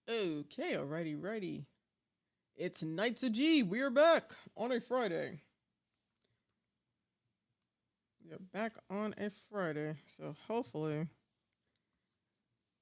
Okay, alrighty, righty. It's Nights of G. We're back on a Friday. We're back on a Friday. So hopefully,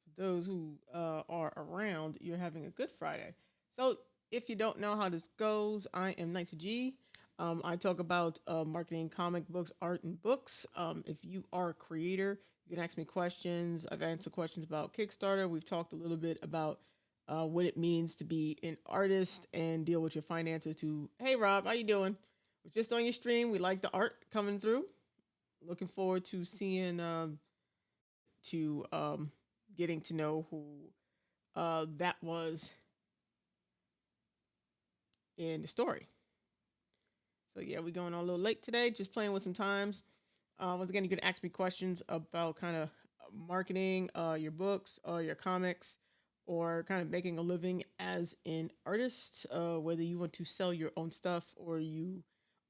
for those who are around, you're having a good Friday. So if you don't know how this goes, I am Nights of G. I talk about marketing, comic books, art, and books. If you are a creator, you can ask me questions. I've answered questions about Kickstarter. We've talked a little bit about what it means to be an artist and deal with your finances. To hey Rob, how you doing? We're just on your stream. We like the art coming through. Looking forward to seeing to getting to know who that was in the story. So yeah, we're going on a little late today. Just playing with some times. Once again, you can ask me questions about kind of marketing, your books, your comics, or kind of making a living as an artist. Whether you want to sell your own stuff or you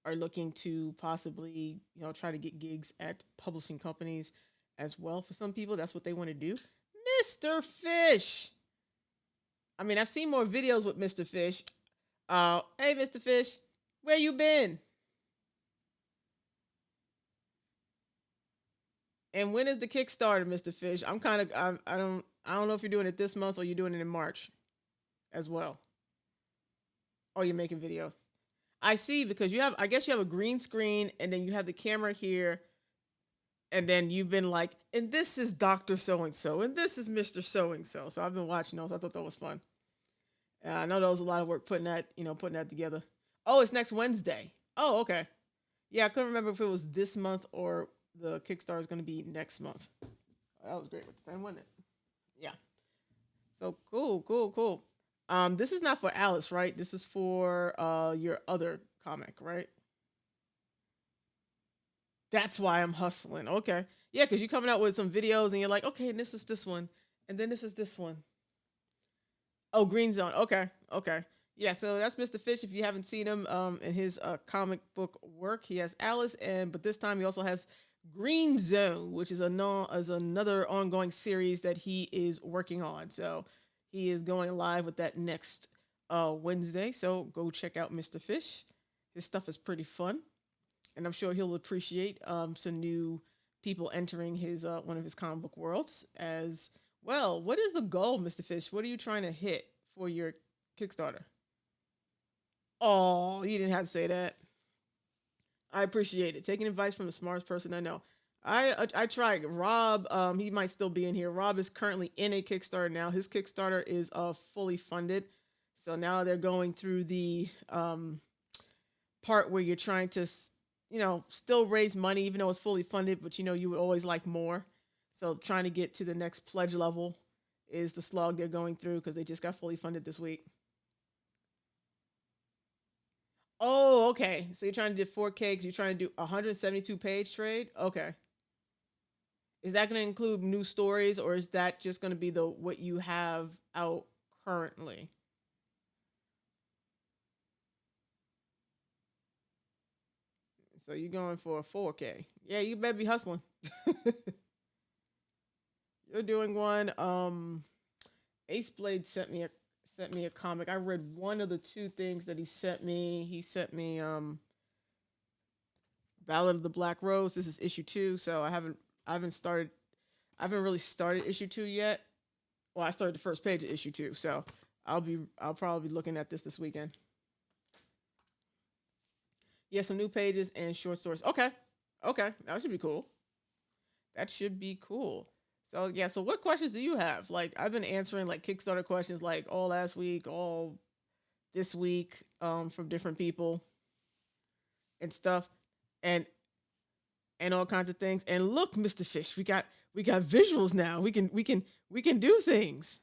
are looking to possibly, try to get gigs at publishing companies as well. For some people, that's what they want to do. Mr. Fish. I mean, I've seen more videos with Mr. Fish. Hey, Mr. Fish, where you been? And when is the Kickstarter, Mr. Fish? I'm kind of I don't know if you're doing it this month or you're doing it in March as well. Oh, you're making videos. I see because you have I guess you have a green screen and then you have the camera here and then you've been like, and this is Dr. So and so and this is Mr. So and so. So I've been watching those. I thought that was fun. I know that was a lot of work putting that together. Oh, it's next Wednesday. Oh, okay. Yeah, I couldn't remember if it was this month or the Kickstarter is going to be next month. That was great with the pen, wasn't it? Yeah. So cool, cool, cool. This is not for Alice, right? This is for your other comic, right? That's why I'm hustling. Okay. Yeah, because you're coming out with some videos and you're like, okay, and this is this one. And then this is this one. Oh, Green Zone. Okay. Okay. Yeah, so that's Mr. Fish. If you haven't seen him in his comic book work, he has Alice, and but this time he also has Green Zone, which is another ongoing series that he is working on. So he is going live with that next Wednesday. So go check out Mr. Fish. His stuff is pretty fun, and I'm sure he'll appreciate some new people entering his one of his comic book worlds as well. What is the goal, Mr. Fish? What are you trying to hit for your Kickstarter? Oh, you didn't have to say that. I appreciate it. Taking advice from the smartest person I know. I tried. Rob, he might still be in here. Rob is currently in a Kickstarter now. His Kickstarter is fully funded. So now they're going through the part where you're trying to, still raise money even though it's fully funded, but you would always like more. So trying to get to the next pledge level is the slog they're going through because they just got fully funded this week. Oh, okay. So you're trying to do 4K because you're trying to do 172 page trade? Okay. Is that going to include new stories or is that just going to be the what you have out currently? So you're going for a 4K. Yeah, you better be hustling. You're doing one. Ace Blade sent me a comic. I read one of the two things that he sent me. He sent me Ballad of the Black Rose. This is issue 2, so I haven't really started issue 2 yet. Well, I started the first page of issue 2, so I'll probably be looking at this weekend. Yeah, some new pages and short stories. Okay. Okay, that should be cool. That should be cool. So yeah, so what questions do you have? Like I've been answering like Kickstarter questions like all last week, all this week, from different people and stuff, and all kinds of things. And look, Mr. Fish, we got visuals now. We can do things.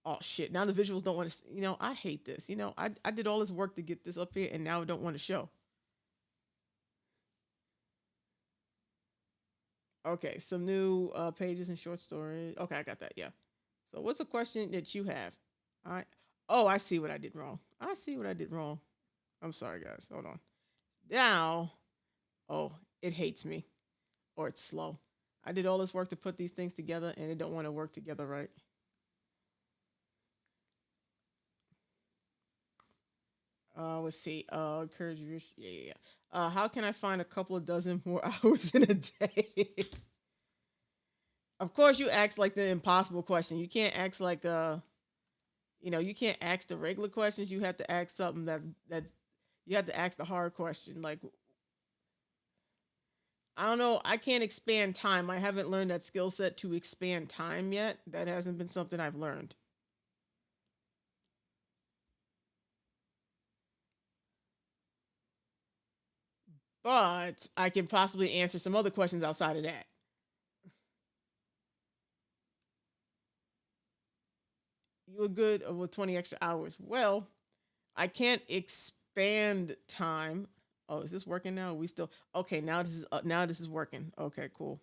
Oh shit! Now the visuals don't want to. I hate this. I did all this work to get this up here, and now I don't want to show. Okay, some new pages and short stories. Okay, I got that. Yeah. So what's a question that you have? All right. Oh, I see what I did wrong. I see what I did wrong. I'm sorry, guys. Hold on. Now, oh, it hates me, or it's slow. I did all this work to put these things together, and it don't want to work together right. Let's see. Encourage you. Yeah, yeah, yeah. How can I find a couple of dozen more hours in a day? Of course, you ask like the impossible question. You can't ask like you can't ask the regular questions. You have to ask something that's you have to ask the hard question. Like I don't know. I can't expand time. I haven't learned that skill set to expand time yet. That hasn't been something I've learned. But I can possibly answer some other questions outside of that. You were good with 20 extra hours. Well, I can't expand time. Oh, is this working now? Are we still okay? Now this is working. Okay, cool.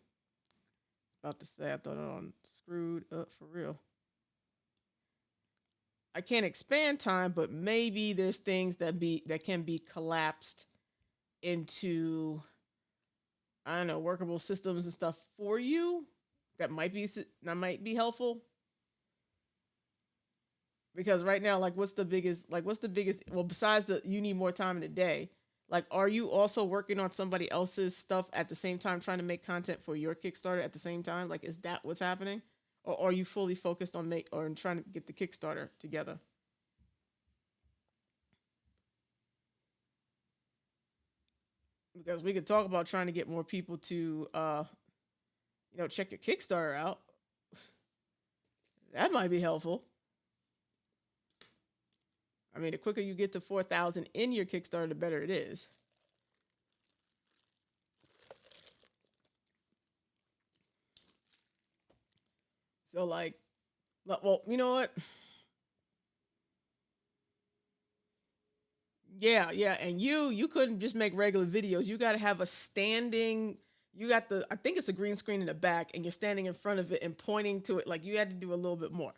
About to say I thought I'm screwed up for real. I can't expand time, but maybe there's things that can be collapsed into I don't know workable systems and stuff for you. That might be helpful because right now, like, what's the biggest? Well, besides the you need more time in the day. Like, are you also working on somebody else's stuff at the same time, trying to make content for your Kickstarter at the same time? Like, is that what's happening, or are you fully focused on make or trying to get the Kickstarter together? Because we could talk about trying to get more people to check your Kickstarter out. That might be helpful. I mean, the quicker you get to 4,000 in your Kickstarter, the better it is. So, like, well, you know what? Yeah, yeah, and you couldn't just make regular videos. You got to have a standing. You got the I think it's a green screen in the back, and you're standing in front of it and pointing to it. Like you had to do a little bit more.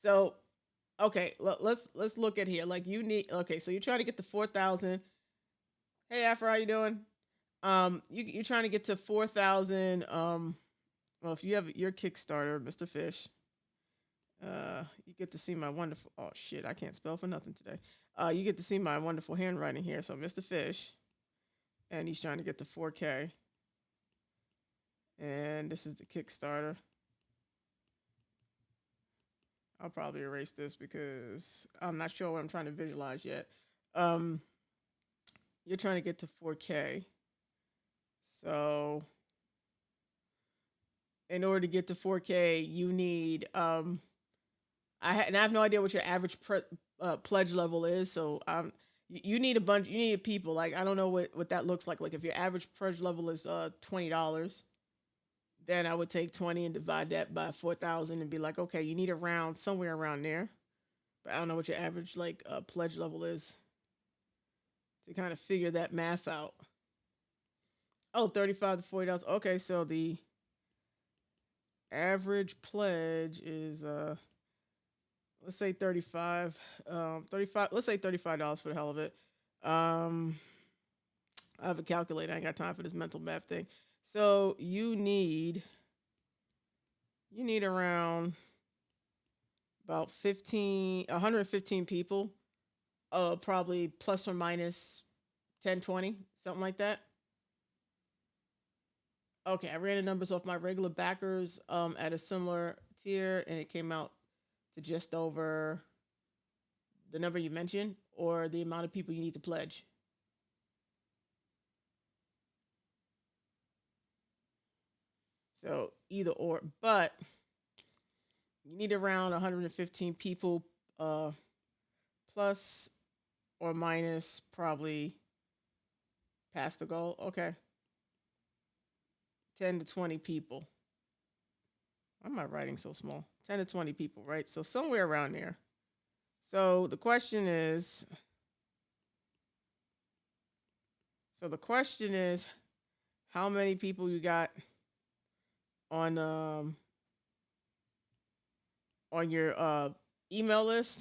So okay, let's look at here. Like you need okay, so you're trying to get to 4,000. Hey, Afro, how you doing? You're trying to get to 4,000. Well, if you have your Kickstarter, Mr. Fish, you get to see my wonderful. Oh shit, I can't spell for nothing today. You get to see my wonderful handwriting here. So, Mr. Fish, and he's trying to get to 4K, and this is the Kickstarter. I'll probably erase this because I'm not sure what I'm trying to visualize yet. Um, you're trying to get to 4K, so in order to get to 4K, you need I have no idea what your average pledge level is. So you need a bunch. You need people. Like I don't know what that looks like. Like if your average pledge level is $20, then I would take 20 and divide that by 4,000 and be like, okay, you need around somewhere around there. But I don't know what your average like pledge level is to kind of figure that math out. Oh, 35 to $40. Okay, so the average pledge is let's say 35 35 let's say $35 for the hell of it. um I have a calculator. I ain't got time for this mental math thing. So you need around about 115 people, probably plus or minus 10, 20, something like that. Okay, I ran the numbers off my regular backers at a similar tier, and it came out to just over the number you mentioned or the amount of people you need to pledge. So either or, but you need around 115 people, uh, plus or minus probably past the goal. Okay, 10 to 20 people. Why am I writing so small? 10 to 20 people, right? So somewhere around there. So the question is, how many people you got on your email list?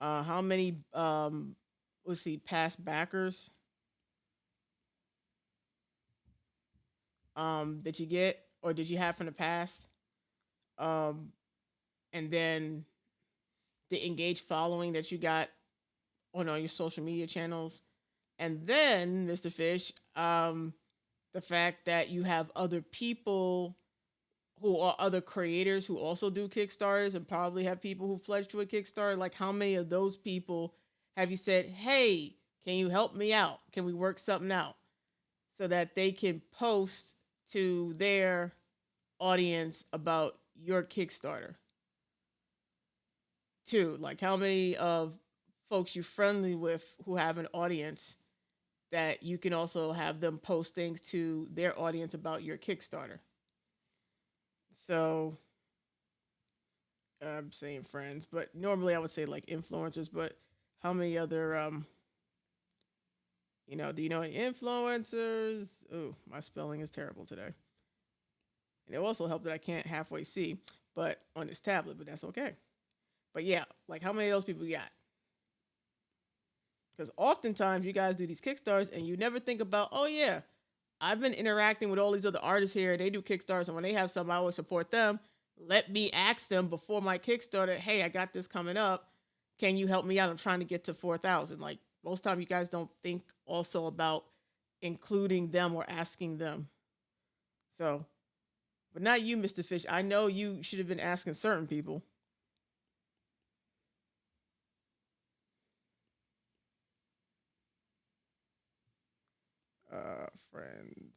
How many let's see, past backers that you get or did you have from the past? Um and then the engaged following that you got on all your social media channels. And then, Mr. Fish, the fact that you have other people who are other creators who also do Kickstarters and probably have people who pledged to a Kickstarter. Like, how many of those people have you said, hey, can you help me out? Can we work something out? So that they can post to their audience about your Kickstarter. Too. Like, how many of folks you're friendly with who have an audience that you can also have them post things to their audience about your Kickstarter. So I'm saying friends, but normally I would say like influencers, but how many other do you know any influencers? Oh, my spelling is terrible today. And it also helped that I can't halfway see, but on this tablet, but that's okay. But yeah, like how many of those people you got? Because oftentimes you guys do these Kickstarters and you never think about, oh yeah, I've been interacting with all these other artists here. They do Kickstarters, and when they have something, I always support them. Let me ask them before my Kickstarter, hey, I got this coming up. Can you help me out? I'm trying to get to 4,000. Like most time, you guys don't think also about including them or asking them. So, but not you, Mr. Fish. I know you should have been asking certain people. Friends.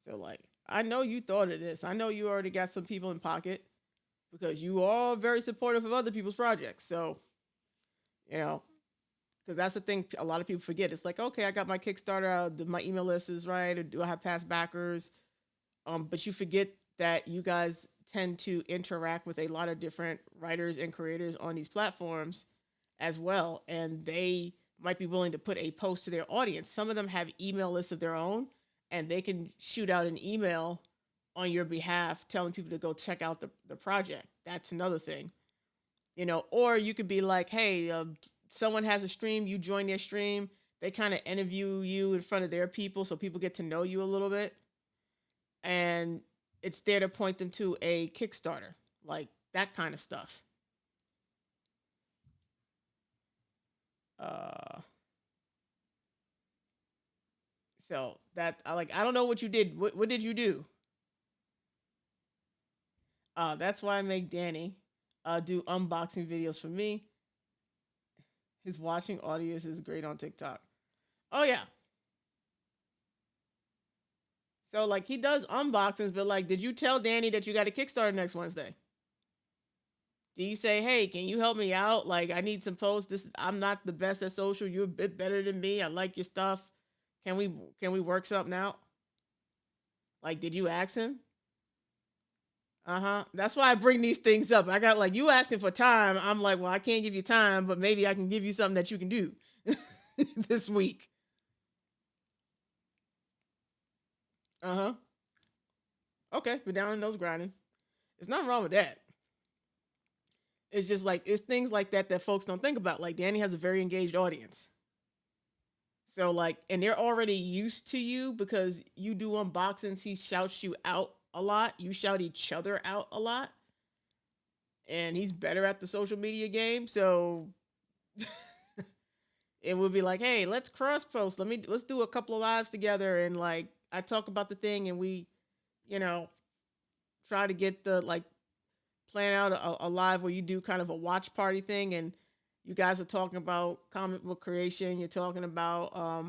So like, I know you thought of this. I know you already got some people in pocket because you are very supportive of other people's projects. So, you know, because that's the thing a lot of people forget. It's like, okay, I got my Kickstarter out, my email list is right, or do I have past backers? But you forget that you guys tend to interact with a lot of different writers and creators on these platforms as well, and they might be willing to put a post to their audience. Some of them have email lists of their own, and they can shoot out an email on your behalf telling people to go check out the project. That's another thing, or you could be like, hey, someone has a stream, you join their stream, they kind of interview you in front of their people so people get to know you a little bit, and it's there to point them to a Kickstarter, like that kind of stuff. uh so that I don't know what you did. What did you do? That's why I make Danny do unboxing videos for me. His watching audience is great on TikTok. Oh yeah. So like he does unboxings, but like, did you tell Danny that you got a Kickstarter next Wednesday? Do you say, hey, can you help me out? Like I need some posts. I'm not the best at social. You're a bit better than me. I like your stuff. Can we can we work something out? Like, did you ask him? Uh-huh. That's why I bring these things up. I got like you asking for time. I'm like, well, I can't give you time, but maybe I can give you something that you can do this week. Uh-huh. Okay, we're down in those grinding. There's nothing wrong with that. It's just like it's things like that that folks don't think about. Like Danny has a very engaged audience. So like, and they're already used to you because you do unboxings. He shouts you out a lot. You shout each other out a lot, and he's better at the social media game. So it would be like, hey, let's cross post. Let's do a couple of lives together, and like I talk about the thing, and we, you know, try to get the like plan out a live where you do kind of a watch party thing, and you guys are talking about comic book creation. You're talking about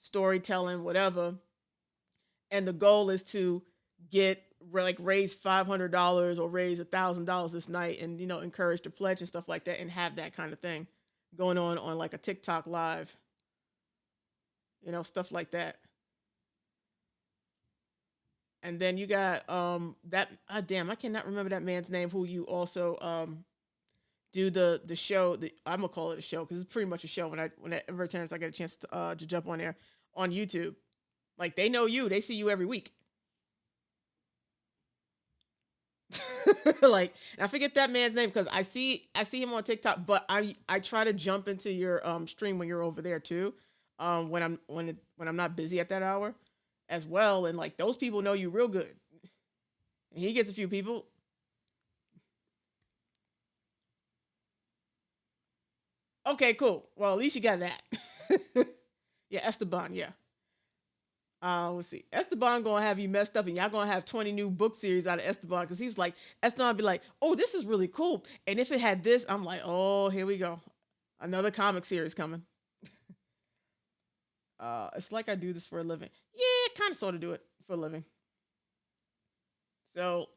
storytelling, whatever, and the goal is to get like raise $500 or raise $1,000 this night, and encourage the pledge and stuff like that, and have that kind of thing going on like a TikTok live, stuff like that. And then you got that damn, I cannot remember that man's name who you also do the show. I'm gonna call it a show because it's pretty much a show. Whenever times I get a chance to jump on there on YouTube, like they know you, they see you every week. Like I forget that man's name because I see him on TikTok, but I try to jump into your stream when you're over there too, when I'm not busy at that hour as well, and like those people know you real good, and he gets a few people. Okay, cool. Well, at least you got that. Yeah, Esteban. Yeah. Let's see. Esteban gonna have you messed up, and y'all gonna have 20 new book series out of Esteban because he was like, Esteban be like, oh, this is really cool. And if it had this, I'm like, oh, here we go. Another comic series coming. It's like I do this for a living. Yeah, kind of sort of do it for a living. So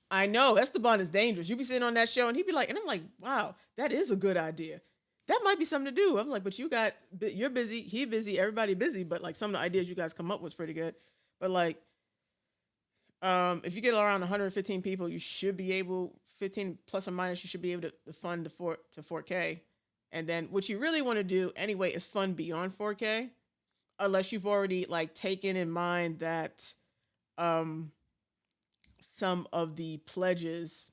I know Esteban is dangerous. You be sitting on that show, and he'd be like, and I'm like, wow, that is a good idea. That might be something to do. I'm like, but you're busy, he busy, everybody busy. But like some of the ideas you guys come up with pretty good. But like, if you get around 115 people, you should be able 15 plus or minus. You should be able to fund the 4K, and then what you really want to do anyway is fund beyond 4K, unless you've already like taken in mind that um some of the pledges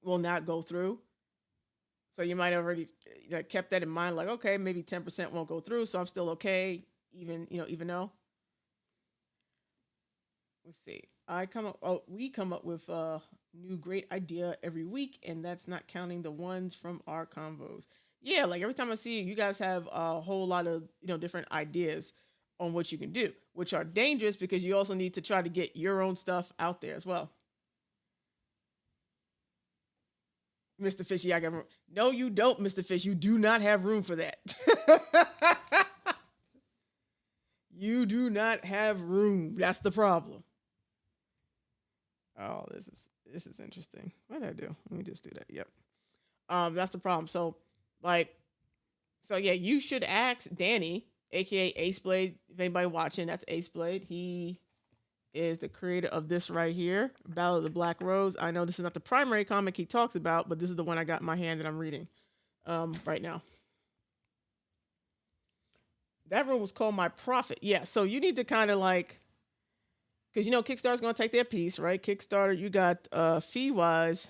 will not go through. So you might already kept that in mind, like, okay, maybe 10% won't go through, so I'm still okay, even though. Let's see. We come up with a new great idea every week, and that's not counting the ones from our convos. Yeah, like every time I see you, you guys have a whole lot of different ideas on what you can do, which are dangerous because you also need to try to get your own stuff out there as well. Mr. Fish, yeah, I got room. No, you don't, Mr. Fish. You do not have room for that. You do not have room. That's the problem. Oh, this is interesting. What did I do? Let me just do that. Yep. That's the problem. So, like, so yeah, you should ask Danny, aka Ace Blade. If anybody watching, that's Ace Blade. He is the creator of this right here, Battle of the Black Rose. I know this is not the primary comic he talks about, but this is the one I got in my hand that I'm reading right now. That room was called My Profit. Yeah, so you need to kind of like, because Kickstarter's going to take their piece, right? Kickstarter, you got fee wise,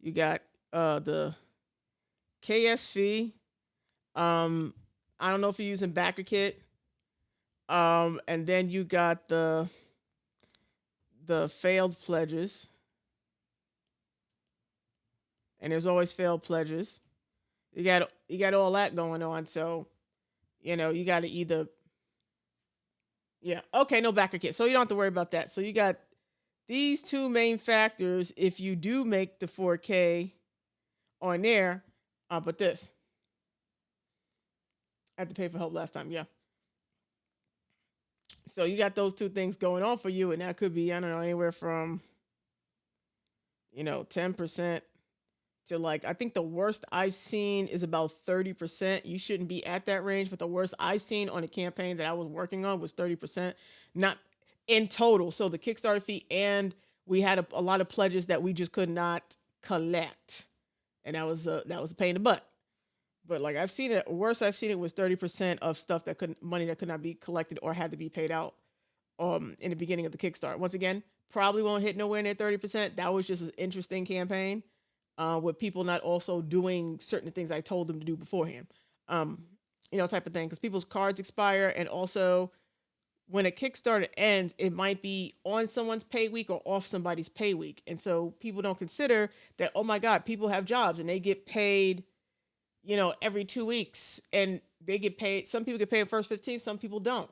you got the KS fee. I don't know if you're using BackerKit. And then you got the failed pledges. And there's always failed pledges. You got all that going on. So, you got to either, yeah, okay, no BackerKit. So you don't have to worry about that. So you got these two main factors if you do make the 4K on there. But this, I had to pay for help last time. Yeah. So you got those two things going on for you, and that could be, I don't know, anywhere from 10% to, like, I think the worst I've seen is about 30%. You shouldn't be at that range, but the worst I've seen on a campaign that I was working on was 30%, not in total. So the Kickstarter fee, and we had a lot of pledges that we just could not collect, and that was a pain in the butt. But like I've seen it worse. I've seen it was 30% of stuff money that could not be collected or had to be paid out in the beginning of the Kickstarter. Once again, probably won't hit nowhere near 30%. That was just an interesting campaign with people not also doing certain things I told them to do beforehand. Type of thing, because people's cards expire, and also when a Kickstarter ends, it might be on someone's pay week or off somebody's pay week. And so people don't consider that, oh my God, people have jobs and they get paid every 2 weeks, and they get paid. Some people get paid first 15, some people don't.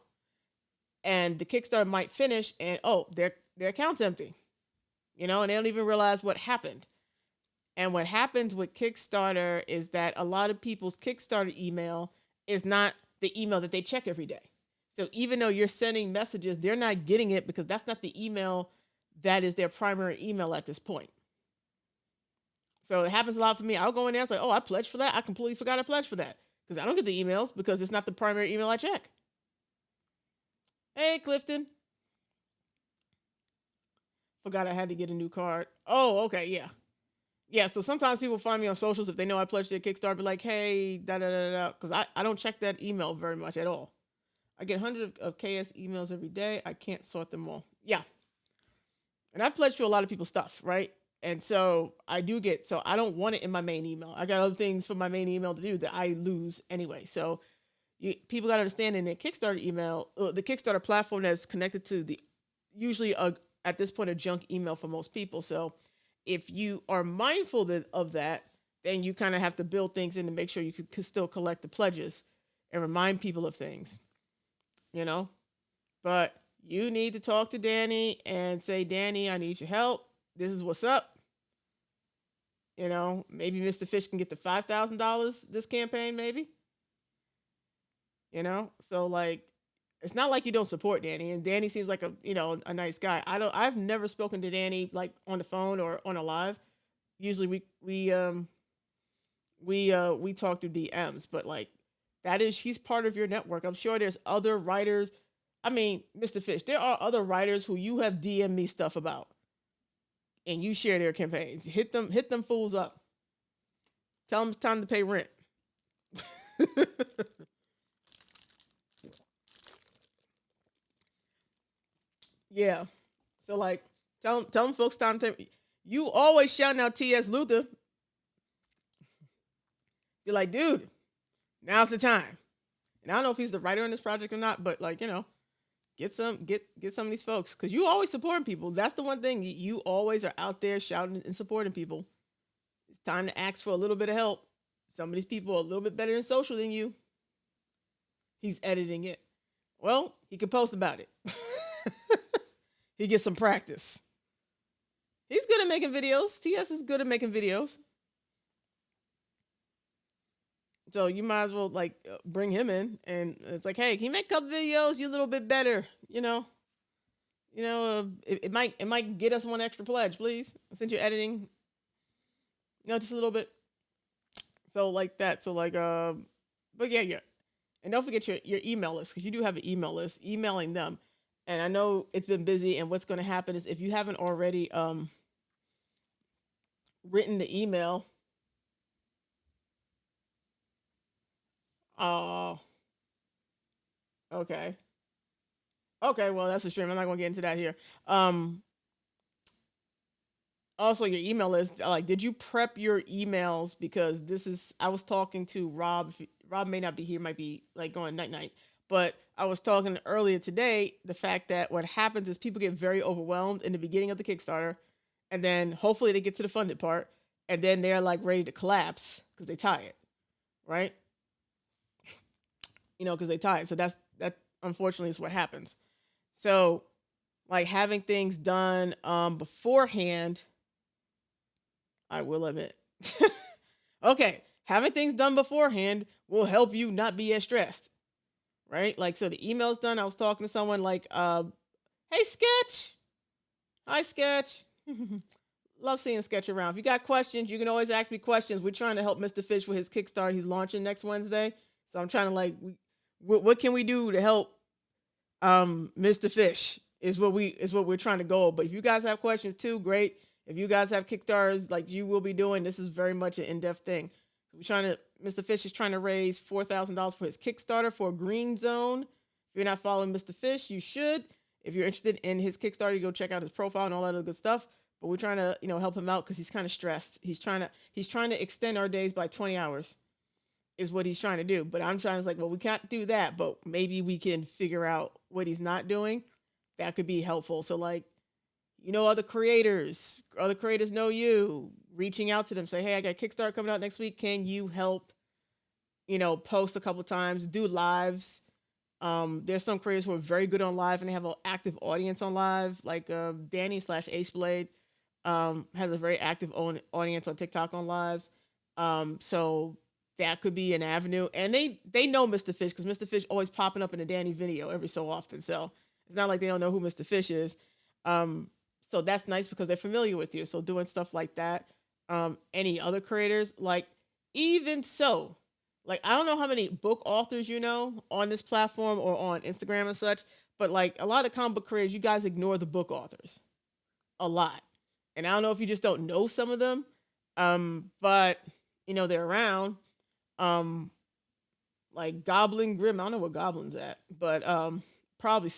And the Kickstarter might finish and their account's empty. And they don't even realize what happened. And what happens with Kickstarter is that a lot of people's Kickstarter email is not the email that they check every day. So even though you're sending messages, they're not getting it because that's not the email that is their primary email at this point. So it happens a lot for me. I'll go in there, it's like, oh, I pledged for that. I completely forgot I pledged for that because I don't get the emails because it's not the primary email I check. Hey, Clifton. Forgot I had to get a new card. Oh, okay, yeah. Yeah, so sometimes people find me on socials if they know I pledged their Kickstarter, be like, hey, da-da-da-da, because I don't check that email very much at all. I get hundreds of KS emails every day. I can't sort them all. Yeah. And I've pledged to a lot of people's stuff, right? And so I don't want it in my main email. I got other things for my main email to do that I lose anyway. So people got to understand in the Kickstarter email, the Kickstarter platform that's connected to usually at this point, a junk email for most people. So if you are mindful of that, then you kind of have to build things in to make sure you could still collect the pledges and remind people of things, you know. But you need to talk to Danny and say, Danny, I need your help. This is what's up. You know, maybe Mr. Fish can get the $5,000 this campaign, maybe. You know, so like, it's not like you don't support Danny, and Danny seems like a nice guy. I've never spoken to Danny like on the phone or on a live. Usually we talk through DMs, but like he's part of your network. I'm sure there's other writers. I mean, Mr. Fish, there are other writers who you have DM me stuff about, and you share their campaigns. Hit them fools up. Tell them it's time to pay rent. Yeah. So like, tell them folks time to. You always shouting out T.S. Luther. You're like, dude, now's the time. And I don't know if he's the writer on this project or not, but like, get some of these folks, because you always supporting people. That's the one thing, you always are out there shouting and supporting people. It's time to ask for a little bit of help. Some of these people are a little bit better in social than you. He's editing it. Well, he can post about it. He gets some practice. He's good at making videos. TS is good at making videos. So you might as well like bring him in, and it's like, hey, can you make a couple videos? You a little bit better, it might get us one extra pledge, please, since you're editing, just a little bit. So like that. So like, but yeah, and don't forget your email list, because you do have an email list. Emailing them, and I know it's been busy. And what's going to happen is, if you haven't already written the email. Oh, okay. Okay, well, that's a stream. I'm not gonna get into that here. Um, Also, your email list. Like, did you prep your emails? Because I was talking to Rob. Rob may not be here, might be like going night night. But I was talking earlier today, the fact that what happens is people get very overwhelmed in the beginning of the Kickstarter, and then hopefully they get to the funded part, and then they're like ready to collapse because they tired, right? Because they tired. So that unfortunately is what happens. So like having things done beforehand, I will admit. Okay, having things done beforehand will help you not be as stressed, right? Like, so the email's done. I was talking to someone like, hey, Sketch. Hi, Sketch. Love seeing Sketch around. If you got questions, you can always ask me questions. We're trying to help Mr. Fish with his Kickstarter. He's launching next Wednesday. So I'm trying to like, what can we do to help Mr. Fish is what we're trying to go. But if you guys have questions too, great. If you guys have Kickstarters like you will be doing, this is very much an in-depth thing. Mr. Fish is trying to raise $4,000 for his Kickstarter for Green Zone. If you're not following Mr. Fish, you should. If you're interested in his Kickstarter, you go check out his profile and all that other good stuff. But we're trying to, help him out because he's kind of stressed. He's trying to extend our days by 20 hours is what he's trying to do. But I'm trying to like, well, we can't do that, but maybe we can figure out what he's not doing. That could be helpful. So like, other creators know you, reaching out to them, say, hey, I got Kickstarter coming out next week. Can you help, post a couple times, do lives. There's some creators who are very good on live and they have an active audience on live. Like Danny/Aceblade has a very active audience on TikTok on lives. So that could be an avenue. And they know Mr. Fish because Mr. Fish always popping up in a Danny video every so often. So it's not like they don't know who Mr. Fish is. So that's nice because they're familiar with you. So doing stuff like that. Any other creators, like even so, like I don't know how many book authors on this platform or on Instagram and such, but like a lot of comic book creators, you guys ignore the book authors a lot. And I don't know if you just don't know some of them, but they're around. Like Goblin Grim, I don't know where Goblin's at, but probably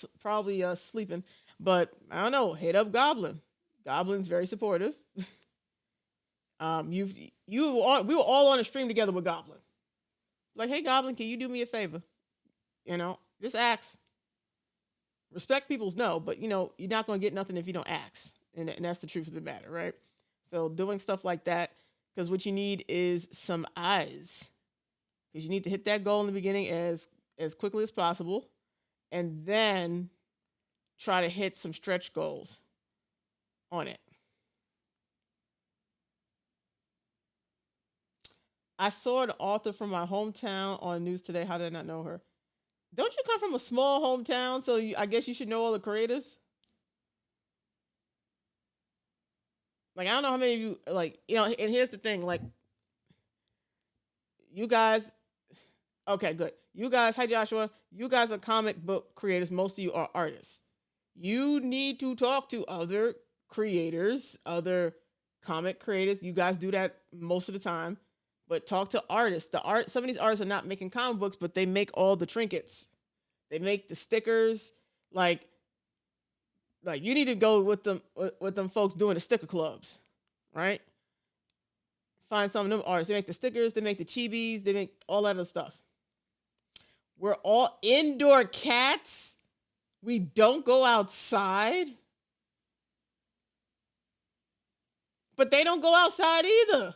sleeping. But I don't know. Hit up Goblin. Goblin's very supportive. We were all on a stream together with Goblin. Like, hey Goblin, can you do me a favor? Just ask. Respect people's no, but you're not gonna get nothing if you don't ask, and that's the truth of the matter, right? So doing stuff like that, Because what you need is some eyes. Because you need to hit that goal in the beginning as quickly as possible, and then try to hit some stretch goals on it. I saw an author from my hometown on news today. How did I not know her? Don't you come from a small hometown? So I guess you should know all the creatives. Like, I don't know how many of you, like, and here's the thing, like, you guys, okay, good. You guys, hi Joshua, you guys are comic book creators. Most of you are artists. You need to talk to other creators, other comic creators. You guys do that most of the time, but talk to artists. Some of these artists are not making comic books, but they make all the trinkets. They make the stickers. Like you need to go with them folks doing the sticker clubs, right? Find some of them artists. They make the stickers, they make the chibis, they make all that other stuff. We're all indoor cats. We don't go outside. But they don't go outside either.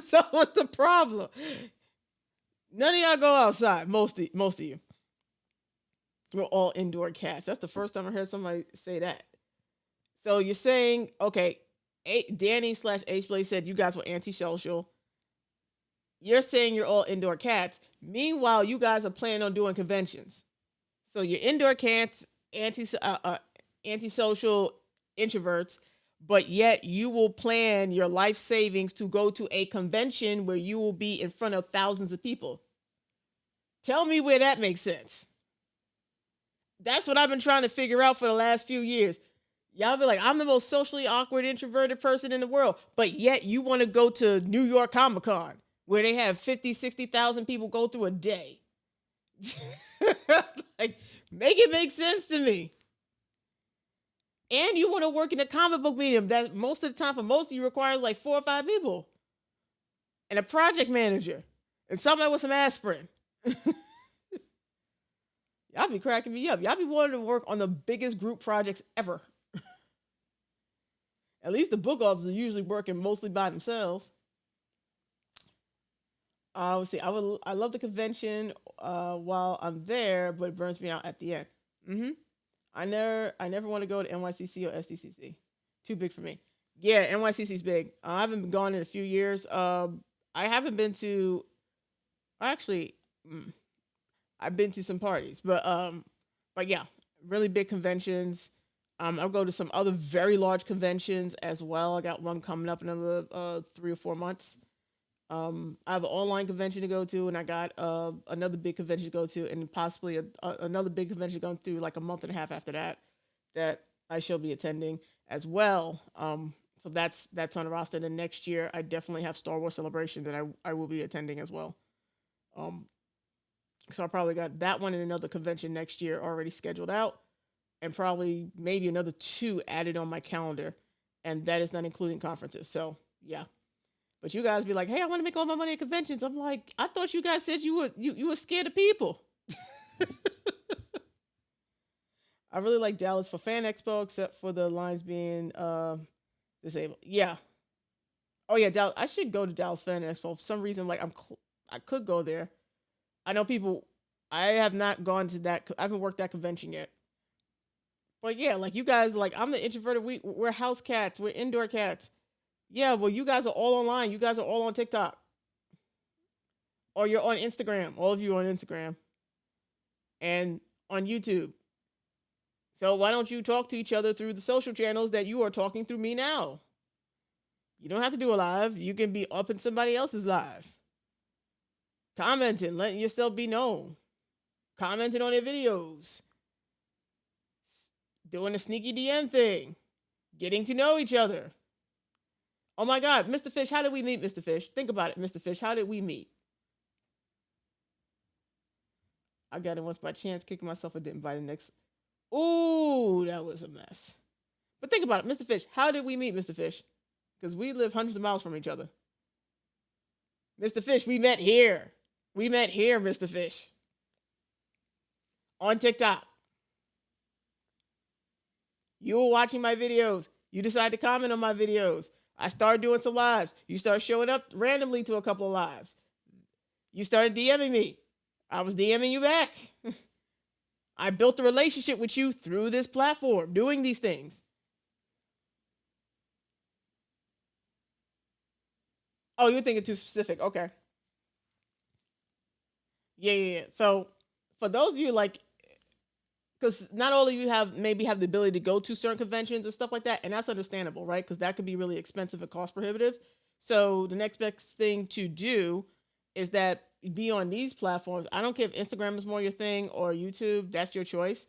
So what's the problem? None of y'all go outside. Most of you. We're all indoor cats. That's the first time I heard somebody say that. So you're saying, okay, Danny/H Blade said you guys were antisocial. You're saying you're all indoor cats. Meanwhile, you guys are planning on doing conventions. So you're indoor cats, antisocial introverts, but yet you will plan your life savings to go to a convention where you will be in front of thousands of people. Tell me where that makes sense. That's what I've been trying to figure out for the last few years. Y'all be like, I'm the most socially awkward, introverted person in the world, but yet you want to go to New York Comic Con where they have 50, 60,000 people go through a day. Like, make it make sense to me. And you want to work in a comic book medium that most of the time for most of you requires like 4 or 5 people and a project manager and somebody with some aspirin. Y'all be cracking me up. Y'all be wanting to work on the biggest group projects ever. At least the book authors are usually working mostly by themselves. Let's see. I love the convention while I'm there, but it burns me out at the end. I never want to go to NYCC or SDCC. Too big for me. Yeah, NYCC's big. I haven't been gone in a few years. I haven't been to. Actually, I've been to some parties, but yeah, really big conventions. I'll go to some other very large conventions as well. I got one coming up in another 3 or 4 months. I have an online convention to go to, and I got another big convention to go to, and possibly another big convention going through like a month and a half after that I shall be attending as well. So that's on the roster. Then next year, I definitely have Star Wars Celebration that I will be attending as well. So I probably got that one and another convention next year already scheduled out, and probably maybe another 2 added on my calendar, and that is not including conferences. So yeah. But you guys be like, hey, I want to make all my money at conventions. I'm like, I thought you guys said you were scared of people. I really like Dallas for Fan Expo, except for the lines being disabled. Yeah. Oh yeah, Dallas. I should go to Dallas Fan Expo for some reason. Like I could go there. I know people. I have not gone to that. I haven't worked that convention yet. But yeah, like you guys, like I'm the introverted. We're house cats. We're indoor cats. Yeah, well, you guys are all online. You guys are all on TikTok. Or you're on Instagram. All of you are on Instagram. And on YouTube. So why don't you talk to each other through the social channels that you are talking through me now? You don't have to do a live. You can be up in somebody else's live. Commenting, letting yourself be known. Commenting on their videos. Doing a sneaky DM thing. Getting to know each other. Oh my God, Mr. Fish, how did we meet, Mr. Fish? Think about it, Mr. Fish. How did we meet? I got it once by chance, kicking myself and didn't buy the next. Ooh, that was a mess. But think about it, Mr. Fish. How did we meet, Mr. Fish? Because we live hundreds of miles from each other. Mr. Fish, we met here. We met here, Mr. Fish. On TikTok. You were watching my videos. You decided to comment on my videos. I started doing some lives. You started showing up randomly to a couple of lives. You started DMing me. I was DMing you back. I built a relationship with you through this platform, doing these things. Oh, you're thinking too specific. Okay. Yeah. So for those of you like, because not all of you have maybe have the ability to go to certain conventions and stuff like that, and that's understandable, right? Because that could be really expensive and cost prohibitive. So the next best thing to do is that be on these platforms. I don't care if Instagram is more your thing or YouTube. That's your choice.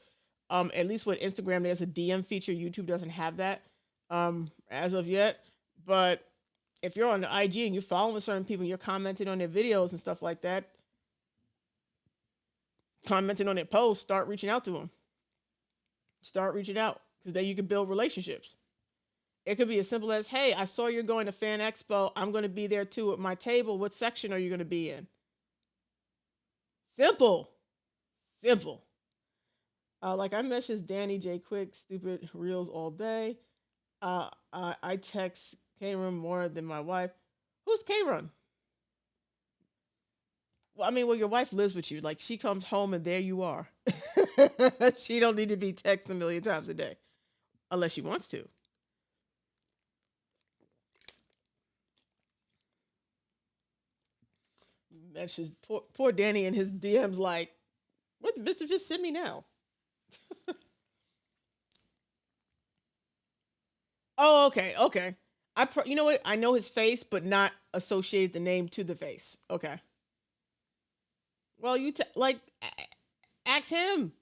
At least with Instagram, there's a DM feature. YouTube doesn't have that as of yet. But if you're on the IG and you're following certain people, you're commenting on their videos and stuff like that, commenting on their posts, start reaching out to them. Start reaching out because then you can build relationships. It could be as simple as, hey, I saw you're going to Fan Expo. I'm going to be there too at my table. What section are you going to be in? Simple. Simple. Like I messaged Danny J Quick, stupid reels all day. I text K-Run more than my wife. Who's K-Run? Well, I mean, well, your wife lives with you. Like she comes home and there you are. She don't need to be texting a million times a day, unless she wants to. That's just poor Danny and his DMs. Like, what did Mister just send me now? Oh, okay, okay. You know what? I know his face, but not associate the name to the face. Okay. Well, like ask him.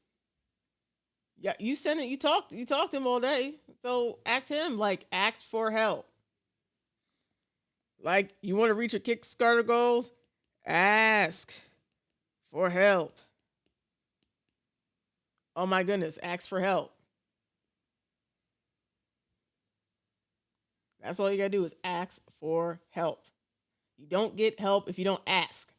Yeah, you sent it. You talked to him all day. So ask him. Like ask for help. Like you want to reach your Kickstarter goals, ask for help. Oh my goodness, ask for help. That's all you gotta do is ask for help. You don't get help if you don't ask.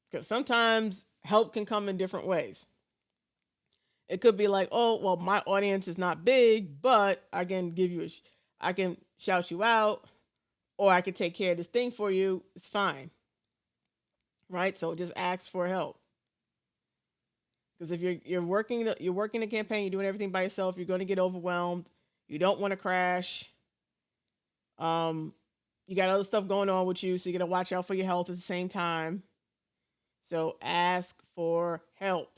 Because sometimes help can come in different ways. It could be like, oh, well, my audience is not big, but I can give you I can shout you out, or I can take care of this thing for you. It's fine, right? So just ask for help. Because if you're working the campaign, you're doing everything by yourself, you're going to get overwhelmed. You don't want to crash. Um, you got other stuff going on with you, so you got to watch out for your health at the same time. So ask for help.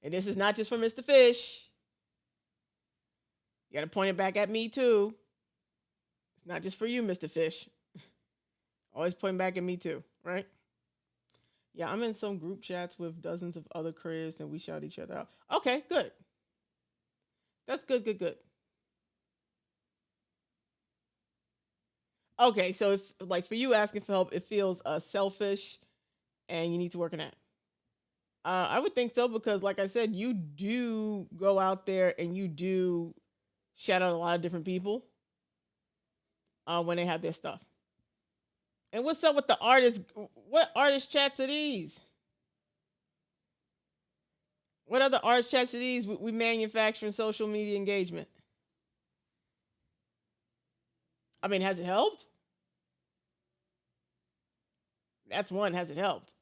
And this is not just for Mr. Fish. You got to point it back at me too. It's not just for you, Mr. Fish. Always pointing back at me too, right? Yeah, I'm in some group chats with dozens of other creators and we shout each other out. Okay, good. That's good. Okay, so if like for you asking for help, it feels selfish and you need to work on that. I would think so because, like I said, you do go out there and you do shout out a lot of different people when they have their stuff. And what's up with the artists? What artist chats are these? What other artist chats are these? We manufacturing social media engagement. I mean, has it helped? That's one. Has it helped?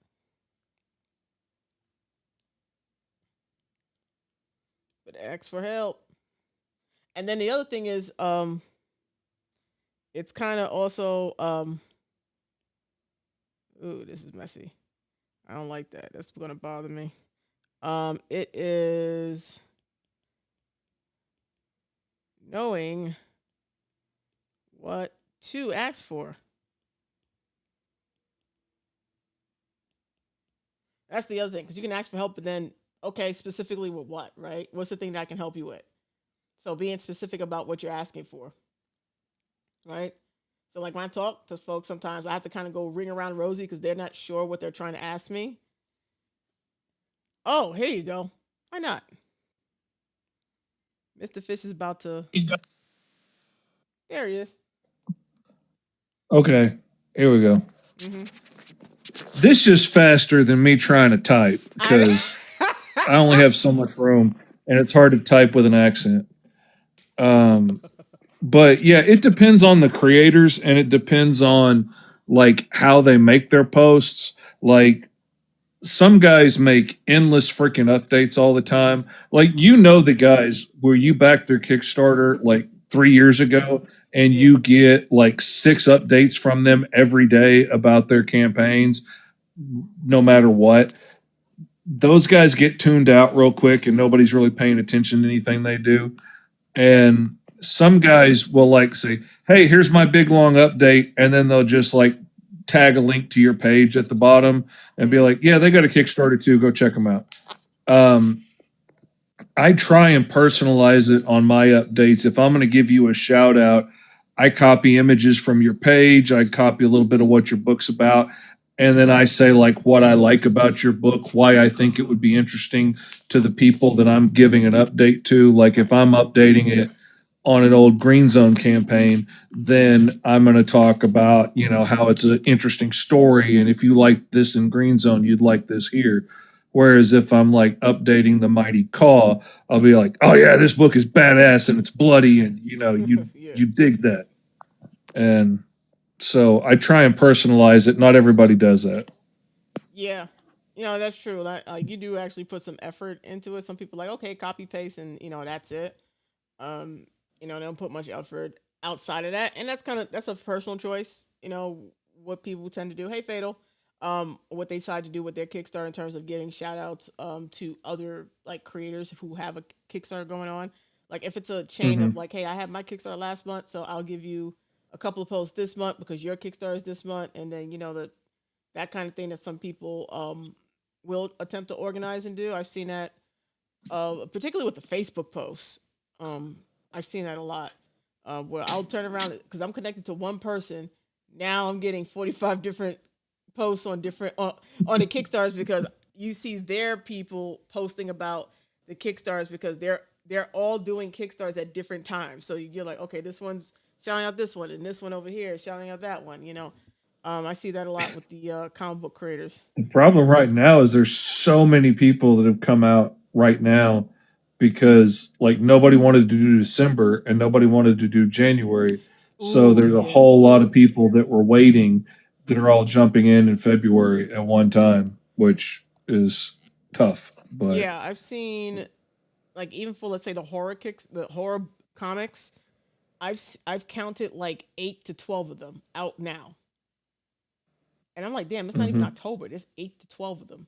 But ask for help. And then the other thing is, it's kind of also, ooh, this is messy. I don't like that. That's gonna bother me. It is knowing what to ask for. That's the other thing because you can ask for help, but then okay, specifically with what, right? What's the thing that I can help you with? So being specific about what you're asking for, right? So like when I talk to folks, sometimes I have to kind of go ring around rosy because they're not sure what they're trying to ask me. Oh, here you go. Why not? Mr. Fish is about to. There he is. Okay, here we go. Mm-hmm. This is faster than me trying to type because I only have so much room and it's hard to type with an accent. But yeah, it depends on the creators and it depends on like how they make their posts. Like some guys make endless freaking updates all the time. Like the guys where you backed their Kickstarter like 3 years ago and Yeah. you get like 6 updates from them every day about their campaigns, no matter what. Those guys get tuned out real quick and nobody's really paying attention to anything they do. And some guys will like say, "Hey, here's my big long update," and then they'll just like tag a link to your page at the bottom and be Mm-hmm. like, "Yeah, they got a Kickstarter too. Go check them out." Um, I try and personalize it on my updates. If I'm going to give you a shout out, I copy images from your page. I copy a little bit of what your book's about. And then I say, like, what I like about your book, why I think it would be interesting to the people that I'm giving an update to. Like, if I'm updating it on an old Green Zone campaign, then I'm going to talk about, how it's an interesting story. And if you like this in Green Zone, you'd like this here. Whereas if I'm like updating the Mighty Caw, I'll be like, oh yeah, this book is badass and it's bloody and you Yeah. you dig that. And so I try and personalize it. Not everybody does that. Yeah. That's true. Like you do actually put some effort into it. Some people like, okay, copy paste and that's it. Um, they don't put much effort outside of that. And that's a personal choice, what people tend to do. Hey Fatal. What they decide to do with their Kickstarter in terms of giving shout outs to other like creators who have a Kickstarter going on. Like if it's a chain of Mm-hmm. like, hey, I had my Kickstarter last month, so I'll give you a couple of posts this month because your Kickstarter is this month, and then that kind of thing that some people will attempt to organize and do. I've seen that, particularly with the Facebook posts. Um, I've seen that a lot, where I'll turn around because I'm connected to one person. Now I'm getting 45 different posts on different on the Kickstarters because you see their people posting about the Kickstarters because they're all doing Kickstarters at different times. So you're like, okay, this one's shouting out this one, and this one over here is shouting out that one. I see that a lot with the comic book creators. The problem right now is there's so many people that have come out right now because like nobody wanted to do December and nobody wanted to do January. So Ooh, there's a yeah. whole lot of people that were waiting that are all jumping in February at one time, which is tough. But Yeah, I've seen like even for let's say the horror comics, I've counted like 8 to 12 of them out now, and I'm like, damn, it's not even mhm. October. There's 8 to 12 of them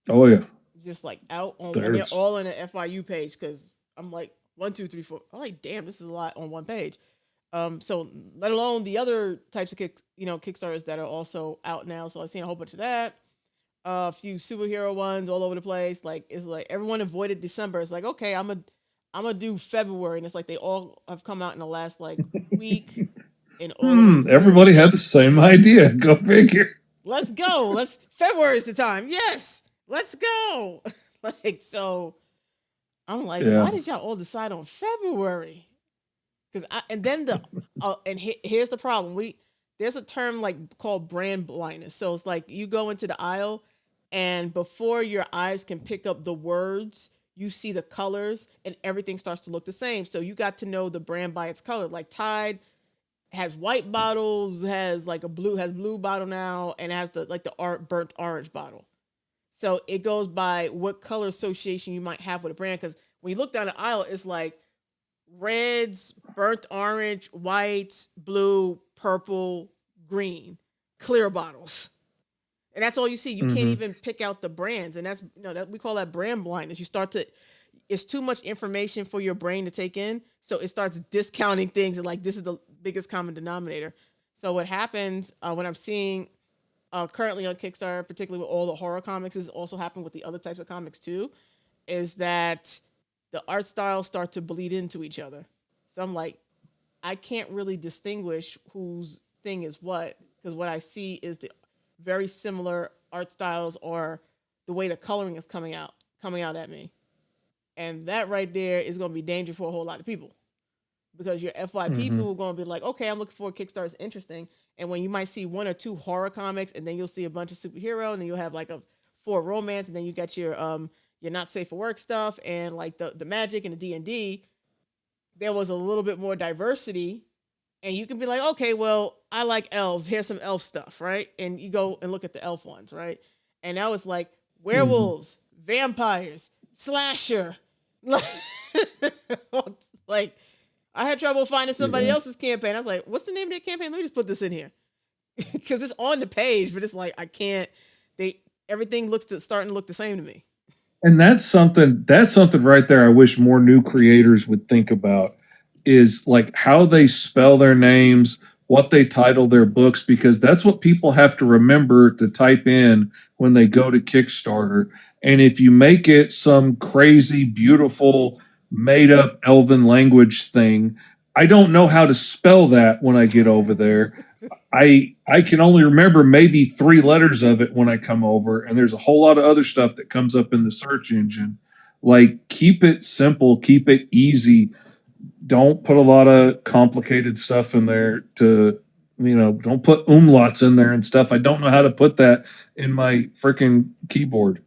Oh yeah, just like out on, and they're there's all in an FYU page because I'm like 1, 2, 3, 4. I'm like, damn, this is a lot on one page. So let alone the other types of Kickstarters that are also out now. So I've seen a whole bunch of that. A few superhero ones all over the place. Like it's like everyone avoided December. It's like okay, I'm gonna do February, and it's like they all have come out in the last like week and all the way through. everybody had the same idea. Go figure. Let's go. February is the time. Yes, let's go. Like so, I'm like, Yeah. why did y'all all decide on February? Because and then here's the problem. There's a term like called brand blindness. So it's like you go into the aisle, and before your eyes can pick up the words, you see the colors, and everything starts to look the same. So you got to know the brand by its color. Like Tide has white bottles, has blue bottle now, and has the burnt orange bottle. So it goes by what color association you might have with a brand. Because when you look down the aisle, it's like reds, burnt orange, white, blue, purple, green, clear bottles. And that's all you see. You can't Hmm. even pick out the brands. And that's that we call that brand blindness. You start to it's too much information for your brain to take in. So it starts discounting things and like this is the biggest common denominator. So what happens when I'm seeing currently on Kickstarter, particularly with all the horror comics, is also happening with the other types of comics too, is that the art styles start to bleed into each other. So I'm like, I can't really distinguish whose thing is what because what I see is the very similar art styles or the way the coloring is coming out at me. And that right there is going to be dangerous for a whole lot of people because your FY Hmm. people are going to be like, okay, I'm looking for a Kickstarter. It's interesting. And when you might see one or two horror comics, and then you'll see a bunch of superhero, and then you'll have like a four romance, and then you got your not safe for work stuff, and like the magic and the D&D. there was a little bit more diversity, and you can be like, okay, well, I like elves. Here's some elf stuff, right? And you go and look at the elf ones, right? And now it's like Mhm. werewolves, vampires, slasher. Like, I had trouble finding somebody Yeah. else's campaign. I was like, what's the name of their campaign? Let me just put this in here. Because it's on the page, but it's like I can't. They everything starting to look the same to me. And that's something right there I wish more new creators would think about is like how they spell their names, what they title their books, because that's what people have to remember to type in when they go to Kickstarter. And if you make it some crazy, beautiful, made up elven language thing, I don't know how to spell that when I get over there. I can only remember maybe 3 letters of it when I come over, and there's a whole lot of other stuff that comes up in the search engine. Like, keep it simple, keep it easy. Don't put a lot of complicated stuff in there don't put umlauts in there and stuff. I don't know how to put that in my freaking keyboard.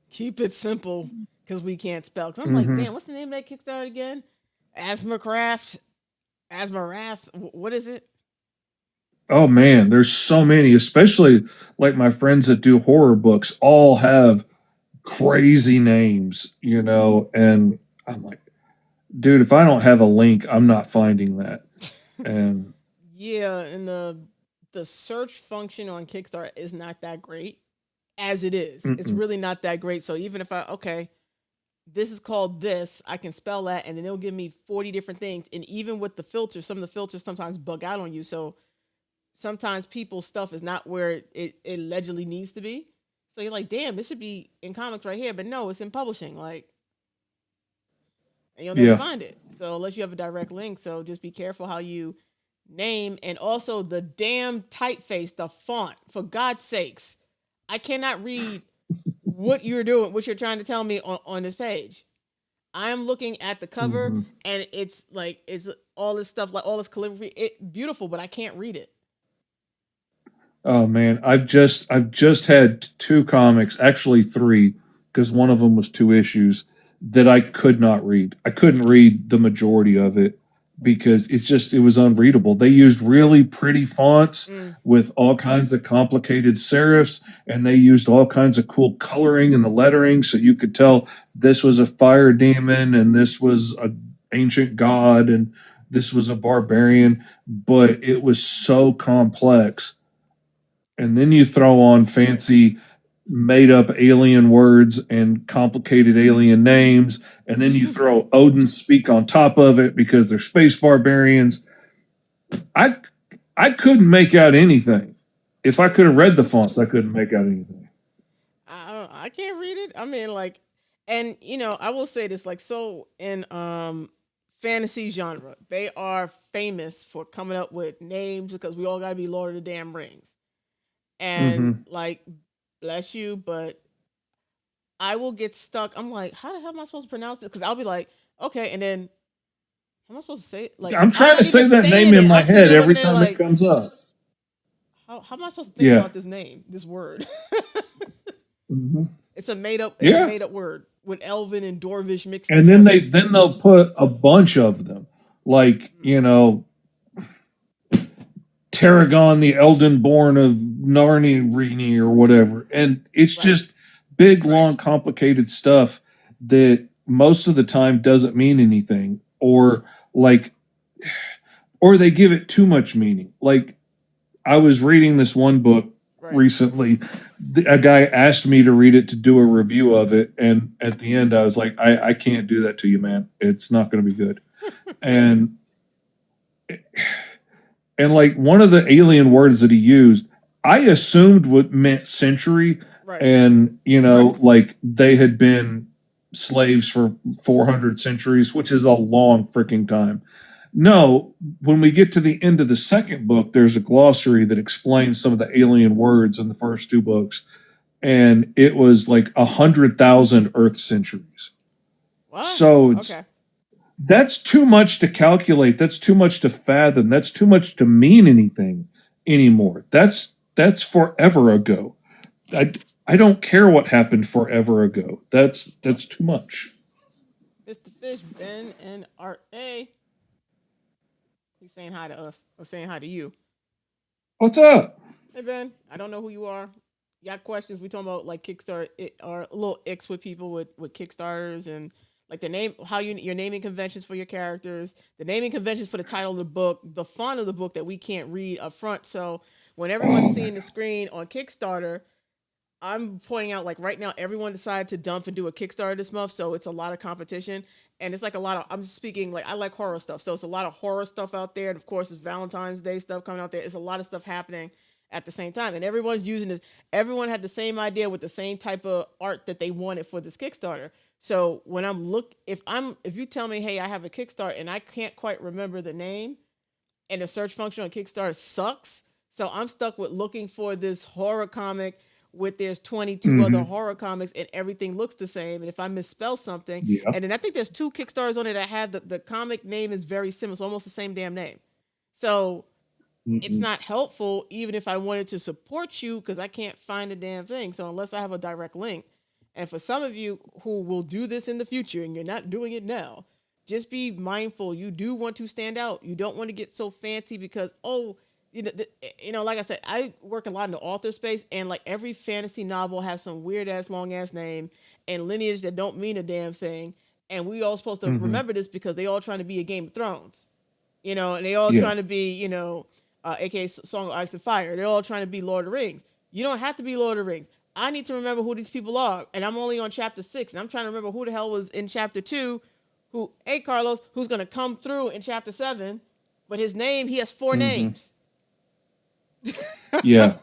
Keep it simple because we can't spell. Because I'm like, Hmm. damn, what's the name of that Kickstarter again? Asmacraft, Asmarath. What is it? Oh man, there's so many, especially like my friends that do horror books, all have crazy names, and I'm like, dude, if I don't have a link, I'm not finding that. And Yeah, and the search function on Kickstarter is not that great as it is. It's mm-mm. really not that great. So even if this is called this, I can spell that, and then it'll give me 40 different things. And even with the filters, some of the filters sometimes bug out on you. So sometimes people's stuff is not where it allegedly needs to be. So you're like, damn, this should be in comics right here, but no, it's in publishing. Like, and you'll never Yeah. find it. So unless you have a direct link, so just be careful how you name, and also the damn typeface, the font. For God's sakes, I cannot read what you're doing, what you're trying to tell me on this page. I am looking at the cover, Hmm. and it's all this stuff, like all this calligraphy. It beautiful, but I can't read it. Oh man, I've just had 2 comics, actually 3, because one of them was 2 issues that I could not read. I couldn't read the majority of it because it was unreadable. They used really pretty fonts Mm, with all kinds of complicated serifs, and they used all kinds of cool coloring in the lettering, so you could tell this was a fire demon and this was a ancient god and this was a barbarian, but it was so complex. And then you throw on fancy made up alien words and complicated alien names, and then you throw Odin speak on top of it because they're space barbarians. I I couldn't make out anything. If I could have read the fonts, I couldn't make out anything. I can't read it. I mean, like, and I will say this, like, so in fantasy genre, they are famous for coming up with names because we all gotta be Lord of the Damn Rings. And Hmm. like, bless you, but I will get stuck. I'm like, how the hell am I supposed to pronounce this? Because I'll be like, okay, and then how am I supposed to say it? Like, I'm I'm trying to not say even that name saying in it. my I'm sitting head there looking every at it time it like, comes up. how am I supposed to think Yeah. about this name, this word? Hmm. It's a Yeah. made up word with Elven and Dwarvish mixed And then together. they'll put a bunch of them, like Mm, Tarragon, the Elden Born of Narni or whatever. And it's right. just big, long, complicated stuff that most of the time doesn't mean anything, like, or they give it too much meaning. Like, I was reading this one book Right. recently. A guy asked me to read it to do a review of it. And at the end, I was like, I can't do that to you, man. It's not going to be good. And and like one of the alien words that he used, I assumed what meant century, Right. and like they had been slaves for 400 centuries, which is a long freaking time. No, when we get to the end of the second book, there's a glossary that explains some of the alien words in the first 2 books, and it was like 100,000 Earth centuries. What? So Okay. that's too much to calculate. That's too much to fathom. That's too much to mean anything anymore. That's forever ago. I I don't care what happened forever ago. That's too much. Mr. Fish, Ben, and Art A. He's saying hi to us or saying hi to you. What's up? Hey Ben, I don't know who you are. You got questions? We talking about like Kickstarter or a little icks with people with Kickstarters and like the name, how your naming conventions for your characters, the naming conventions for the title of the book, the font of the book that we can't read up front. So when everyone's Oh my seeing the screen on Kickstarter, I'm pointing out like right now everyone decided to dump and do a Kickstarter this month, so it's a lot of competition and it's like a lot of I'm just speaking like I like horror stuff, so it's a lot of horror stuff out there, and of course it's Valentine's Day stuff coming out there. It's a lot of stuff happening at the same time, and everyone's using this. Everyone had the same idea with the same type of art that they wanted for this Kickstarter. So when if you tell me, hey, I have a Kickstarter and I can't quite remember the name, and the search function on Kickstarter sucks. So I'm stuck with looking for this horror comic with there's 22 other hmm horror comics and everything looks the same. And if I misspell something, Yeah. and then I think there's two Kickstarters on it that have the comic name is very similar. It's almost the same damn name. So it's hmm not helpful even if I wanted to support you because I can't find a damn thing. So unless I have a direct link, and for some of you who will do this in the future and you're not doing it now, just be mindful. You do want to stand out. You don't want to get so fancy because like I said, I work a lot in the author space, and like every fantasy novel has some weird ass long ass name and lineage that don't mean a damn thing. And we all supposed to hmm remember this because they all trying to be a Game of Thrones, and they all Yeah. trying to be, aka Song of Ice and Fire. They're all trying to be Lord of the Rings. You don't have to be Lord of the Rings. I need to remember who these people are, and I'm only on chapter 6, and I'm trying to remember who the hell was in chapter 2. Who, hey Carlos, who's gonna come through in chapter 7? But his name, he has four hmm names. Yeah.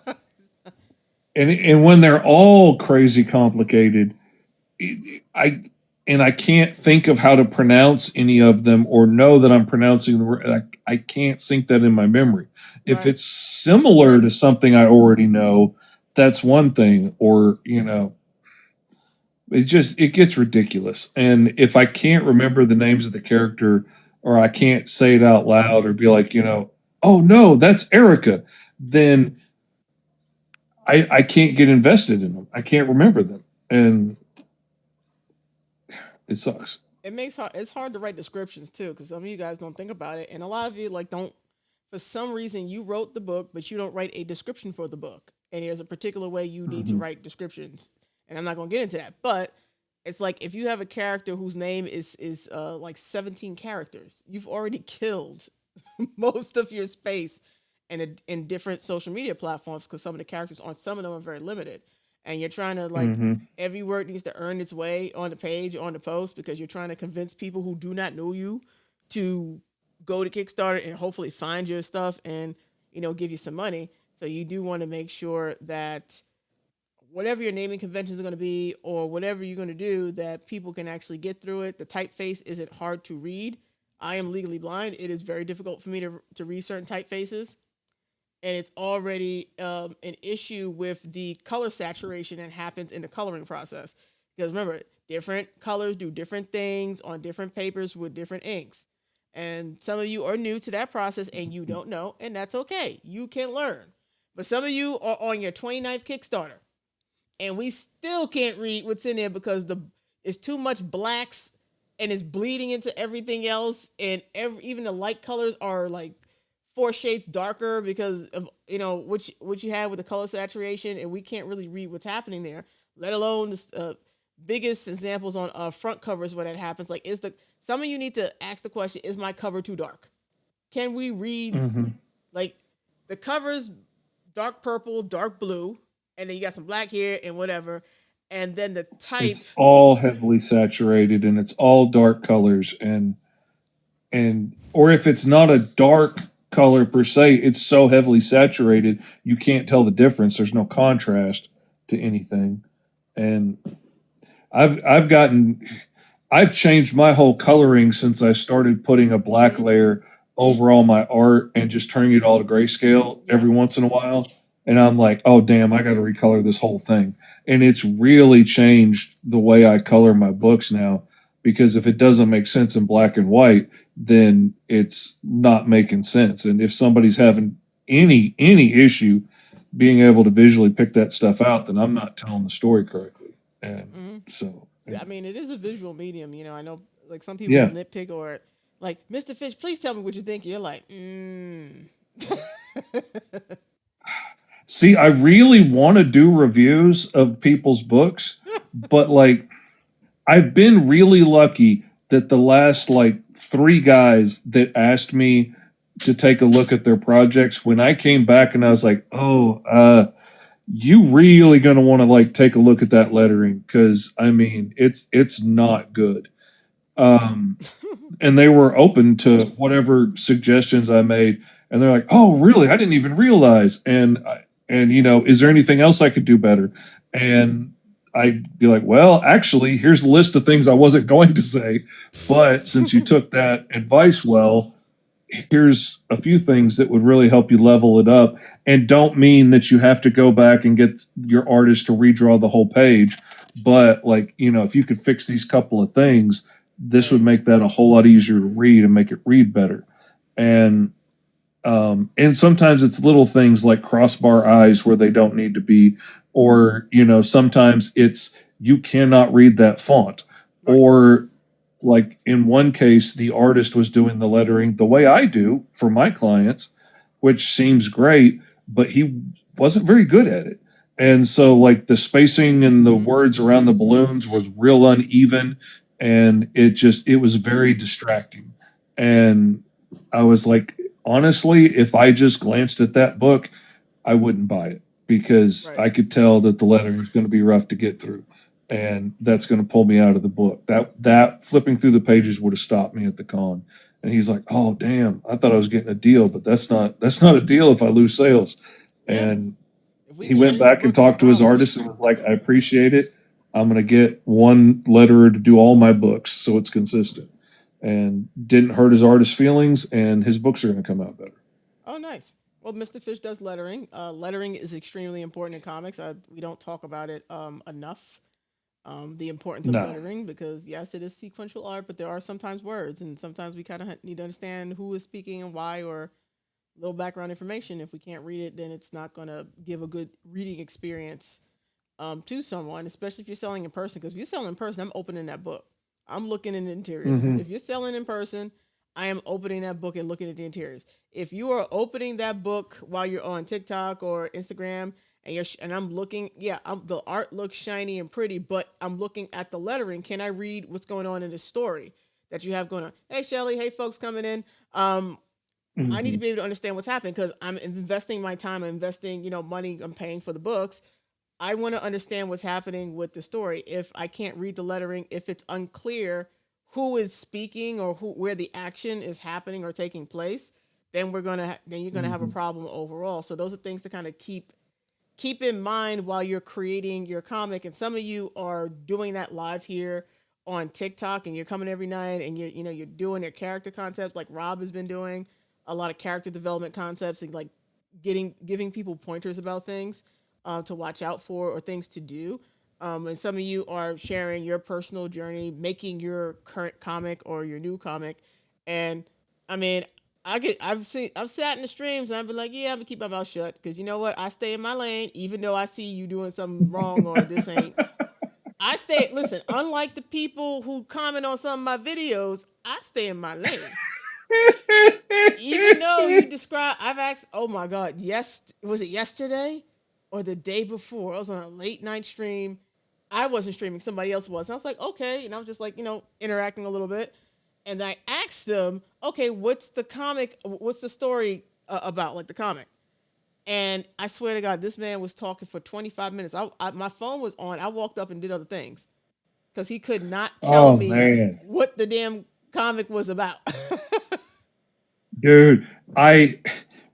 And when they're all crazy complicated, I I can't think of how to pronounce any of them or know that I'm pronouncing I can't sync that in my memory. If Right. it's similar to something I already know, that's one thing. Or it gets ridiculous. And if I can't remember the names of the character, or I can't say it out loud, or be like, oh no, that's Erica, then I can't get invested in them. I can't remember them, and it sucks. It's hard to write descriptions too because some of you guys don't think about it, and a lot of you like don't. For some reason, you wrote the book, but you don't write a description for the book, and there's a particular way you need to hmm write descriptions, and I'm not going to get into that. But it's like if you have a character whose name is like 17 characters, you've already killed most of your space in different social media platforms because some of the characters on some of them are very limited, and you're trying to like hmm every word needs to earn its way on the page on the post because you're trying to convince people who do not know you to go to Kickstarter and hopefully find your stuff and give you some money. So you do want to make sure that whatever your naming conventions are going to be or whatever you're going to do, that people can actually get through it. The typeface isn't hard to read. I am legally blind. It is very difficult for me to read certain typefaces, and it's already an issue with the color saturation that happens in the coloring process. Because remember, different colors do different things on different papers with different inks. And some of you are new to that process and you don't know, and that's okay. You can learn. But some of you are on your 29th Kickstarter, and we still can't read what's in there because it's too much blacks and it's bleeding into everything else, and even the light colors are like 4 shades darker because of what you have with the color saturation, and we can't really read what's happening there. Let alone the biggest examples on front covers where that happens. Like, some of you need to ask the question: is my cover too dark? Can we read hmm like the covers dark purple, dark blue, and then you got some black here and whatever, and then the type. It's all heavily saturated, and it's all dark colors, or if it's not a dark color per se, it's so heavily saturated you can't tell the difference. There's no contrast to anything. And I've gotten I've changed my whole coloring since I started putting a black Mm-hmm. layer over all my art and just turning it all to grayscale Yep. every once in a while. And I'm like, oh damn, I got to recolor this whole thing. And it's really changed the way I color my books now, because if it doesn't make sense in black and white, then it's not making sense. And if somebody's having any issue being able to visually pick that stuff out, then I'm not telling the story correctly. And Mm-hmm. so, I mean, it is a visual medium. I know like some people will yeah. nitpick or Like, Mr. Fish, please tell me what you think. You're like, See, I really want to do reviews of people's books, but like I've been really lucky that the last like three guys that asked me to take a look at their projects, when I came back and I was like, oh, you really gonna want to like take a look at that lettering because I mean it's not good. Um, and they were open to whatever suggestions I made, and they're like, "Oh, really? I didn't even realize." And is there anything else I could do better? And I'd be like, "Well, actually, here's a list of things I wasn't going to say, but since you took that advice well, here's a few things that would really help you level it up, and don't mean that you have to go back and get your artist to redraw the whole page, but like, if you could fix these couple of things, this would make that a whole lot easier to read and make it read better." And sometimes it's little things like crossbar eyes where they don't need to be, or sometimes it's you cannot read that font, Right. or like in one case the artist was doing the lettering the way I do for my clients, which seems great, but he wasn't very good at it. And so like the spacing and the words around the balloons was real uneven, and it was very distracting. And I was like, honestly, if I just glanced at that book, I wouldn't buy it because Right. I could tell that the lettering is going to be rough to get through, and that's going to pull me out of the book. That flipping through the pages would have stopped me at the con. And he's like, "Oh, damn! I thought I was getting a deal, but that's not a deal if I lose sales." Yeah. And If we he can went edit the back and book, no talked to his problem. artist and was like, "I appreciate it. I'm going to get one letterer to do all my books so it's consistent." And didn't hurt his artist's feelings, and his books are going to come out better. Oh, nice. Well, Mr. Fish does lettering. Lettering is extremely important in comics. We don't talk about it enough. The importance of No. lettering, because yes, it is sequential art, but there are sometimes words, and sometimes we kind of need to understand who is speaking and why, or a little background information. If we can't read it, then it's not going to give a good reading experience to someone, especially if you're selling in person. Because if you're selling in person, I'm opening that book. I'm looking in the interiors. Hmm. If you're selling in person, I am opening that book and looking at the interiors. If you are opening that book while you're on TikTok or Instagram, and I'm looking, yeah, the art looks shiny and pretty, but I'm looking at the lettering. Can I read what's going on in the story that you have going on? Hey, Shelly. Hey, folks coming in. I need to Hmm. be able to understand what's happening because I'm investing my time, I'm investing, money, I'm paying for the books. I want to understand what's happening with the story. If I can't read the lettering, if it's unclear who is speaking or where the action is happening or taking place, then then you're gonna have a Hmm. problem overall. So those are things to kind of keep in mind while you're creating your comic. And some of you are doing that live here on TikTok, and you're coming every night, and you're doing your character concepts like Rob has been doing a lot of character development concepts, and like giving people pointers about things to watch out for or things to do. And some of you are sharing your personal journey, making your current comic or your new comic. And I mean, I've sat in the streams and I've been like, yeah, I'm gonna keep my mouth shut because you know what? I stay in my lane, even though I see you doing something wrong or this ain't. I stay. Listen, unlike the people who comment on some of my videos, I stay in my lane. Even though you describe, I've asked. Oh my God, yes, was it yesterday or the day before? I was on a late night stream. I wasn't streaming, somebody else was. And I was like, okay, and I was just like, interacting a little bit. And I asked them, okay, what's the comic? What's the story about? Like the comic. And I swear to God, this man was talking for 25 minutes. My phone was on. I walked up and did other things because he could not tell Oh me man, what the damn comic was about. dude, I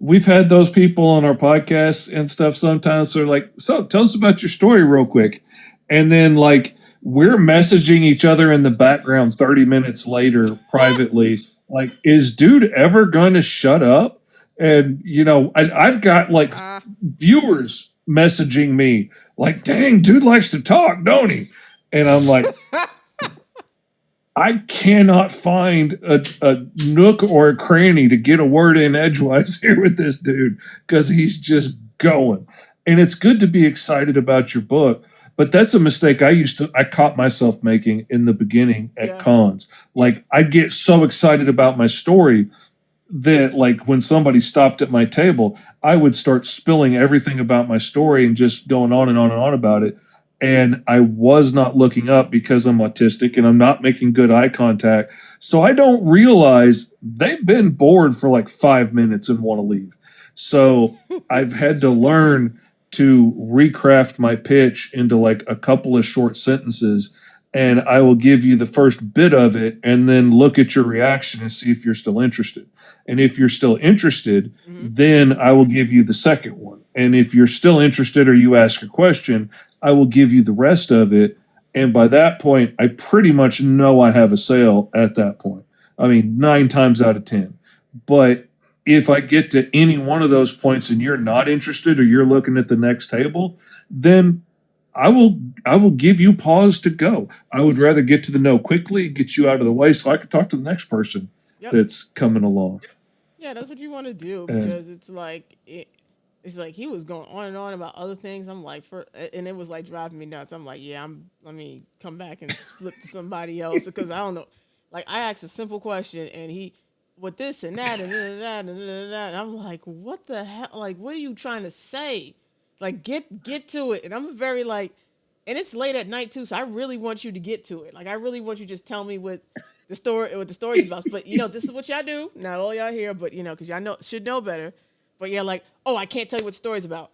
we've had those people on our podcast and stuff sometimes. They're like, "So, tell us about your story real quick," and then like we're messaging each other in the background 30 minutes later privately. Like, is dude ever going to shut up? And I've got like uh, viewers messaging me like, "Dang, dude likes to talk, don't he?" And I'm like, I cannot find a nook or a cranny to get a word in edgewise here with this dude because he's just going. And it's good to be excited about your book, But that's a mistake I caught myself making in the beginning at Yeah. cons. Like I get so excited about my story that like when somebody stopped at my table, I would start spilling everything about my story and just going on and on and on about it. And I was not looking up because I'm autistic and I'm not making good eye contact. So I don't realize they've been bored for like 5 minutes and want to leave. So I've had to learn to recraft my pitch into like a couple of short sentences, and I will give you the first bit of it and then look at your reaction and see if you're still interested. And if you're still interested, then I will give you the second one. And if you're still interested or you ask a question, I will give you the rest of it. And by that point, I pretty much know I have a sale at that point. I mean, 9 times out of 10. But if I get to any one of those points and you're not interested or you're looking at the next table, then I will give you pause to go. I would rather get to the no quickly, get you out of the way so I can talk to the next person that's coming along. Yeah, that's what you want to do, And because it's like he was going on and on about other things. I'm like, and it was like driving me nuts. I'm like, yeah, let me come back and flip to somebody else, because I don't know. Like I asked a simple question and he with this and that and that and that, and I'm like, what the hell? Like, what are you trying to say? Like, get to it. And I'm very like, and it's late at night too, so I really want you to get to it. Like, I really want you to just tell me what the story's about. But this is what y'all do. Not all y'all here, but because y'all should know better. But yeah, like, oh, I can't tell you what the story's about.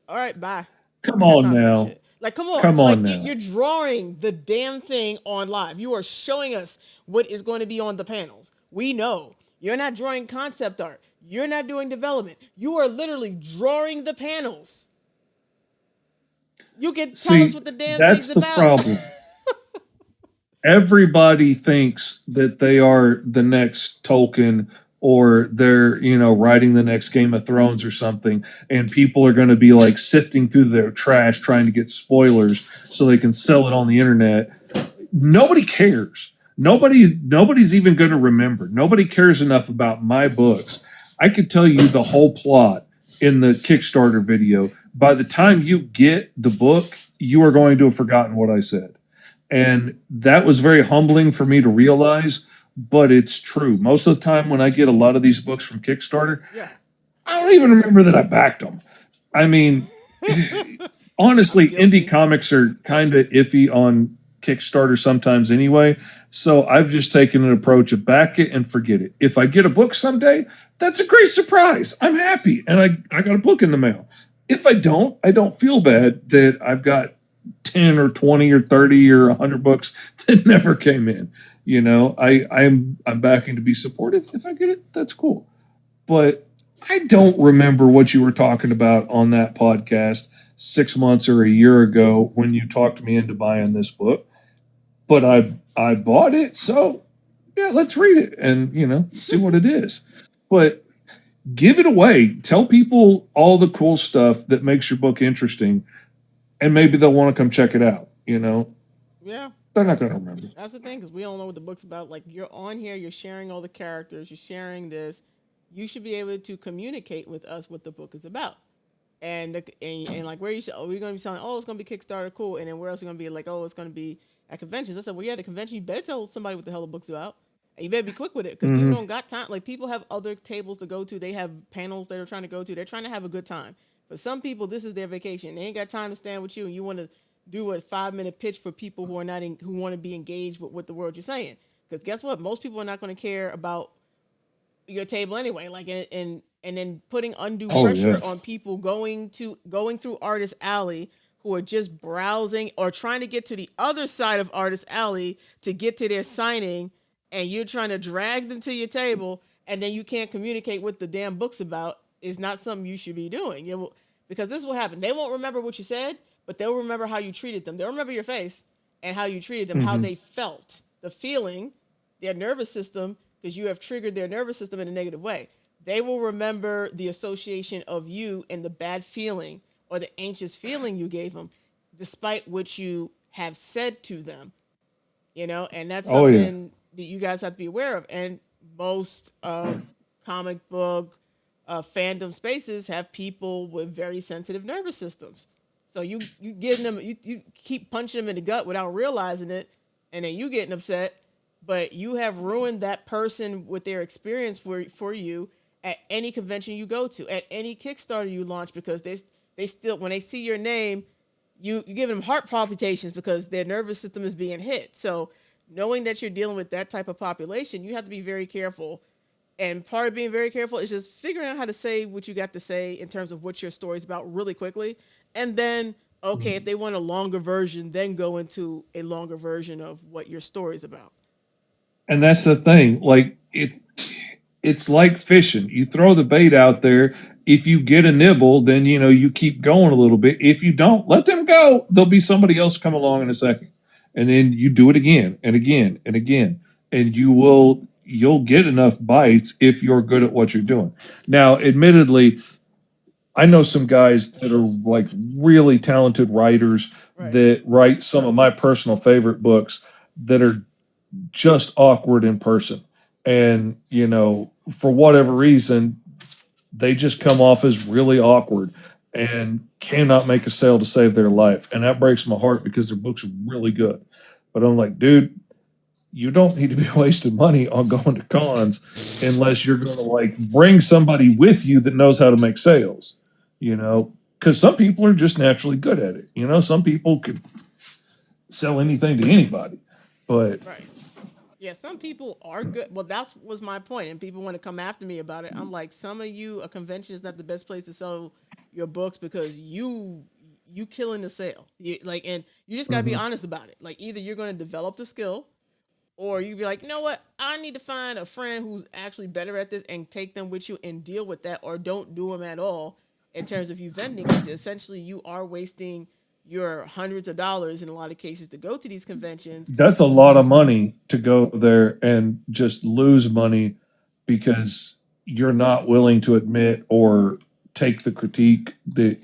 All right, bye. come I got on time for that now. shit. Like, come on. Come Like, on now. you're drawing the damn thing on live. You are showing us what is going to be on the panels. We know. You're not drawing concept art. You're not doing development. You are literally drawing the panels. You can tell us See, what the damn thing's that's the about. problem. Everybody thinks that they are the next Tolkien or they're, writing the next Game of Thrones or something, and people are going to be like sifting through their trash trying to get spoilers so they can sell it on the internet. Nobody cares. Nobody's even going to remember. Nobody cares enough about my books. I could tell you the whole plot in the Kickstarter video. By the time you get the book, you are going to have forgotten what I said. And that was very humbling for me to realize, but it's true. Most of the time when I get a lot of these books from Kickstarter, Yeah. I don't even remember that I backed them. I mean, honestly, indie comics are kind of iffy on Kickstarter sometimes anyway. So I've just taken an approach of back it and forget it. If I get a book someday, that's a great surprise. I'm happy. And I got a book in the mail. If I don't feel bad that I've got 10 or 20 or 30 or 100 books that never came in. I'm backing to be supportive. If I get it, that's cool. But I don't remember what you were talking about on that podcast 6 months or a year ago when you talked me into buying this book. But I bought it, so yeah, let's read it and see what it is. But give it away. Tell people all the cool stuff that makes your book interesting, and maybe they'll want to come check it out. Yeah. They're not going to remember. That's the thing, because we don't know what the book's about. Like, you're on here, you're sharing all the characters, you're sharing this. You should be able to communicate with us what the book is about. And like, where we're going to be selling, oh, it's going to be Kickstarter, cool. And then where else are going to be like, oh, it's going to be at conventions. I said, well, yeah, at a convention, you better tell somebody what the hell the book's about. And you better be quick with it, because people don't got time. Like, people have other tables to go to. They have panels they're trying to go to. They're trying to have a good time. For some people, this is their vacation. They ain't got time to stand with you, and you want to do a 5-minute pitch for people who are not who want to be engaged with the word you're saying. Because guess what? Most people are not going to care about your table anyway. Like, and then putting undue pressure on people going through Artist Alley, who are just browsing or trying to get to the other side of Artist Alley to get to their signing, and you're trying to drag them to your table, and then you can't communicate what the damn book's about, is not something you should be doing. Because this is what happened. They won't remember what you said, but they'll remember how you treated them. They'll remember your face and how you treated them, how they felt, the feeling, their nervous system, because you have triggered their nervous system in a negative way. They will remember the association of you and the bad feeling or the anxious feeling you gave them, despite what you have said to them. And that's something that you guys have to be aware of. And most comic book fandom spaces have people with very sensitive nervous systems. So you getting them, you keep punching them in the gut without realizing it, and then you getting upset, but you have ruined that person with their experience for you at any convention you go to, at any Kickstarter you launch, because they still, when they see your name, you give them heart palpitations because their nervous system is being hit. So knowing that you're dealing with that type of population, you have to be very careful. And part of being very careful is just figuring out how to say what you got to say in terms of what your story's about really quickly. And then, okay, if they want a longer version, then go into a longer version of what your story's about. And that's the thing. Like it's like fishing. You throw the bait out there. If you get a nibble, then you keep going a little bit. If you don't, let them go. There'll be somebody else come along in a second. And then you do it again and again and again. And you'll get enough bites if you're good at what you're doing. Now, admittedly, I know some guys that are like really talented writers Right. that write some of my personal favorite books that are just awkward in person. And, for whatever reason, they just come off as really awkward and cannot make a sale to save their life. And that breaks my heart because their books are really good. But I'm like, dude, you don't need to be wasting money on going to cons unless you're going to like bring somebody with you that knows how to make sales, because some people are just naturally good at it. Some people could sell anything to anybody, but Right. Yeah, some people are good. Well, that was my point, and people want to come after me about it. I'm like, some of you, a convention is not the best place to sell your books because you killing the sale. Like, and you just gotta be mhm. honest about it. Like, either you're going to develop the skill, or you be like, you know what, I need to find a friend who's actually better at this and take them with you and deal with that, or don't do them at all. In terms of you vending, essentially you are wasting your hundreds of dollars in a lot of cases to go to these conventions. That's a lot of money to go there and just lose money because you're not willing to admit or take the critique that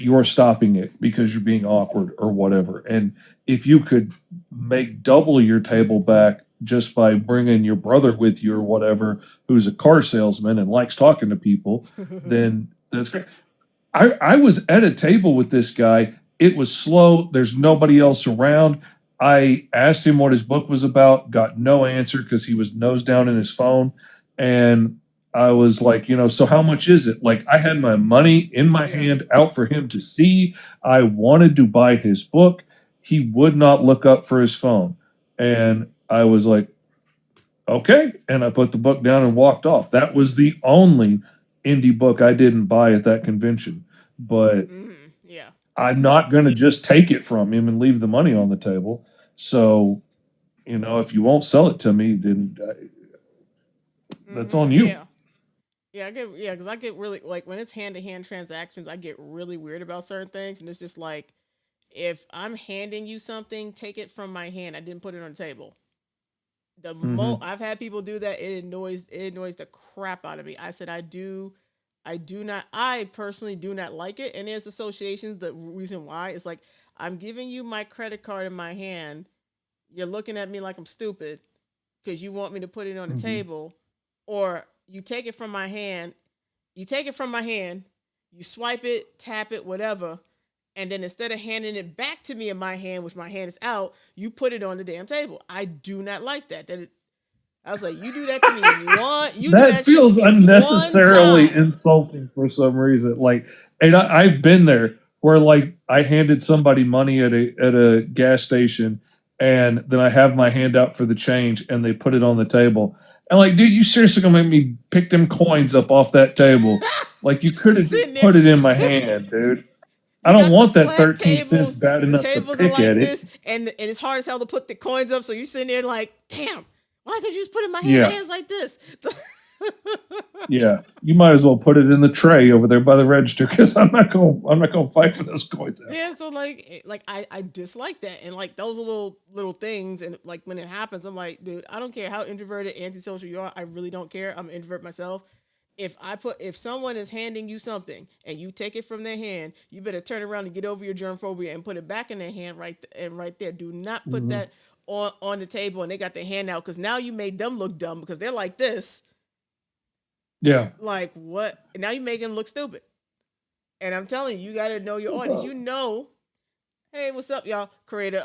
you're stopping it because you're being awkward or whatever. And if you could make double your table back just by bringing your brother with you or whatever, who's a car salesman and likes talking to people, then that's great. I was at a table with this guy. It was slow. There's nobody else around. I asked him what his book was about, got no answer because he was nose down in his phone. And I was like, so how much is it? Like, I had my money in my Yeah. hand out for him to see. I wanted to buy his book. He would not look up for his phone. And I was like, okay. And I put the book down and walked off. That was the only indie book I didn't buy at that convention. But Yeah. I'm not going to just take it from him and leave the money on the table. So, if you won't sell it to me, then that's on you. Yeah. Yeah, because I get really, like, when it's hand to hand transactions, I get really weird about certain things, and it's just like, if I'm handing you something, take it from my hand. I didn't put it on the table. Hmm. I've had people do that. It annoys the crap out of me. I said I do not, I personally do not like it, and there's associations. The reason why is like, I'm giving you my credit card in my hand. You're looking at me like I'm stupid because you want me to put it on the Hmm. table, or you take it from my hand. You take it from my hand. You swipe it, tap it, whatever, and then instead of handing it back to me in my hand, which my hand is out, you put it on the damn table. I do not like that. I was like, you do that to me one, you do That that shit to feels me one unnecessarily time. insulting for some reason. Like, and I've been there where like I handed somebody money at a gas station, and then I have my hand out for the change, and they put it on the table. And like, dude, you seriously gonna make me pick them coins up off that table? Like, you could Just have just sitting there. put it in my hand, dude. I You don't got the want that flat 13 cents tables. bad The enough to tables are pick at like it. this, and it's hard as hell to put the coins up. So you're sitting there like, damn, why could you just put it in my hand? My Yeah. hand's like this. Yeah, you might as well put it in the tray over there by the register because I'm not gonna fight for those coins after. Yeah, so like I dislike that, and like those are little things, and like when it happens, I'm like, dude, I don't care how introverted, antisocial you are, I really don't care. I'm an introvert myself. If someone is handing you something and you take it from their hand, you better turn around and get over your germ phobia and put it back in their hand right there. Do not put Hmm. that on the table and they got their hand out because now you made them look dumb because they're like this, Yeah, like what? Now you make them look stupid. And I'm telling you, you got to know your What's audience. up? You know, hey, what's up, y'all? Creator.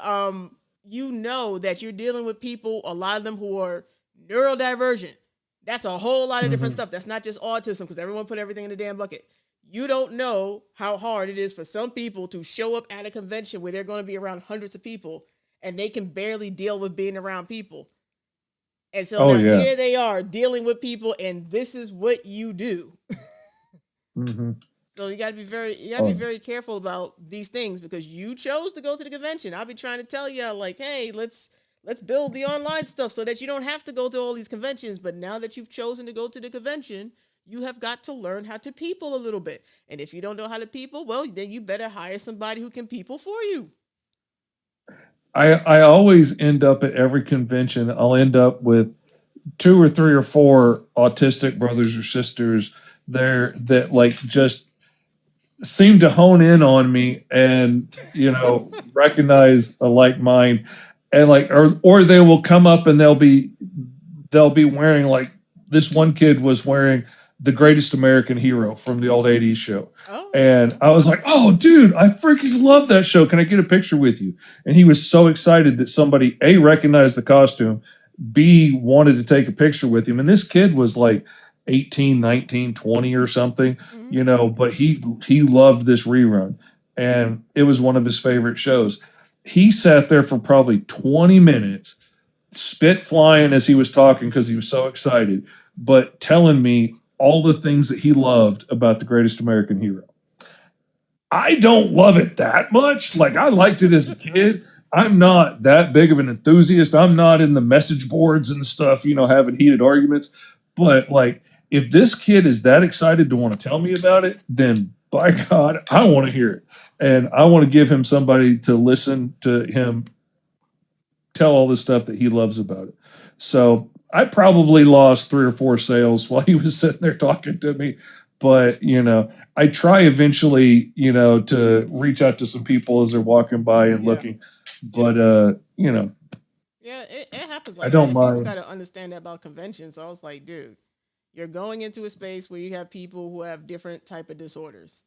You know that you're dealing with people, a lot of them who are neurodivergent. That's a whole lot of different Hmm. stuff. That's not just autism because everyone put everything in the damn bucket. You don't know how hard it is for some people to show up at a convention where they're going to be around hundreds of people and they can barely deal with being around people. And so Oh now yeah. here they are dealing with people, and this is what you do. Hmm. So you gotta be Oh, very careful about these things because you chose to go to the convention. I'll be trying to tell you like, hey, let's build the online stuff so that you don't have to go to all these conventions. But now that you've chosen to go to the convention, you have got to learn how to people a little bit. And if you don't know how to people, well, then you better hire somebody who can people for you. I always end up at every convention. I'll end up with two or three or four autistic brothers or sisters there that like just seem to hone in on me and recognize a like mind, and like or they will come up and they'll be wearing, like, this one kid was wearing the Greatest American Hero from the old 80s show. Oh, And I was like, "Oh, dude, I freaking love that show. Can I get a picture with you?" And he was so excited that somebody A recognized the costume, B wanted to take a picture with him. And this kid was like 18, 19, 20 or something, mm-hmm. but he loved this rerun and it was one of his favorite shows. He sat there for probably 20 minutes, spit flying as he was talking because he was so excited, but telling me all the things that he loved about the Greatest American Hero. I don't love it that much. Like, I liked it as a kid. I'm not that big of an enthusiast. I'm not in the message boards and stuff, having heated arguments. But like, if this kid is that excited to want to tell me about it, then by God, I want to hear it. And I want to give him somebody to listen to him tell all the stuff that he loves about it. So I probably lost three or four sales while he was sitting there talking to me. But, I try eventually, to reach out to some people as they're walking by and Yeah. looking. But, Yeah, it happens I like that. don't And people mind. got to understand that about conventions. So I was like, dude, you're going into a space where you have people who have different type of disorders.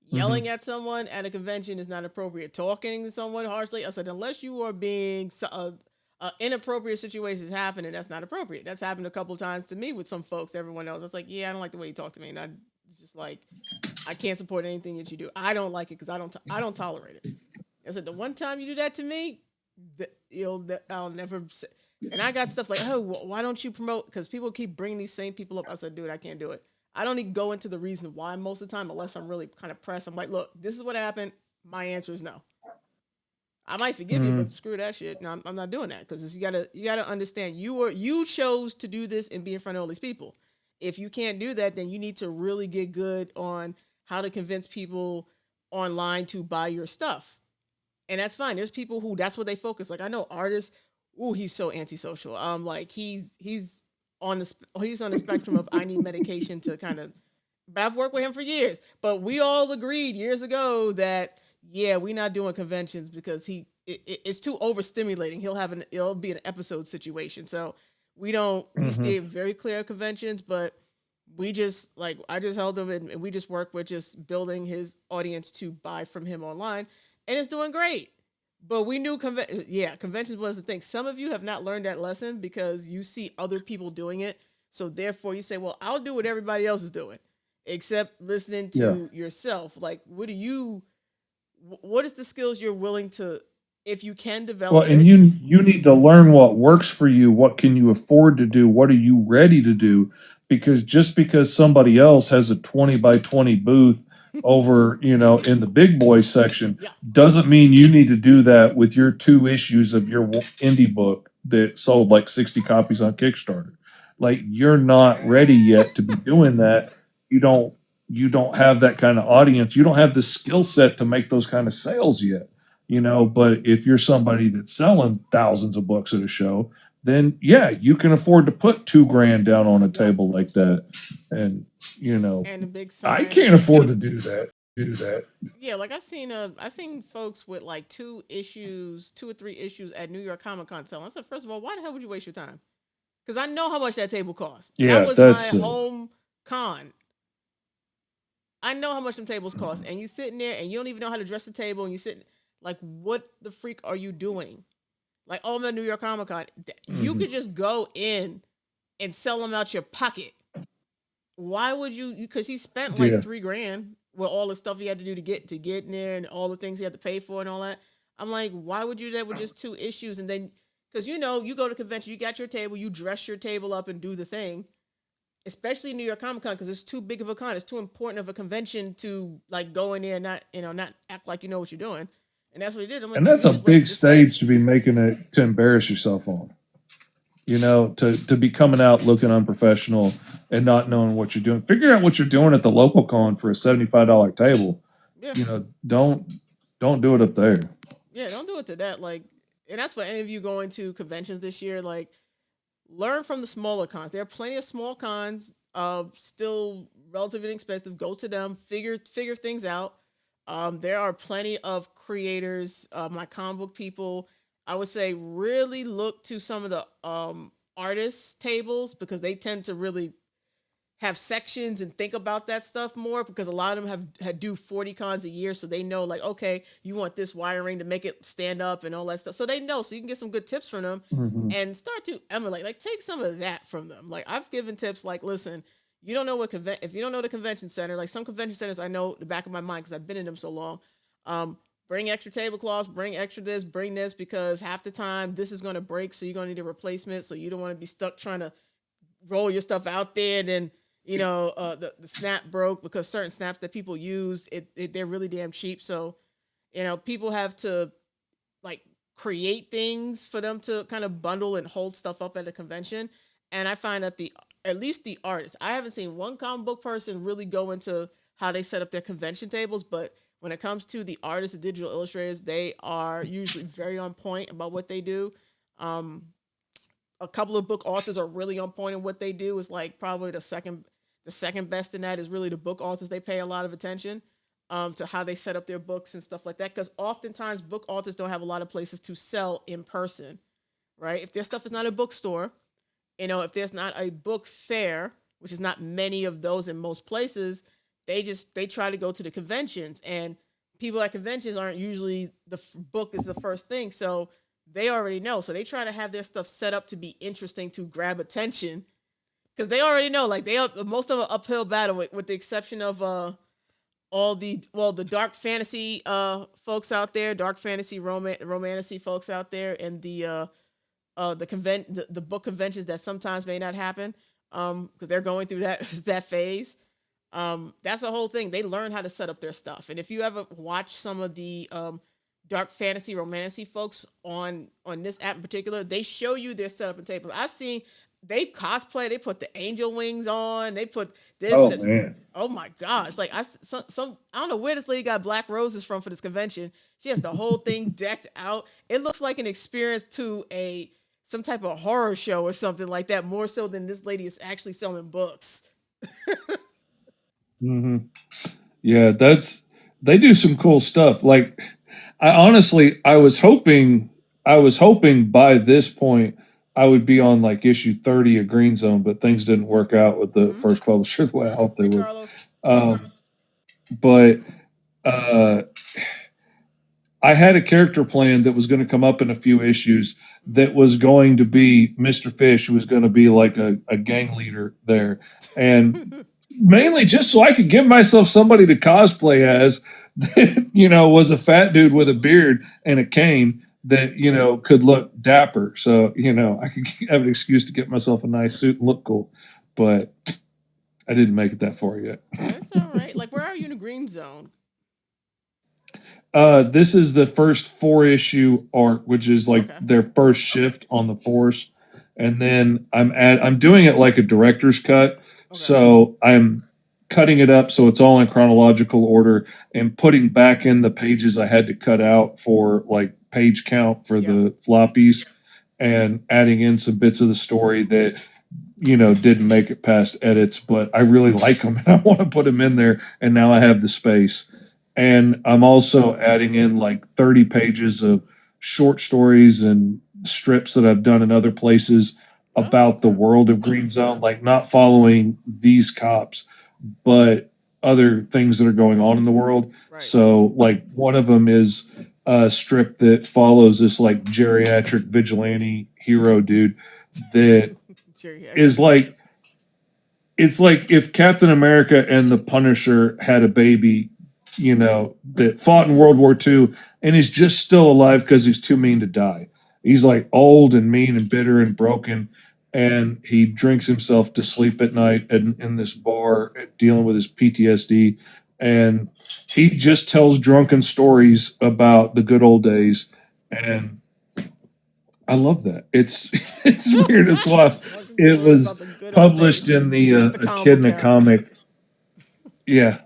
Yelling Hmm. at someone at a convention is not appropriate. Talking to someone harshly, I said, unless you are being inappropriate situations happening, that's not appropriate. That's happened a couple times to me with some folks. Everyone else, it's like, yeah, I don't like the way you talk to me, and it's just like, I can't support anything that you do. I don't like it because I don't tolerate it. I said the one time you do that to me, I'll never. Say, and I got stuff like, oh, why don't you promote? Because people keep bringing these same people up. I said, dude, I can't do it. I don't even go into the reason why most of the time, unless I'm really kind of pressed. I'm like, look, this is what happened. My answer is no. I might forgive you, but Hmm. screw that shit. No, I'm not doing that because you gotta understand you chose to do this and be in front of all these people. If you can't do that, then you need to really get good on how to convince people online to buy your stuff, and that's fine. There's people who that's what they focus. Like I know artists. Ooh, he's so antisocial. Like he's on the spectrum of I need medication to kind of. But I've worked with him for years. But we all agreed years ago that yeah, we're not doing conventions because it's too overstimulating. It'll be an episode situation. So we Hmm. stay very clear of conventions, but we just like I just held him and we just work with just building his audience to buy from him online, and it's doing great. But we knew conventions was the thing. Some of you have not learned that lesson because you see other people doing it, so therefore you say, "Well, I'll do what everybody else is doing," except listening Yeah. to yourself. Like, what is the skills you're willing to, if you can Well, develop and it? you need to learn what works for you. What can you afford to do? What are you ready to do? Because just because somebody else has a 20 by 20 booth over, in the big boy section, Yeah, doesn't mean you need to do that with your two issues of your indie book that sold like 60 copies on Kickstarter. Like, you're not ready yet to be doing that. You don't have that kind of audience. You don't have the skill set to make those kind of sales yet. But if you're somebody that's selling thousands of books at a show, then yeah, you can afford to put 2 grand down on a yeah, table like that. And and a big I sign. can't afford to do that. Do that. Yeah, like I've seen folks with like 2 or 3 issues at New York Comic Con selling. I said, first of all, why the hell would you waste your time? Because I know how much that table costs. That Yeah, was my that's home con. I know how much them tables cost, and you sitting there and you don't even know how to dress the table, and you sit like, what the freak are you doing? Like, all the New York Comic Con, you Mhm. could just go in and sell them out your pocket. Why would you? Because he spent like Yeah. $3 grand with all the stuff he had to do to get in there and all the things he had to pay for and all that. I'm like, why would you do that with just two issues? And then, because you go to convention, you got your table, you dress your table up and do the thing. Especially New York Comic Con, because it's too big of a con. It's too important of a convention to like go in there and not not act like you know what you're doing. And that's what he did. I'm like, And you, that's you a just big wasted the stage space. to be making it to embarrass yourself on. To be coming out looking unprofessional and not knowing what you're doing. Figure out what you're doing at the local con for a $75 table. Yeah, Don't do it up there. yeah. Don't do it to that. Like, and that's for any of you going to conventions this year. Like, learn from the smaller cons. There are plenty of small cons, still relatively inexpensive. Go to them, figure things out. There are plenty of creators, my comic book people. I would say really look to some of the artist tables, because they tend to really have sections and think about that stuff more, because a lot of them had do 40 cons a year, so they know, like, okay, you want this wiring to make it stand up and all that stuff, so they know, so you can get some good tips from them Hmm. and start to emulate, like, take some of that from them. Like, I've given tips like, listen, you don't know what if you don't know the convention center, like some convention centers I know the back of my mind because I've been in them so long. Bring extra tablecloths, bring extra this, bring this, because half the time this is going to break, so you're going to need a replacement, so you don't want to be stuck trying to roll your stuff out there, and then the snap broke, because certain snaps that people use, they're really damn cheap. So people have to like create things for them to kind of bundle and hold stuff up at a convention. And I find that the at least the artists, I haven't seen one comic book person really go into how they set up their convention tables, but when it comes to the artists and digital illustrators, they are usually very on point about what they do. um a couple of book authors are really on point in what they do. Is like probably the second best in that is really the book authors. They pay a lot of attention to how they set up their books and stuff like that, because oftentimes book authors don't have a lot of places to sell in person, right? If their stuff is not a bookstore, if there's not a book fair, which is not many of those in most places, they try to go to the conventions, and people at conventions aren't usually book is the first thing, so they already know. So they try to have their stuff set up to be interesting to grab attention, because they already know, like, most of an uphill battle, with the exception of the dark fantasy folks out there, dark fantasy romantasy folks out there, and the book conventions that sometimes may not happen, because they're going through that that phase. That's the whole thing. They learn how to set up their stuff. And if you ever watch some of the dark fantasy romantasy folks on this app in particular, they show you their setup and tables. I've seen they cosplay. They put the angel wings on. They put this. Oh man. Oh my gosh! Like, I don't know where this lady got black roses from for this convention. She has the whole thing decked out. It looks like an experience to a some type of horror show or something like that, more so than this lady is actually selling books. Hmm. Yeah, they do some cool stuff. Like I was hoping by this point I would be on like issue 30 of Green Zone, but things didn't work out with the Mm-hmm. first publisher the way I hoped they Hey, would. Carlos. Um, but uh, I had a character plan that was going to come up in a few issues that was going to be Mr. Fish, who was going to be like a gang leader there. And mainly just so I could give myself somebody to cosplay as that, was a fat dude with a beard and a cane that, could look dapper. So, I could have an excuse to get myself a nice suit and look cool. But I didn't make it that far yet. That's all right. Like, where are you in the green zone? This is the first 4 issue arc, which is like Okay. their first shift on the force, and then I'm doing it like a director's cut, Okay. so I'm cutting it up so it's all in chronological order and putting back in the pages I had to cut out for like page count for Yeah. the floppies, and adding in some bits of the story that didn't make it past edits, but I really like them and I want to put them in there, and now I have the space. And I'm also adding in like 30 pages of short stories and strips that I've done in other places Oh, about the okay. world of Green Zone, like not following these cops, but other things that are going on in the world. Right. So like one of them is a strip that follows this like geriatric vigilante hero dude that is Geriatric. like, it's like if Captain America and the Punisher had a baby, that fought in World War II and is just still alive because he's too mean to die. He's like old and mean and bitter and broken, and he drinks himself to sleep at night in this bar dealing with his PTSD. And he just tells drunken stories about the good old days. And I love that. It's weird as well. It Stories was about the good old published days. in the That's the A comic Kid book in a character. Comic. Yeah,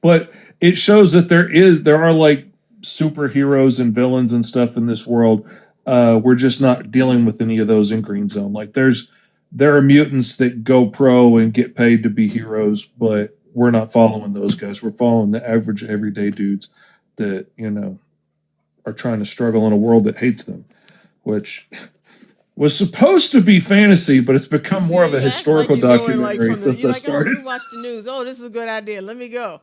but it shows that there are like superheroes and villains and stuff in this world. We're just not dealing with any of those in Green Zone. Like there are mutants that go pro and get paid to be heroes, but we're not following those guys. We're following the average everyday dudes that are trying to struggle in a world that hates them, which was supposed to be fantasy, but it's You become more see, of a you act like historical you're going like documentary from the. since You're I like, oh, let started. me watch the news. Oh, this is a good idea. Let me go.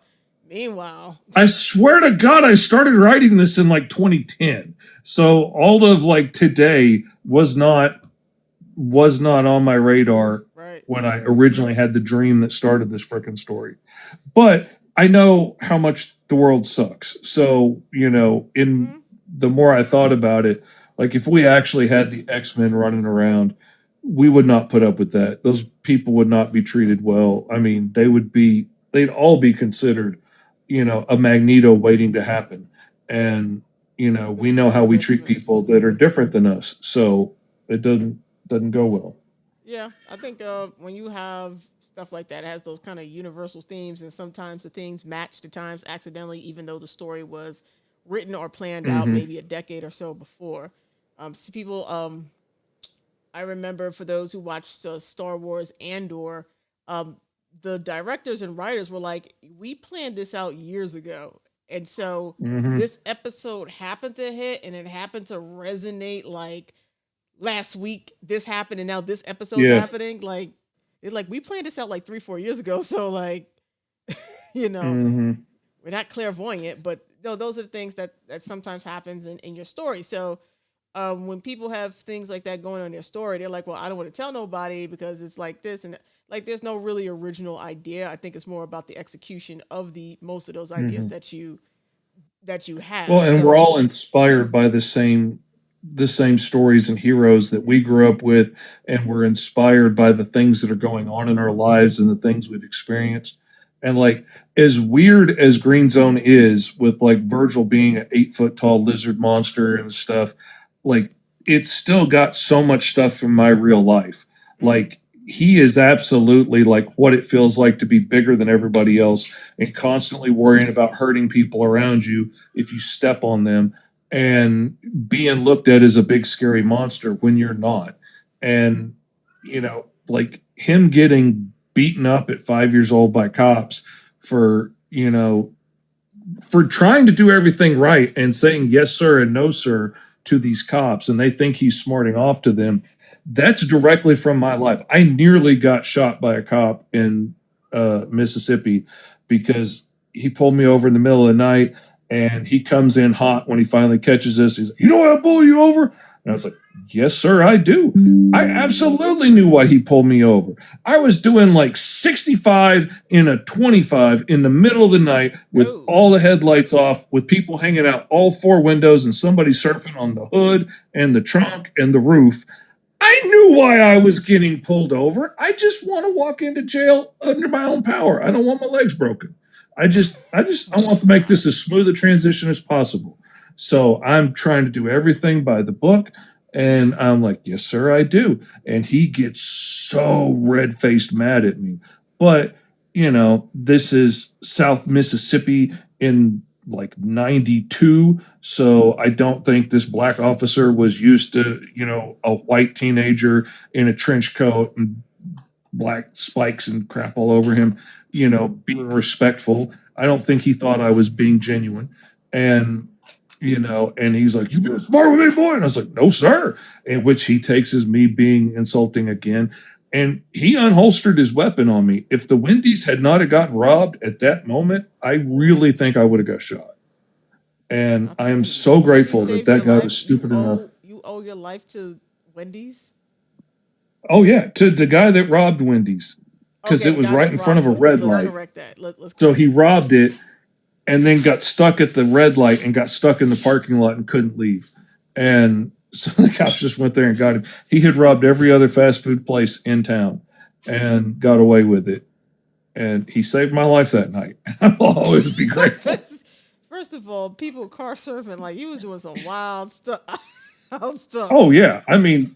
Meanwhile, I swear to God, I started writing this in like 2010. So all of like today was not on my radar right. when I originally had the dream that started this freaking story. But I know how much the world sucks. So, in Mm-hmm. the more I thought about it, like if we actually had the X-Men running around, we would not put up with that. Those people would not be treated well. I mean, they'd all be considered, a Magneto waiting to happen. And, The we know story how of we treat X-Men. people that are different than us. So it doesn't go well. Yeah, I think when you have stuff like that, it has those kind of universal themes, and sometimes the things match the times accidentally, even though the story was written or planned out Hmm. maybe a decade or so before. People, I remember for those who watched Star Wars Andor, um, the directors and writers were like, "We planned this out years ago," and so Hmm. this episode happened to hit, and it happened to resonate like last week this happened and now this episode's Yeah. happening. Like it's like we planned this out like 3-4 years ago. So like, you know, Hmm. we're not clairvoyant, but no, those are the things that sometimes happens in your story. So when people have things like that going on in their story, they're like, well, I don't want to tell nobody because it's like this and like there's no really original idea. I think it's more about the execution of the most of those ideas Hmm. that you Well, have. and we're So all inspired by the same stories and heroes that we grew up with, and we're inspired by the things that are going on in our lives and the things we've experienced. And like as weird as Green Zone is, with like Virgil being an 8 foot tall lizard monster and stuff, like it's still got so much stuff from my real life. mm, Like he is absolutely like what it feels like to be bigger than everybody else and constantly worrying about hurting people around you if you step on them, and being looked at as a big scary monster when you're not. And like him getting beaten up at 5 years old by cops for for trying to do everything right and saying yes sir and no sir to these cops, and they think he's smarting off to them. That's directly from my life. I nearly got shot by a cop in Mississippi because he pulled me over in the middle of the night, and he comes in hot when he finally catches us. He's like, "You know why I pulled you over?" And I was like, "Yes, sir, I do." I absolutely knew why he pulled me over. I was doing like 65 in a 25 in the middle of the night with oh, all the headlights off, with people hanging out all four windows and somebody surfing on the hood and the trunk and the roof. I knew why I was getting pulled over. I just want to walk into jail under my own power. I don't want my legs broken. I want to make this as smooth a transition as possible. So I'm trying to do everything by the book. And I'm like, yes, sir, I do. And he gets so red faced mad at me. But, this is South Mississippi in like 92. So I don't think this black officer was used to, a white teenager in a trench coat and black spikes and crap all over him, being respectful. I don't think he thought I was being genuine. And, and he's like, "You being smart with me, boy?" And I was like, "No, sir." In which he takes as me being insulting again. and he unholstered his weapon on me. If the Wendy's had not have gotten robbed at that moment, I really think I would have got shot. And Not the I am Wendy's. so Wendy's grateful that saved your that guy life. was stupid enough. You owe your life to Wendy's. Oh yeah, to the guy that robbed Wendy's, because Okay, it the was guy right that in front of robbed a Wendy's. red Let's light. correct that. Let's So correct he that. robbed it and then got stuck at the red light and got stuck in the parking lot and couldn't leave. And so the cops just went there and got him. He had robbed every other fast food place in town and got away with it. And he saved my life that night. I'll always be grateful. First of all, people car surfing like you was doing some wild stuff. Wild stuff. Oh yeah, I mean,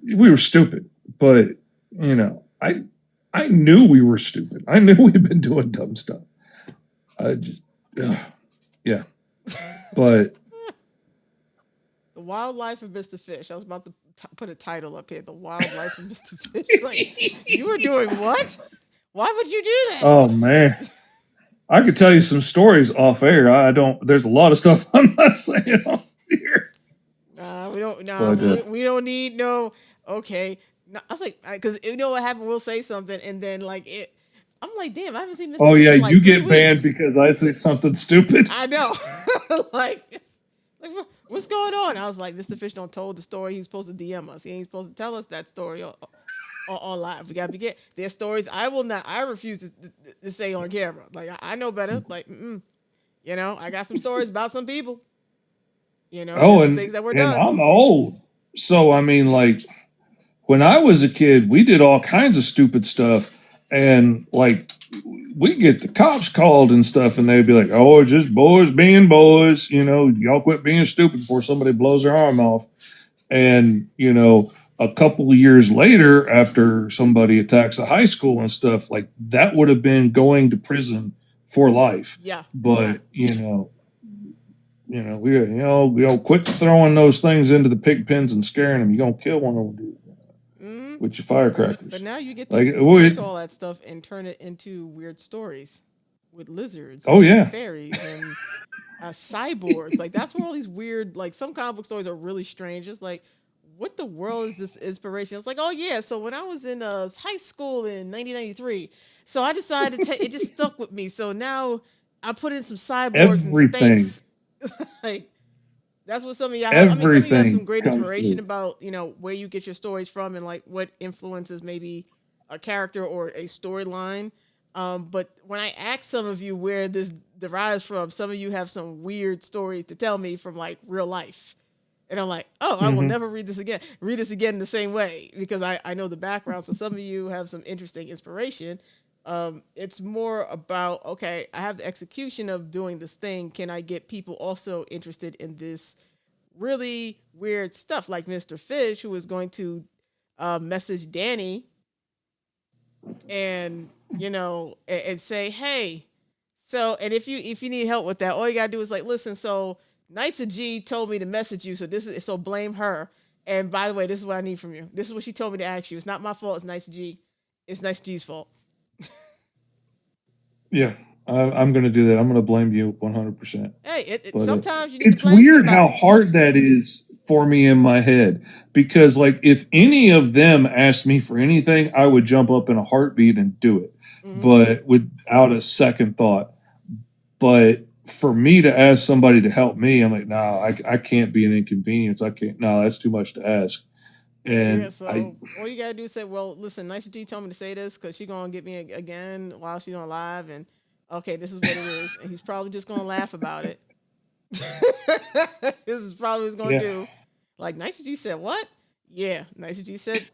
we were stupid, but I knew we were stupid. I knew we'd been doing dumb stuff. I just, yeah, but The Wildlife of Mr. Fish. I was about to put a title up here. The Wildlife of Mr. Fish. Like, you were doing what? Why would you do that? oh man, I could tell you some stories off air. I don't. There's a lot of stuff I'm not saying on here. We don't. No, But we don't need no. Okay. No, I was like, because you know what happened? We'll say something, and then like it. I'm like, damn, I haven't seen Mr. oh Fish yeah, in like you 3 get banned weeks. because I say something stupid. I know. like what's going on? I was like, Mr. Fish don't told the story. He's supposed to DM us. He ain't supposed to tell us that story on live. We gotta be get their stories. I will not. I refuse to say on camera. Like I know better. Like, I got some stories about some people. Oh, there's some things that were and done. I'm old, so I mean, like when I was a kid, we did all kinds of stupid stuff, and like we get the cops called and stuff, and they'd be like, "Oh, it's just boys being boys, y'all quit being stupid before somebody blows their arm off." And a couple of years later, after somebody attacks a high school and stuff, like that would have been going to prison for life. Yeah. But we all quit throwing those things into the pig pens and scaring them. You're gonna kill one of them with your firecrackers. But now you get to Like, take all that stuff and turn it into weird stories with lizards. Oh, and yeah. fairies and cyborgs. Like that's where all these weird, like some comic book stories are really strange. It's like, what the world is this inspiration? It's like, oh yeah, so when I was in high school in 1993, so I decided to it just stuck with me. So now I put in some cyborgs in Everything. space. Like that's what some of y'all have. I mean, some of you have some Everything great comes inspiration through. about where you get your stories from and like what influences maybe a character or a storyline. But when I ask some of you where this derives from, some of you have some weird stories to tell me from like real life. And I'm like, oh, I will Mhm. never read this again. Read this again the same way because I know the background. So some of you have some interesting inspiration. It's more about, okay, I have the execution of doing this thing. Can I get people also interested in this really weird stuff like Mr. Fish, who is going to message Danny and and say, hey, so and if you need help with that, all you gotta do is like, listen, so Knights of G told me to message you, so blame her. And by the way, this is what I need from you. This is what she told me to ask you. It's not my fault. It's Knights of G. It's Knights of G's fault. Yeah, I'm going to do that. I'm going to blame you 100%. Hey, But sometimes you need to it's blame weird how somebody. hard that is for me in my head because, like, if any of them asked me for anything, I would jump up in a heartbeat and do it, but without a second thought. But for me to ask somebody to help me, I'm like, no, I can't be an inconvenience. I can't. No, that's too much to ask. And Yeah, so all you gotta do is say, well, listen, Nice G told me to say this because she's gonna get me again while she's on live, and okay, this is what it is, and he's probably just gonna laugh about it. This is probably what he's gonna yeah, do. Like Nice G said, what? Yeah, Nice G said,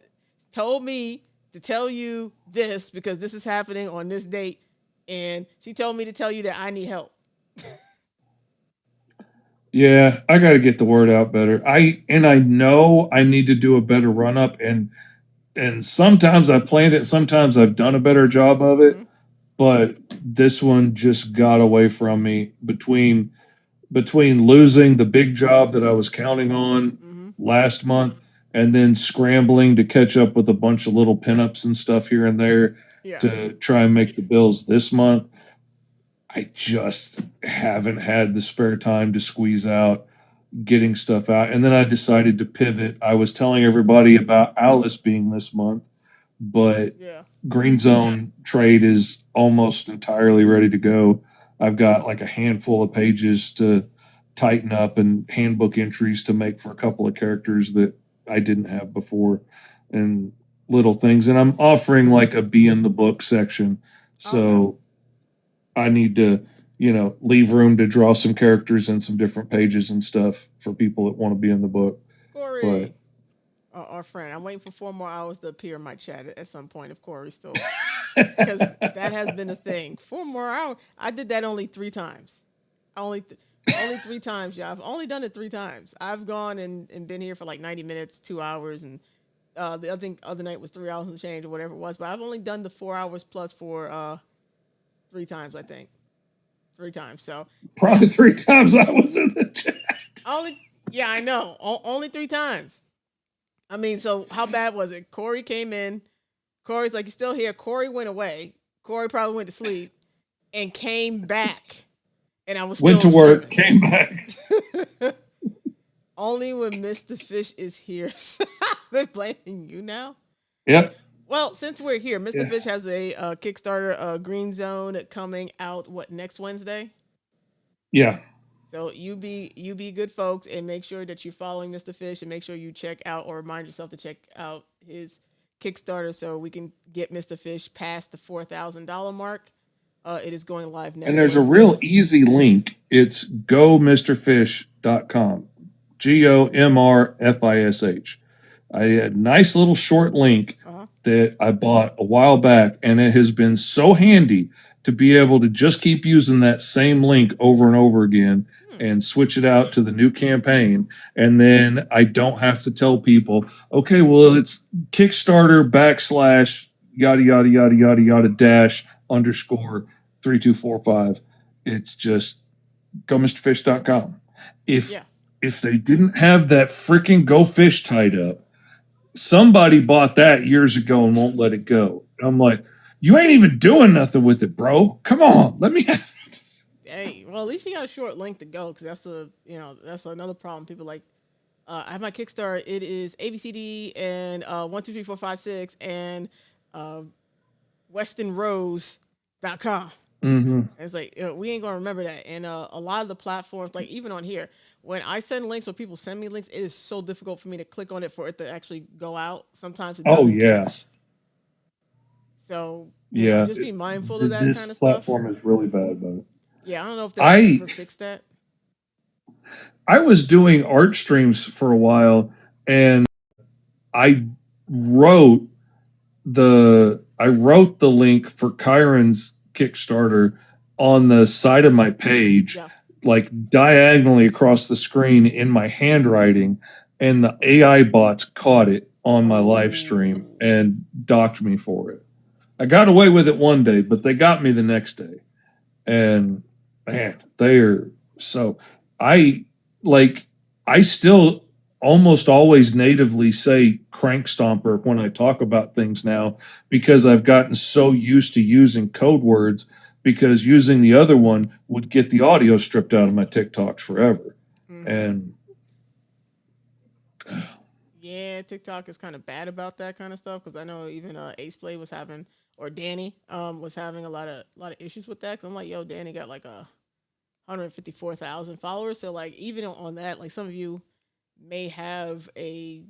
told me to tell you this because this is happening on this date, and she told me to tell you that I need help. yeah, I got to get the word out better. I know I need to do a better run up, and sometimes I planned it, sometimes I've done a better job of it, but this one just got away from me between losing the big job that I was counting on last month and then scrambling to catch up with a bunch of little pinups and stuff here and there Yeah. to try and make the bills this month. I just haven't had the spare time to squeeze out getting stuff out. And then I decided to pivot. I was telling everybody about Alice being this month, but Yeah. Green Zone trade is almost entirely ready to go. I've got like a handful of pages to tighten up and handbook entries to make for a couple of characters that I didn't have before and little things. And I'm offering like a be in the book section. Okay. So I need to, leave room to draw some characters and some different pages and stuff for people that want to be in the book. But Corey, our friend, I'm waiting for 4 more hours to appear in my chat at some point if Corey's still, because that has been a thing. 4 more hours. I did that only 3 times. Only 3 times, yeah. I've only done it 3 times. I've gone and been here for like 90 minutes, 2 hours, and the other thing other night was 3 hours and change or whatever it was. But I've only done the 4 hours plus for 3 times, I think. 3 times. So probably 3 times I was in the chat. only, yeah, I know. Only 3 times. I mean, so how bad was it? Corey came in. Corey's like, "You still here?" Corey went away. Corey probably went to sleep and came back, and I was Went still to work, streaming. came back. Only when Mr. Fish is here. They're blaming you now. Yep. Well, since we're here, Mr. Yeah. Fish has a Kickstarter Green Zone coming out next Wednesday. Yeah. So you be good folks and make sure that you're following Mr. Fish and make sure you check out or remind yourself to check out his Kickstarter so we can get Mr. Fish past the $4,000 mark. It is going live next. And there's Wednesday. a real easy link. It's gomrfish.com. GOMRFISH. I had a nice little short link that I bought a while back, and it has been so handy to be able to just keep using that same link over and over again and switch it out to the new campaign. And then I don't have to tell people, okay, well, it's Kickstarter / yada, yada, yada, yada, yada, _ 3245. It's just gomrfish.com. If they didn't have that freaking Go Fish tied up, somebody bought that years ago and won't let it go. I'm like, you ain't even doing nothing with it, bro. Come on, let me have it. Hey, well, at least you got a short link to go because that's another problem. People like, I have my Kickstarter. It is ABCD and 1 2 3 4 5 6 and WestonRose.com. Mm-hmm. It's like we ain't gonna remember that. And a lot of the platforms, like even on here, when I send links or people send me links, it is so difficult for me to click on it for it to actually go out. Sometimes it doesn't catch. So just be mindful of that kind of stuff. This platform is really bad about it. Yeah, I don't know if they'll ever fix that. I was doing art streams for a while, and I wrote the link for Kyron's Kickstarter on the side of my page, like diagonally across the screen in my handwriting, and the AI bots caught it on my live stream and docked me for it. I got away with it one day, but they got me the next day. And man, they are so I still almost always natively say crank stomper when I talk about things now because I've gotten so used to using code words because using the other one would get the audio stripped out of my TikToks forever. And yeah, TikTok is kind of bad about that kind of stuff because I know even Ace Play was having, or Danny was having a lot of issues with that. Cause I'm like, yo, Danny got like 154,000 followers. So like even on that, like some of you may have a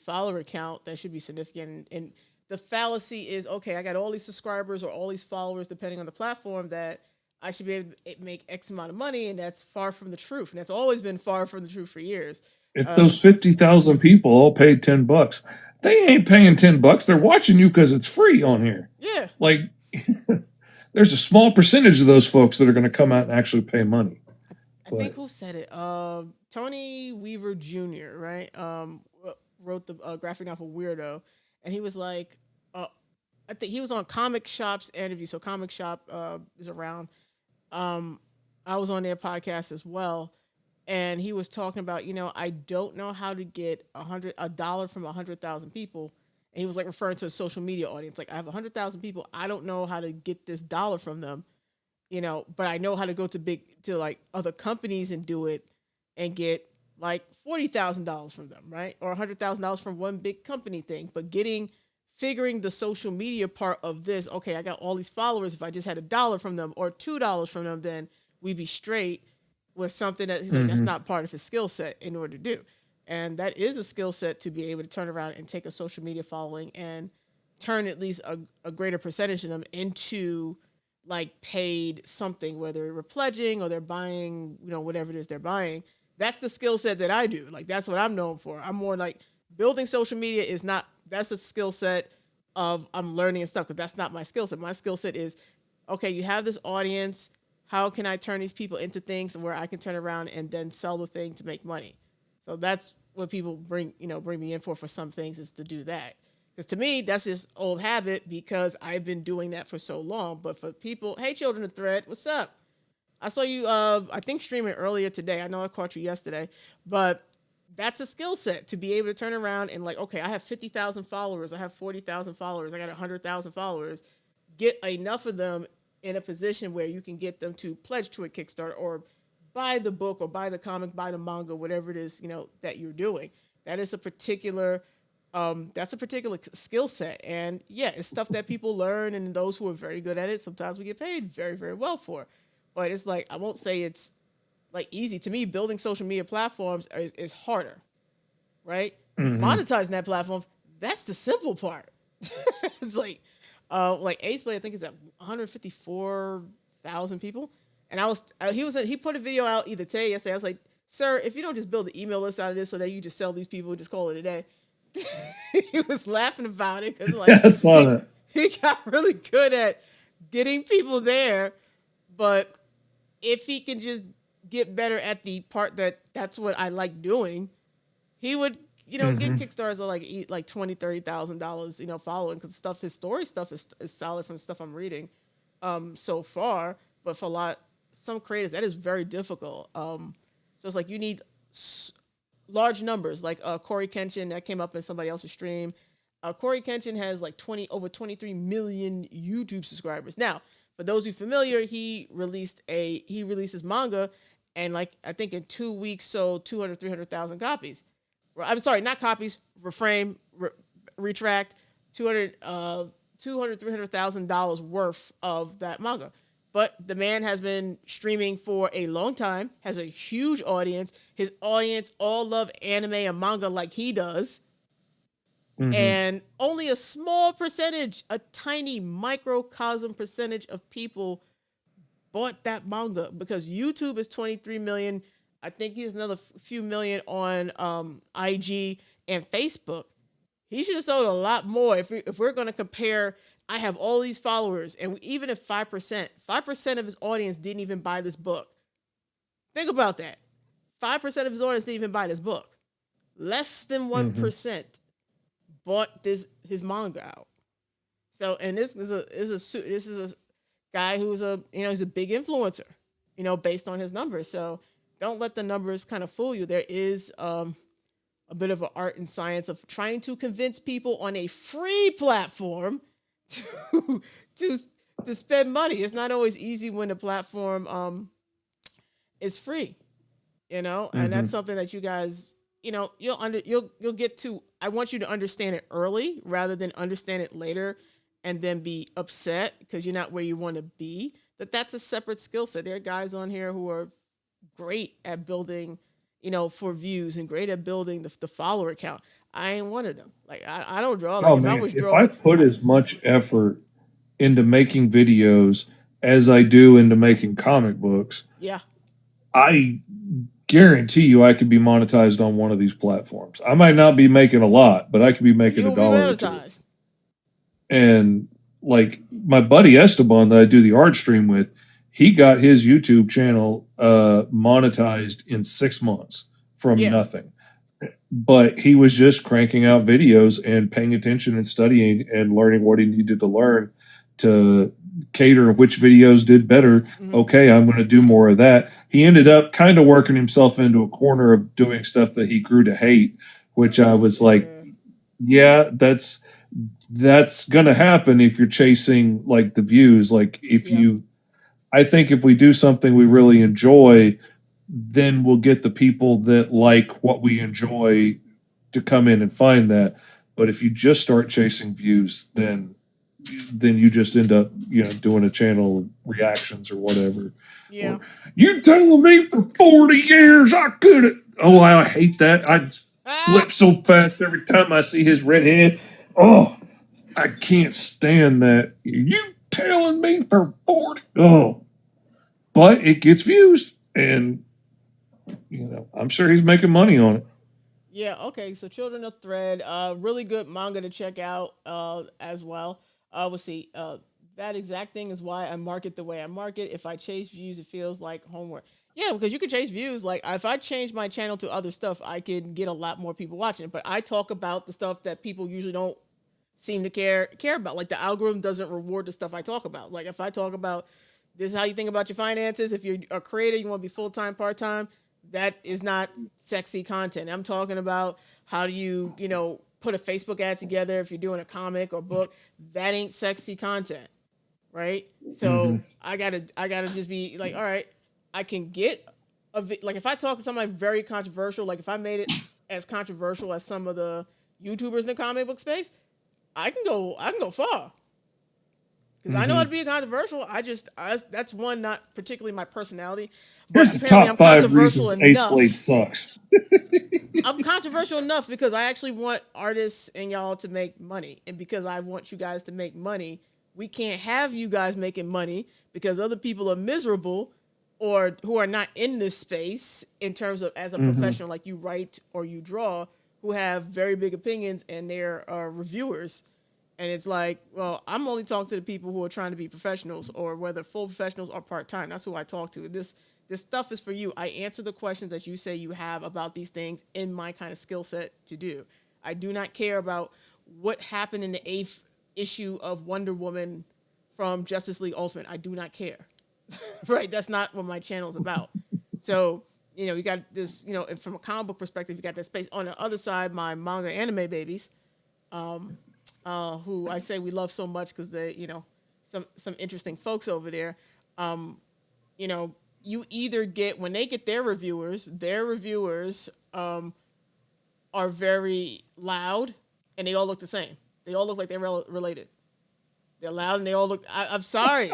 follower count that should be significant. And the fallacy is, okay, I got all these subscribers or all these followers, depending on the platform, that I should be able to make X amount of money. And that's far from the truth. And that's always been far from the truth for years. If those 50,000 people all paid $10, they ain't paying $10. They're watching you because it's free on here. Yeah. Like, there's a small percentage of those folks that are going to come out and actually pay money. I think who said it? Tony Weaver Jr., right? Wrote the graphic novel Weirdo. And he was like, I think he was on Comic Shop's interview. So Comic Shop is around. I was on their podcast as well. And he was talking about, I don't know how to get $100 from 100,000 people. And he was like referring to a social media audience. Like, I have 100,000 people. I don't know how to get this dollar from them, but I know how to go to like other companies and do it and get like $40,000 from them, right? Or $100,000 from one big company thing. But getting figuring the social media part of this. Okay, I got all these followers. If I just had $1 from them or $2 from them, then we'd be straight, with something that he's like, that's Mm-hmm. not part of his skill set in order to do. And that is a skill set to be able to turn around and take a social media following and turn at least a greater percentage of them into like paid something, whether they're pledging or they're buying, whatever it is they're buying. That's the skill set that I do. Like, that's what I'm known for. I'm more like, building social media is not, that's a skill set of I'm learning and stuff, because that's not my skill set. My skill set is, okay, you have this audience. How can I turn these people into things where I can turn around and then sell the thing to make money? So that's what people bring me in for some things, is to do that. Because to me, that's this old habit, because I've been doing that for so long. But for people, hey, Children of Thread, what's up? I saw you, I think, streaming earlier today. I know I caught you yesterday, but that's a skill set to be able to turn around and like, okay, I have 50,000 followers. I have 40,000 followers. I got 100,000 followers. Get enough of them in a position where you can get them to pledge to a Kickstarter or buy the book or buy the comic, buy the manga, whatever it is, that you're doing. That is a particular, that's a particular skill set. And yeah, it's stuff that people learn, and those who are very good at it, sometimes we get paid very, very well for. But it's like, I won't say it's like easy. To me, building social media platforms is harder, right? Mm-hmm. Monetizing that platform, that's the simple part. It's like Ace Play, I think, is at 154,000 people, and he put a video out either today or yesterday. I was like, sir, if you don't just build an email list out of this so that you just sell these people and just call it a day. He was laughing about it, because like, Yeah, I saw that. He got really good at getting people there, but if he can just get better at the part that's what I like doing, he would, get Kickstarters are like $20,000-$30,000, following, because his story stuff is solid from stuff I'm reading, so far. But for some creators, that is very difficult. So it's like you need large numbers, like Corey Kenshin, that came up in somebody else's stream. Corey Kenshin has like over 23 million YouTube subscribers. Now, for those who are familiar, he released his manga, and like, I think in 2 weeks sold 300,000 copies. I'm sorry, not copies, retract, $300,000 worth of that manga. But the man has been streaming for a long time, has a huge audience. His audience all love anime and manga like he does. Mm-hmm. And only a small percentage, a tiny microcosm percentage of people bought that manga, because YouTube is 23 million. I think he's another few million on IG and Facebook. He should have sold a lot more. If we're going to compare, I have all these followers, and even if 5% of his audience didn't even buy this book. Think about that. 5% of his audience didn't even buy this book. Less than 1% bought his manga out. So, and this is a guy who's he's a big influencer, based on his numbers. So don't let the numbers kind of fool you. There is a bit of an art and science of trying to convince people on a free platform to spend money. It's not always easy when the platform is free, and that's something that you guys, you'll get to. I want you to understand it early rather than understand it later and then be upset because you're not where you want to be. That's a separate skill set. There are guys on here who are great at building, for views, and great at building the follower count. I ain't one of them. Like, I don't draw. Like, if I put as much effort into making videos as I do into making comic books, yeah, I guarantee you I could be monetized on one of these platforms. I might not be making a lot, but I could be making $1 or $2. And like my buddy Esteban that I do the art stream with, he got his YouTube channel monetized in 6 months from nothing. But he was just cranking out videos and paying attention and studying and learning what he needed to learn to cater which videos did better. Okay, I'm going to do more of that. He ended up kind of working himself into a corner of doing stuff that he grew to hate, which I was like, yeah, that's going to happen if you're chasing like the views. Like I think if we do something we really enjoy, then we'll get the people that like what we enjoy to come in and find that. But if you just start chasing views, then you just end up, doing a channel reactions or whatever. Yeah. Or you telling me for 40 years I couldn't. Oh, I hate that. I Ah! flip so fast every time I see his red head. Oh, I can't stand that. You telling me for 40? Oh, but it gets views, and I'm sure he's making money on it. Yeah, okay. So Children of Thread, really good manga to check out as well. We'll see. That exact thing is why I market the way I market. If I chase views, it feels like homework. Yeah, because you can chase views. Like if I change my channel to other stuff, I can get a lot more people watching it. But I talk about the stuff that people usually don't seem to care about. Like the algorithm doesn't reward the stuff I talk about. Like if I talk about this is how you think about your finances. If you're a creator, you want to be full time, part time. That is not sexy content. I'm talking about how do you, put a Facebook ad together if you're doing a comic or book. That ain't sexy content, right? Mm-hmm. So I gotta just be like, all right, I can get like if I talk to somebody very controversial, like if I made it as controversial as some of the YouTubers in the comic book space, I can go far because I know how Mm-hmm. to be controversial. That's one not particularly my personality, but Here's the apparently top I'm five controversial reasons Ace Blade enough. sucks. I'm controversial enough because I actually want artists and y'all to make money, and because I want you guys to make money, we can't have you guys making money because other people are miserable or who are not in this space in terms of as a Mm-hmm. professional like you write or you draw who have very big opinions and they're reviewers. And it's like, well, I'm only talking to the people who are trying to be professionals, or whether full professionals or part time. That's who I talk to. This stuff is for you. I answer the questions that you say you have about these things in my kind of skill set to do. I do not care about what happened in the eighth issue of Wonder Woman from Justice League Ultimate. I do not care. Right? That's not what my channel is about. So, you got this, from a comic book perspective, you got that space. On the other side, my manga anime babies, um, who I say we love so much because they, some interesting folks over there. Um, you know, you either get when they get their reviewers are very loud, and they all look the same. They all look like they're related. They're loud and they all look. I'm sorry.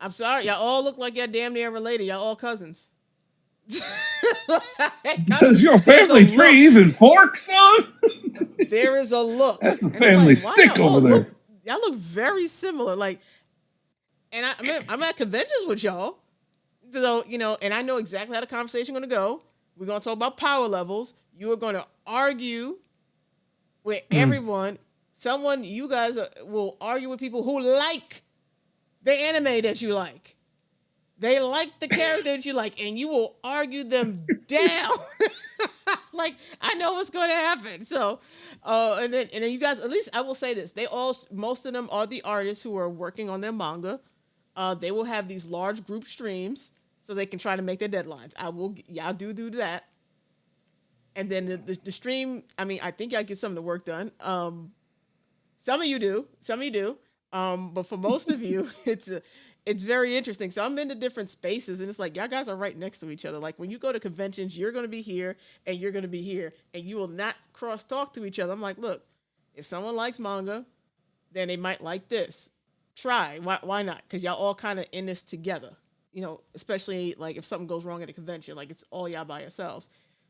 I'm sorry. Y'all all look like you're damn near related. Y'all all cousins. Does your There's a family look. tree even fork, son? There is a look, That's the and they're like, family "Wow, stick over there. y'all look very similar." Like, and I'm at conventions with y'all, so and I know exactly how the conversation going to go. We're going to talk about power levels. You are going to argue with Mm. everyone. You guys will argue with people who like the anime that you like. They like the character that you like, and you will argue them down. Like I know what's going to happen. So, and then you guys, at least I will say this: most of them are the artists who are working on their manga. They will have these large group streams so they can try to make their deadlines. Y'all do that, and then the stream. I mean, I think y'all get some of the work done. Some of you do. Some of you do. But for most of you, it's very interesting. So I'm into different spaces, and it's like y'all guys are right next to each other. Like when you go to conventions, you're going to be here, and you're going to be here, and you will not cross talk to each other. I'm like, look, if someone likes manga, then they might like this. Try. Why not? Because y'all all kind of in this together. Especially like if something goes wrong at a convention, like it's all y'all by yourselves.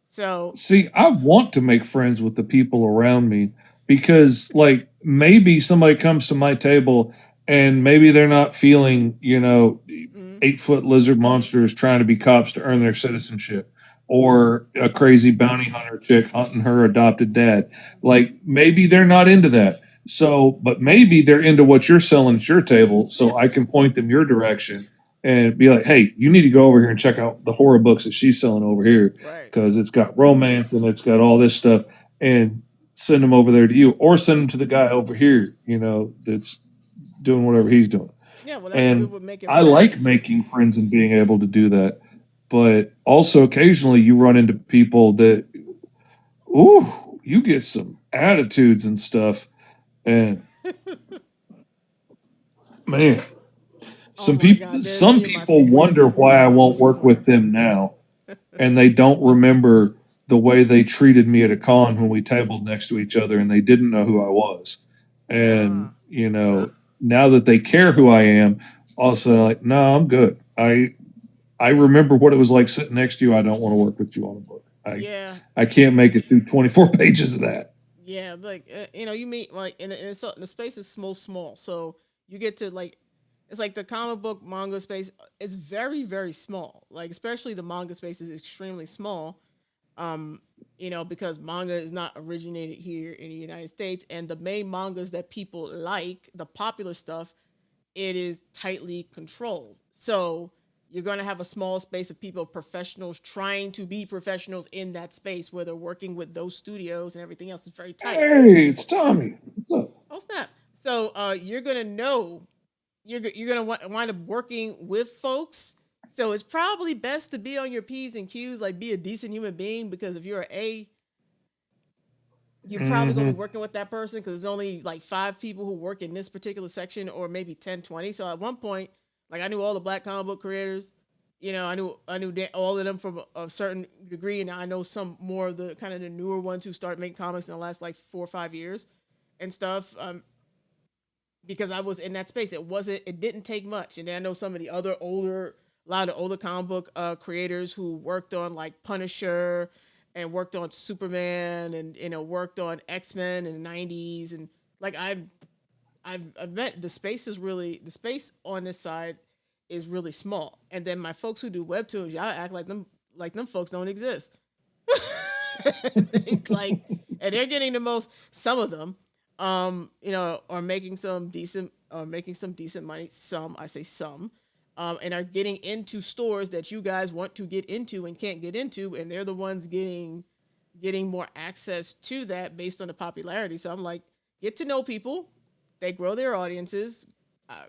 So See, I want to make friends with the people around me because, like, maybe somebody comes to my table and maybe they're not feeling, mm, 8 foot lizard monsters trying to be cops to earn their citizenship, or a crazy bounty hunter chick hunting her adopted dad. Like, maybe they're not into that. So, but maybe they're into what you're selling at your table. yeah, So I can point them your direction and be like, hey, you need to go over here and check out the horror books that she's selling over here right. because it's got romance and it's got all this stuff, and send them over there to you, or send them to the guy over here, that's doing whatever he's doing. Yeah, well, that's good And with making I like friends. making friends and being able to do that. But also occasionally you run into people that, ooh, you get some attitudes and stuff. And man, Oh my God, there's some me and my people we have wonder four why I won't hours work more. with them now. And they don't remember the way they treated me at a con when we tabled next to each other and they didn't know who I was. And, Ah, now that they care who I am, also like, no, I'm good. I remember what it was like sitting next to you. I don't want to work with you on a book. yeah, I can't make it through 24 pages of that. yeah. Like you meet like, and so the space is small, so you get to like, it's like the comic book manga space. It's very very small. Like especially the manga space is extremely small. Um, because manga is not originated here in the United States, and the main mangas that people like, the popular stuff, it is tightly controlled. So you're going to have a small space of people, professionals trying to be professionals in that space where they're working with those studios and everything else is very tight. Hey, it's Tommy. What's up? Oh snap! So you're gonna know you're gonna wind up working with folks. So it's probably best to be on your p's and q's, like be a decent human being, because if you're an A, you're probably going to be Mm-hmm. working with that person because there's only like 5 people who work in this particular section, or maybe 10, 20. So at one point, like I knew all the black comic book creators. I knew all of them from a certain degree, and I know some more of the kind of the newer ones who started making comics in the last like 4 or 5 years and stuff. Because I was in that space, it didn't take much. And then I know some of the other a lot of older comic book creators who worked on like Punisher and worked on Superman, and worked on X-Men in the 90s. And like I've met, the space on this side is really small. And then my folks who do webtoons, y'all act like them folks don't exist. Like, and they're getting the most, some of them are making some decent money. Some, I say some, and are getting into stores that you guys want to get into and can't get into, and they're the ones getting more access to that based on the popularity. So I'm like, get to know people, they grow their audiences,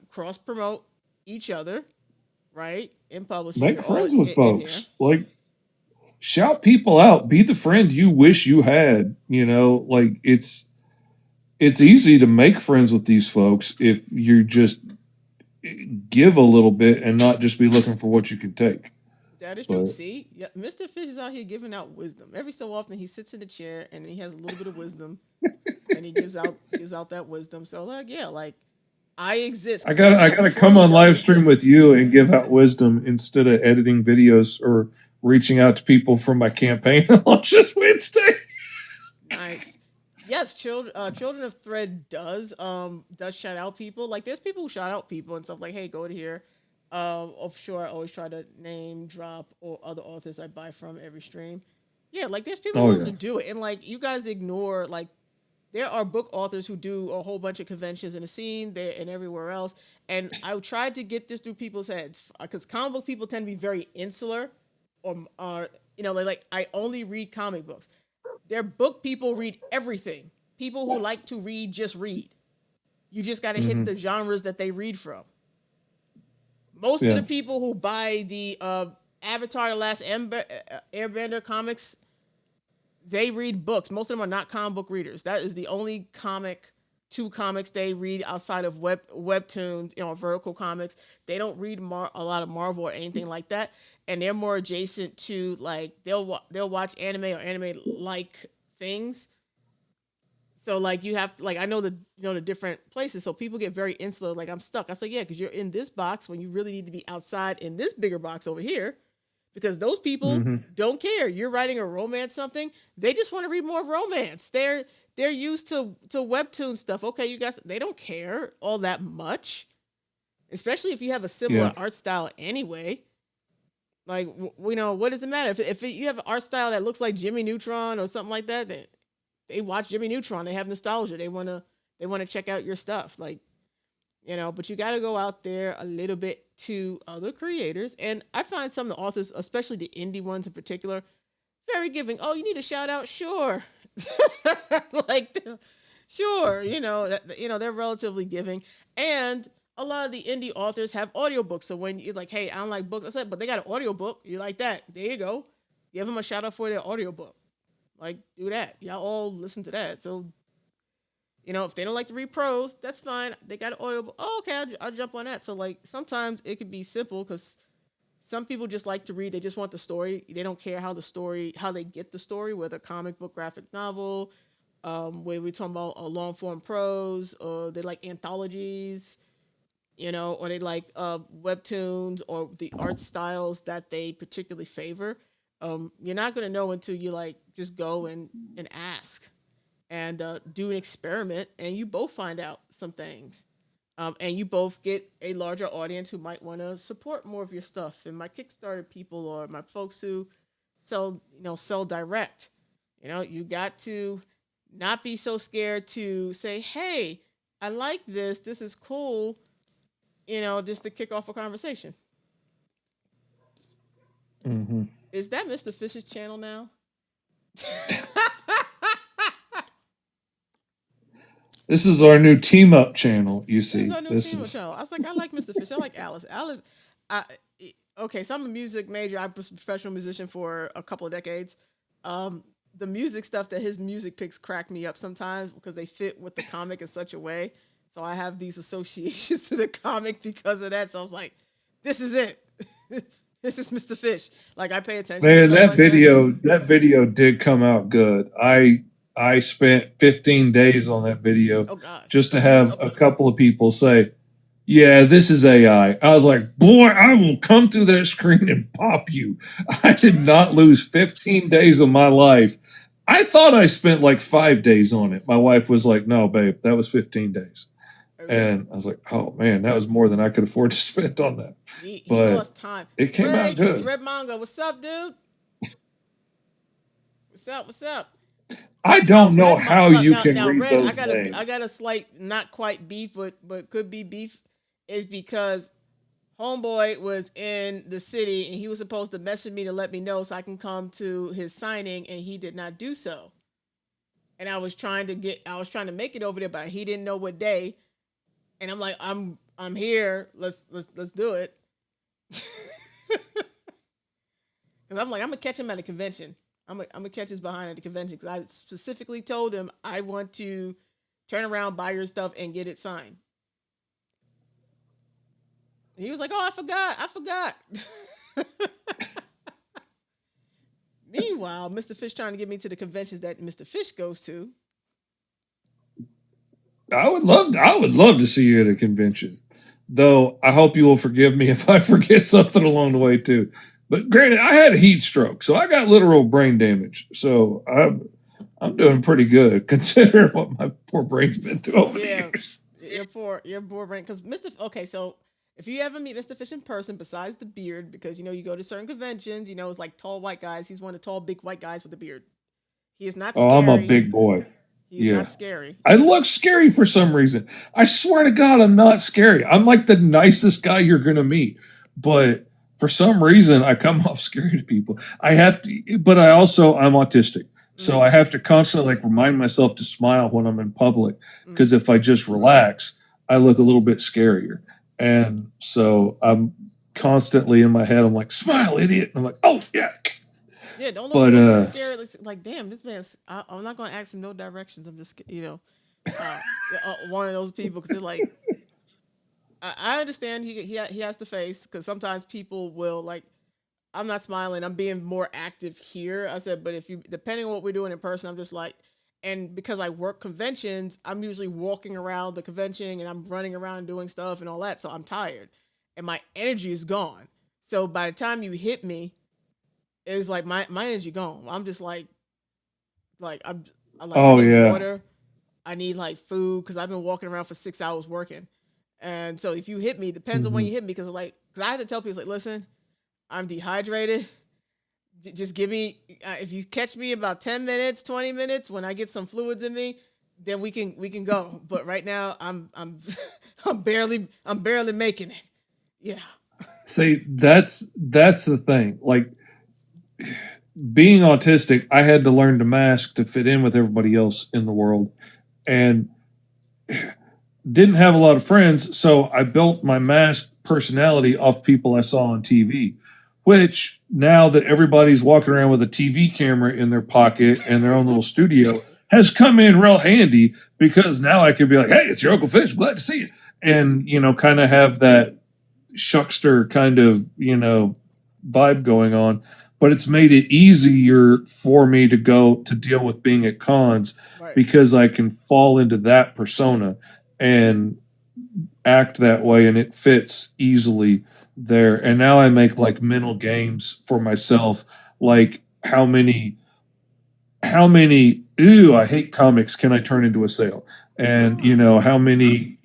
cross promote each other, right? In publishing, Make you're all friends with in there. folks. Like, shout people out. Be the friend you wish you had. Like it's easy to make friends with these folks if you just give a little bit and not just be looking for what you can take. That is true. But See, yeah, Mr. Fish is out here giving out wisdom. Every so often, he sits in the chair and he has a little bit of wisdom, and he gives out that wisdom. So like, yeah, like I exist. I Yes, gotta come Corey on does live stream exist. with you and give out wisdom instead of editing videos or reaching out to people from my campaign on just Wednesday. Nice. Yes, children of Thread does shout out people. Like there's people who shout out people and stuff like, hey, go to here. Offshore, I always try to name drop or other authors I buy from every stream. Yeah, like there's people Oh willing yeah. to do it, and like you guys ignore, like there are book authors who do a whole bunch of conventions in the scene there and everywhere else. And I tried to get this through people's heads because comic book people tend to be very insular, or like I only read comic books. Their book people read everything. People who like to read just read. You just got to hit Hmm. the genres that they read from. Most of Yeah. the people who buy the Avatar: The Last Airbender comics, they read books. Most of them are not comic book readers. That is the only two comics they read outside of webtoons, vertical comics. They don't read a lot of Marvel or anything like that, and they're more adjacent to like they'll watch anime or anime like things. So like you have like I know the different places. So people get very insular. Like I'm stuck. I say yeah, because you're in this box when you really need to be outside in this bigger box over here. Because those people Hmm. don't care. You're writing a romance something. They just want to read more romance. They're used to webtoon stuff. Okay, you guys, they don't care all that much. Especially if you have a Yeah. similar art style anyway. Like what does it matter if you have an art style that looks like Jimmy Neutron or something like that? They watch Jimmy Neutron. They have nostalgia. They wanna check out your stuff. Like but you got to go out there a little bit to other creators. And I find some of the authors, especially the indie ones in particular, very giving. Oh, you need a shout out? Sure. Like, sure. They're relatively giving. And a lot of the indie authors have audiobooks. So when you're like, hey, I don't like books, I said, but they got an audiobook. You like that? There you go. Give them a shout out for their audiobook. Like, do that. Y'all all listen to that. So if they don't like to read prose, that's fine. They got an audio. Oh, okay, I'll jump on that. So like sometimes it could be simple because some people just like to read. They just want the story. They don't care how they get the story, whether comic book, graphic novel, where we're talking about long form prose, or they like anthologies, or they like webtoons or the art styles that they particularly favor. You're not gonna know until you like just go and ask and do an experiment, and you both find out some things. And you both get a larger audience who might want to support more of your stuff. And my Kickstarter people or my folks who sell direct, you got to not be so scared to say, "Hey, I like this. This is cool." Just to kick off a conversation. Mm-hmm. Is that Mr. Fish's channel now? This is our new team up channel. You This see, is our new team channel. I was like, I like Mr. Fish. I like Alice. Alice, I, okay, so I'm a music major. I was a professional musician for a couple of decades. The music stuff that his music picks crack me up sometimes because they fit with the comic in such a way. So I have these associations to the comic because of that. So I was like, this is it. This is Mr. Fish. Like I pay attention. Man, that video did come out good. I spent 15 days on that video just to have a couple of people say, "Yeah, this is AI." I was like, "Boy, I will come through that screen and pop you." I did not lose 15 days of my life. I thought I spent like 5 days on it. My wife was like, "No, babe, that was 15 days." And I was like, "Oh man, that was more than I could afford to spend on that." He But lost time. it came out good. Red Manga, what's up, dude? What's up? I don't know how you can read Red, those names. I got a slight, not quite beef, but could be beef, is because Homeboy was in the city and he was supposed to message me to let me know so I can come to his signing, and he did not do so. And I was trying to make it over there, but he didn't know what day. And I'm like, I'm here. Let's do it. Because I'm like, I'm gonna catch him at a convention. I'm gonna catch his behind at the convention because I specifically told him I want to turn around, buy your stuff, and get it signed. And he was like, "Oh, I forgot." Meanwhile, Mr. Fish trying to get me to the conventions that Mr. Fish goes to. I would love to see you at a convention. Though I hope you will forgive me if I forget something along the way too. But granted, I had a heat stroke, so I got literal brain damage. So I'm doing pretty good considering what my poor brain's been through over the years. Your poor brain. Because okay, so if you ever meet Mr. Fish in person, besides the beard, because you go to certain conventions, it's like tall white guys. He's one of the tall, big white guys with a beard. He is not scary. Oh, I'm a big boy. He's not scary. I look scary for some reason. I swear to God, I'm not scary. I'm like the nicest guy you're gonna meet. But for some reason, I come off scary to people. I'm autistic. So I have to constantly remind myself to smile when I'm in public. Because if I just relax, I look a little bit scarier. And so I'm constantly in my head, I'm like, "Smile, idiot." And I'm like, "Oh, yeah." Yeah, don't look scary. Like, damn, this man's. I'm not going to ask him no directions. I'm just, one of those people because they're like, I understand he has to face because sometimes people will like, I'm not smiling. I'm being more active here. I said, but depending on what we're doing in person, I'm just like, and because I work conventions, I'm usually walking around the convention and I'm running around doing stuff and all that. So I'm tired and my energy is gone. So by the time you hit me, it's like my energy gone. I'm just like I need water. I need like food because I've been walking around for 6 hours working. And so if you hit me, depends on when you hit me because I had to tell people like, listen, I'm dehydrated. Just give me if you catch me about 10 minutes, 20 minutes when I get some fluids in me, then we can go. But right now I'm barely making it. Yeah. See, that's the thing. Like being autistic, I had to learn to mask to fit in with everybody else in the world. And didn't have a lot of friends, so I built my mask personality off people I saw on TV, which now that everybody's walking around with a TV camera in their pocket and their own little studio has come in real handy because now I could be like, "Hey, it's your Uncle Fish, glad to see you." And, kind of have that shuckster kind of, vibe going on, but it's made it easier for me to go to deal with being at cons Right. because I can fall into that persona and act that way, and it fits easily there. And now I make like mental games for myself, like how many ooh I hate comics can I turn into a sale, and Ah, how many,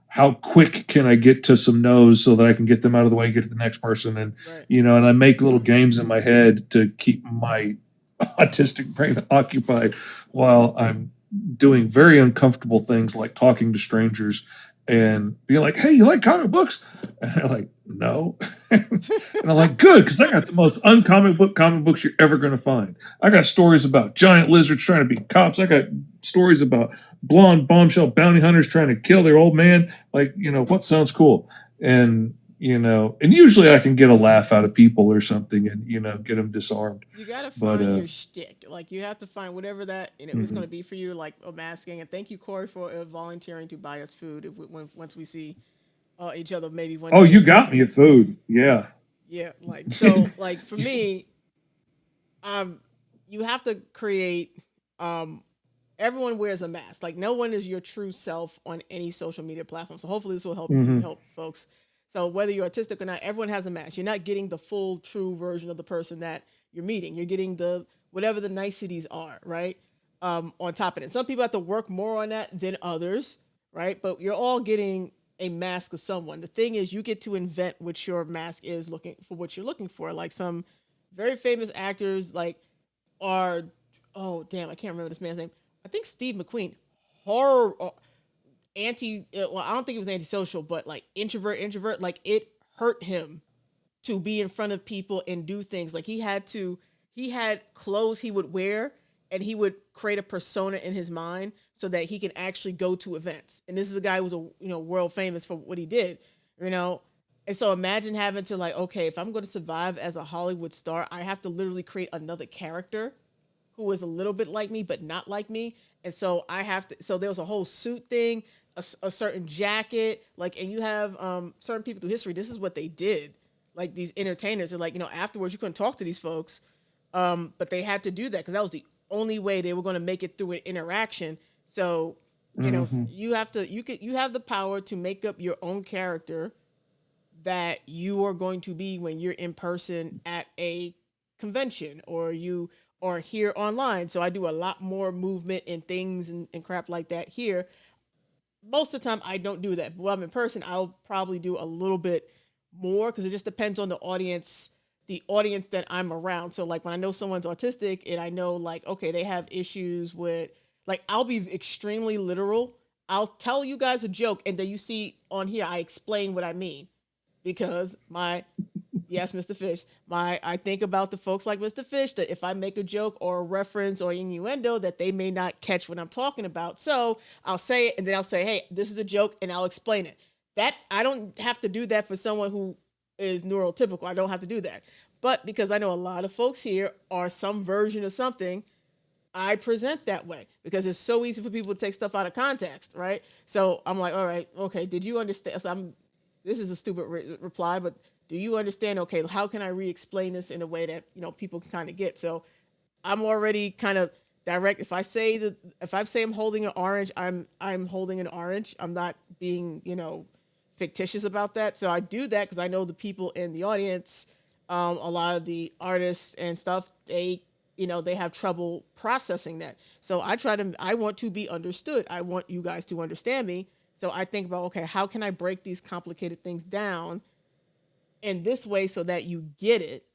how quick can I get to some no's so that I can get them out of the way, get to the next person, and right. and I make little games in my head to keep my autistic brain occupied while I'm doing very uncomfortable things like talking to strangers and being like, "Hey, you like comic books?" And they're like, "No." And I'm like, "Good, because I got the most uncomic comic books you're ever going to find. I got stories about giant lizards trying to be cops. I got stories about blonde bombshell bounty hunters trying to kill their old man. Like, what sounds cool?" And usually I can get a laugh out of people or something, and get them disarmed. You gotta But find your shtick. Like you have to find whatever that is going mhm. to be for you, like a masking. And thank you, Corey, for volunteering to buy us food once we see each other maybe one Oh, day you in got me person. at food. Yeah. Yeah, like so, like for me, um, you have to create. Um, everyone wears a mask. Like no one is your true self on any social media platform. So hopefully this will help you Hmm. help folks. So whether you're autistic or not, everyone has a mask. You're not getting the full true version of the person that you're meeting. You're getting the whatever the niceties are, right? On top of it. Some people have to work more on that than others, right? But you're all getting a mask of someone. The thing is you get to invent what your mask is looking for what you're looking for. Like some very famous actors like are oh damn, I can't remember this man's name. I think Steve McQueen, horror anti. Well, I don't think it was antisocial, but like introvert. Like it hurt him to be in front of people and do things. Like he had clothes he would wear, and he would create a persona in his mind so that he can actually go to events. And this is a guy who was world famous for what he did, you know. And so imagine having to like, okay, if I'm going to survive as a Hollywood star, I have to literally create another character who is a little bit like me but not like me. And so I have to, so there was a whole suit thing, a certain jacket, like, and you have certain people through history, this is what they did. Like these entertainers are like, afterwards you couldn't talk to these folks, but they had to do that because that was the only way they were going to make it through an interaction. So Hmm. you have to, you have the power to make up your own character that you are going to be when you're in person at a convention or you are here online. So I do a lot more movement and things and crap like that here. Most of the time I don't do that. But when I'm in person, I'll probably do a little bit more because it just depends on the audience that I'm around. So like when I know someone's autistic and I know like, okay, they have issues with, like, I'll be extremely literal. I'll tell you guys a joke and then you see on here I explain what I mean because my yes, Mr. Fish. I think about the folks like Mr. Fish that if I make a joke or a reference or innuendo that they may not catch what I'm talking about. So I'll say it and then I'll say, hey, this is a joke and I'll explain it. That I don't have to do that for someone who is neurotypical. I don't have to do that. But because I know a lot of folks here are some version of something, I present that way because it's so easy for people to take stuff out of context, right? So I'm like, all right, okay, did you understand? So this is a stupid reply, but do you understand? Okay, how can I re-explain this in a way that people can kind of get? So I'm already kind of direct. If I say I'm holding an orange, I'm holding an orange. I'm not being fictitious about that. So I do that because I know the people in the audience, a lot of the artists and stuff, they have trouble processing that. So I want to be understood. I want you guys to understand me. So I think about, okay, how can I break these complicated things down in this way so that you get it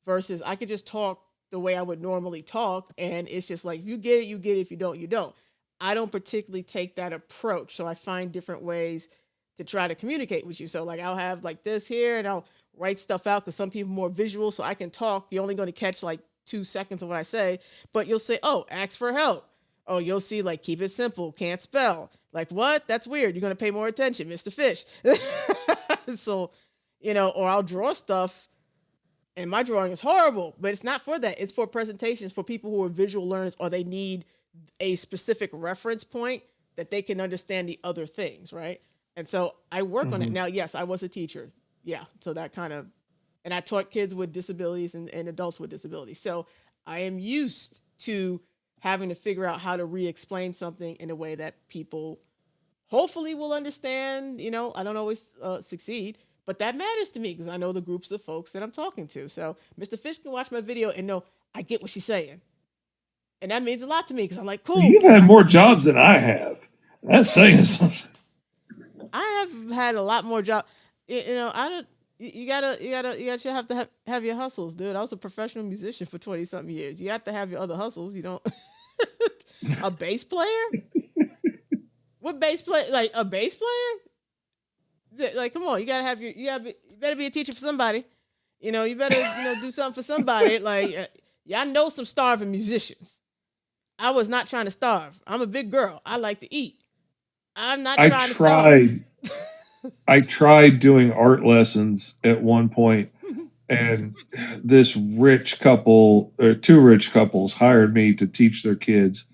versus I could just talk the way I would normally talk and it's just like if you get it, you get it. If you don't, you don't. I don't particularly take that approach. So I find different ways to try to communicate with you. So like I'll have like this here and I'll write stuff out because some people are more visual. So I can talk. You're only going to catch like 2 seconds of what I say, but you'll say, oh, ask for help. Oh, you'll see like keep it simple, can't spell. Like what? That's weird. You're going to pay more attention, Mr. Fish. So or I'll draw stuff and my drawing is horrible, but it's not for that. It's for presentations for people who are visual learners or they need a specific reference point that they can understand the other things, right? And so I work on it. Hmm. Now, yes, I was a teacher. Yeah, so that kind of and I taught kids with disabilities and adults with disabilities. So I am used to having to figure out how to re-explain something in a way that people hopefully will understand. I don't always succeed, but that matters to me because I know the groups of folks that I'm talking to. So Mr. Fish can watch my video and know I get what she's saying, and that means a lot to me because I'm like, cool. You've had more jobs than I have. That's saying something. I have had a lot more jobs. I don't. You have to have your hustles, dude. I was a professional musician for 20 something years. You have to have your other hustles. You don't. A bass player? What bass play? Like a bass player? Like, come on, you better be a teacher for somebody. You better do something for somebody. Like, I know some starving musicians. I was not trying to starve. I'm a big girl. I like to eat. I'm not trying to starve. I tried doing art lessons at one point, and this rich couple, or two rich couples, hired me to teach their kids,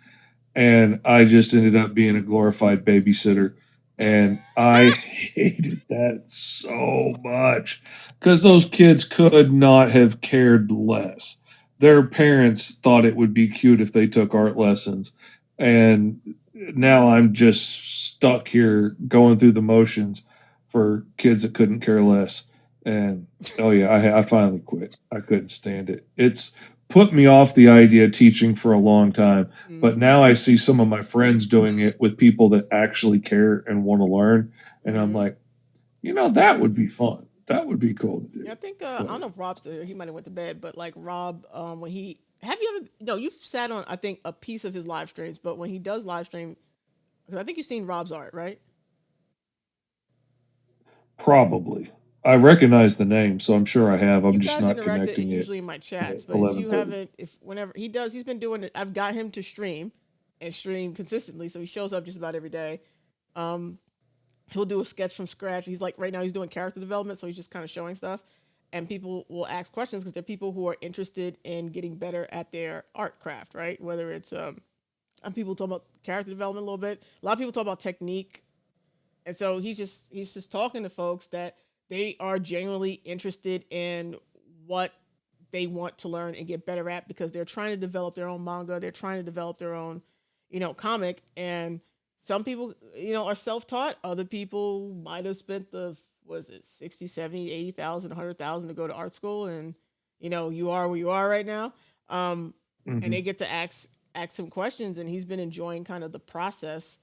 and I just ended up being a glorified babysitter. And I hated that so much because those kids could not have cared less. Their parents thought it would be cute if they took art lessons. And now I'm just stuck here going through the motions for kids that couldn't care less. And oh yeah, I finally quit. I couldn't stand it. It's put me off the idea of teaching for a long time. But now I see some of my friends doing it with people that actually care and want to learn. And I'm like, that would be fun. That would be cool to do. Yeah, I think I don't know if Rob's still here. He might have went to bed, but like Rob, when he have you ever no, you've sat on I think a piece of his live streams, but when he does live stream, because I think you've seen Rob's art, right? Probably. I recognize the name, so I'm sure I have. I'm You just guys not interacted connecting it. usually in my chats, but if you 11:30. haven't, if whenever he does, he's been doing it. I've got him to stream and stream consistently, so he shows up just about every day. Um, he'll do a sketch from scratch. He's like right now he's doing character development, so he's just kind of showing stuff, and people will ask questions because they're people who are interested in getting better at their art craft, right? Whether it's and people talk about character development a little bit. A lot of people talk about technique, and so he's just talking to folks that they are genuinely interested in what they want to learn and get better at because they're trying to develop their own manga, they're trying to develop their own comic. And some people are self-taught, other people might have spent the was it 60, 70, 80,000, 100,000 to go to art school, and you are where you are right now. And they get to ask him questions, and he's been enjoying kind of the process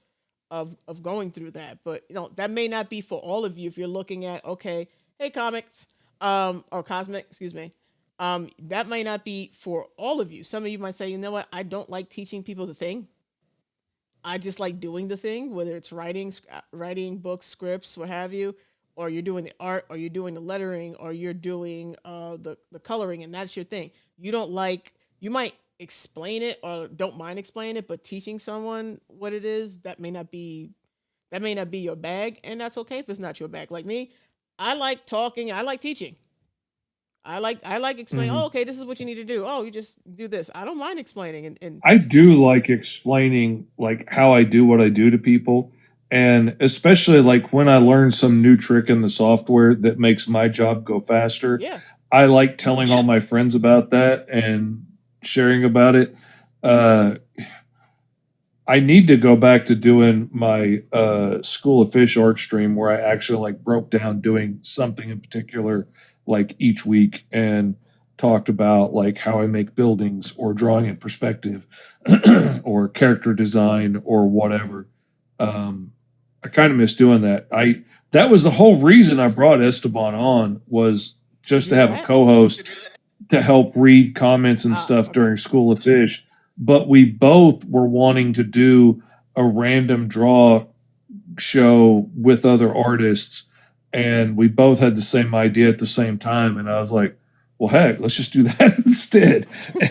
of going through that. But that may not be for all of you if you're looking at, okay, hey comics, or cosmic, excuse me. That may not be for all of you. Some of you might say, you know what, I don't like teaching people the thing. I just like doing the thing, whether it's writing books, scripts, what have you, or you're doing the art, or you're doing the lettering, or you're doing the coloring, and that's your thing. You might explain it or don't mind explaining it, but teaching someone what it is, that may not be your bag, and that's okay if it's not your bag. Like me, I like talking, I like teaching. I like explaining. Oh, okay, this is what you need to do. Oh, you just do this. I don't mind explaining, and I do like explaining like how I do what I do to people. And especially like when I learn some new trick in the software that makes my job go faster, yeah, I like telling all my friends about that and sharing about it. I need to go back to doing my School of Fish art stream where I actually like broke down doing something in particular like each week and talked about like how I make buildings or drawing in perspective or character design or whatever. I kind of miss doing that. That was the whole reason I brought Esteban on, was just to have a co-host to help read comments and stuff during School of Fish. But we both were wanting to do a random draw show with other artists, and we both had the same idea at the same time. And I was like, well, heck, let's just do that instead.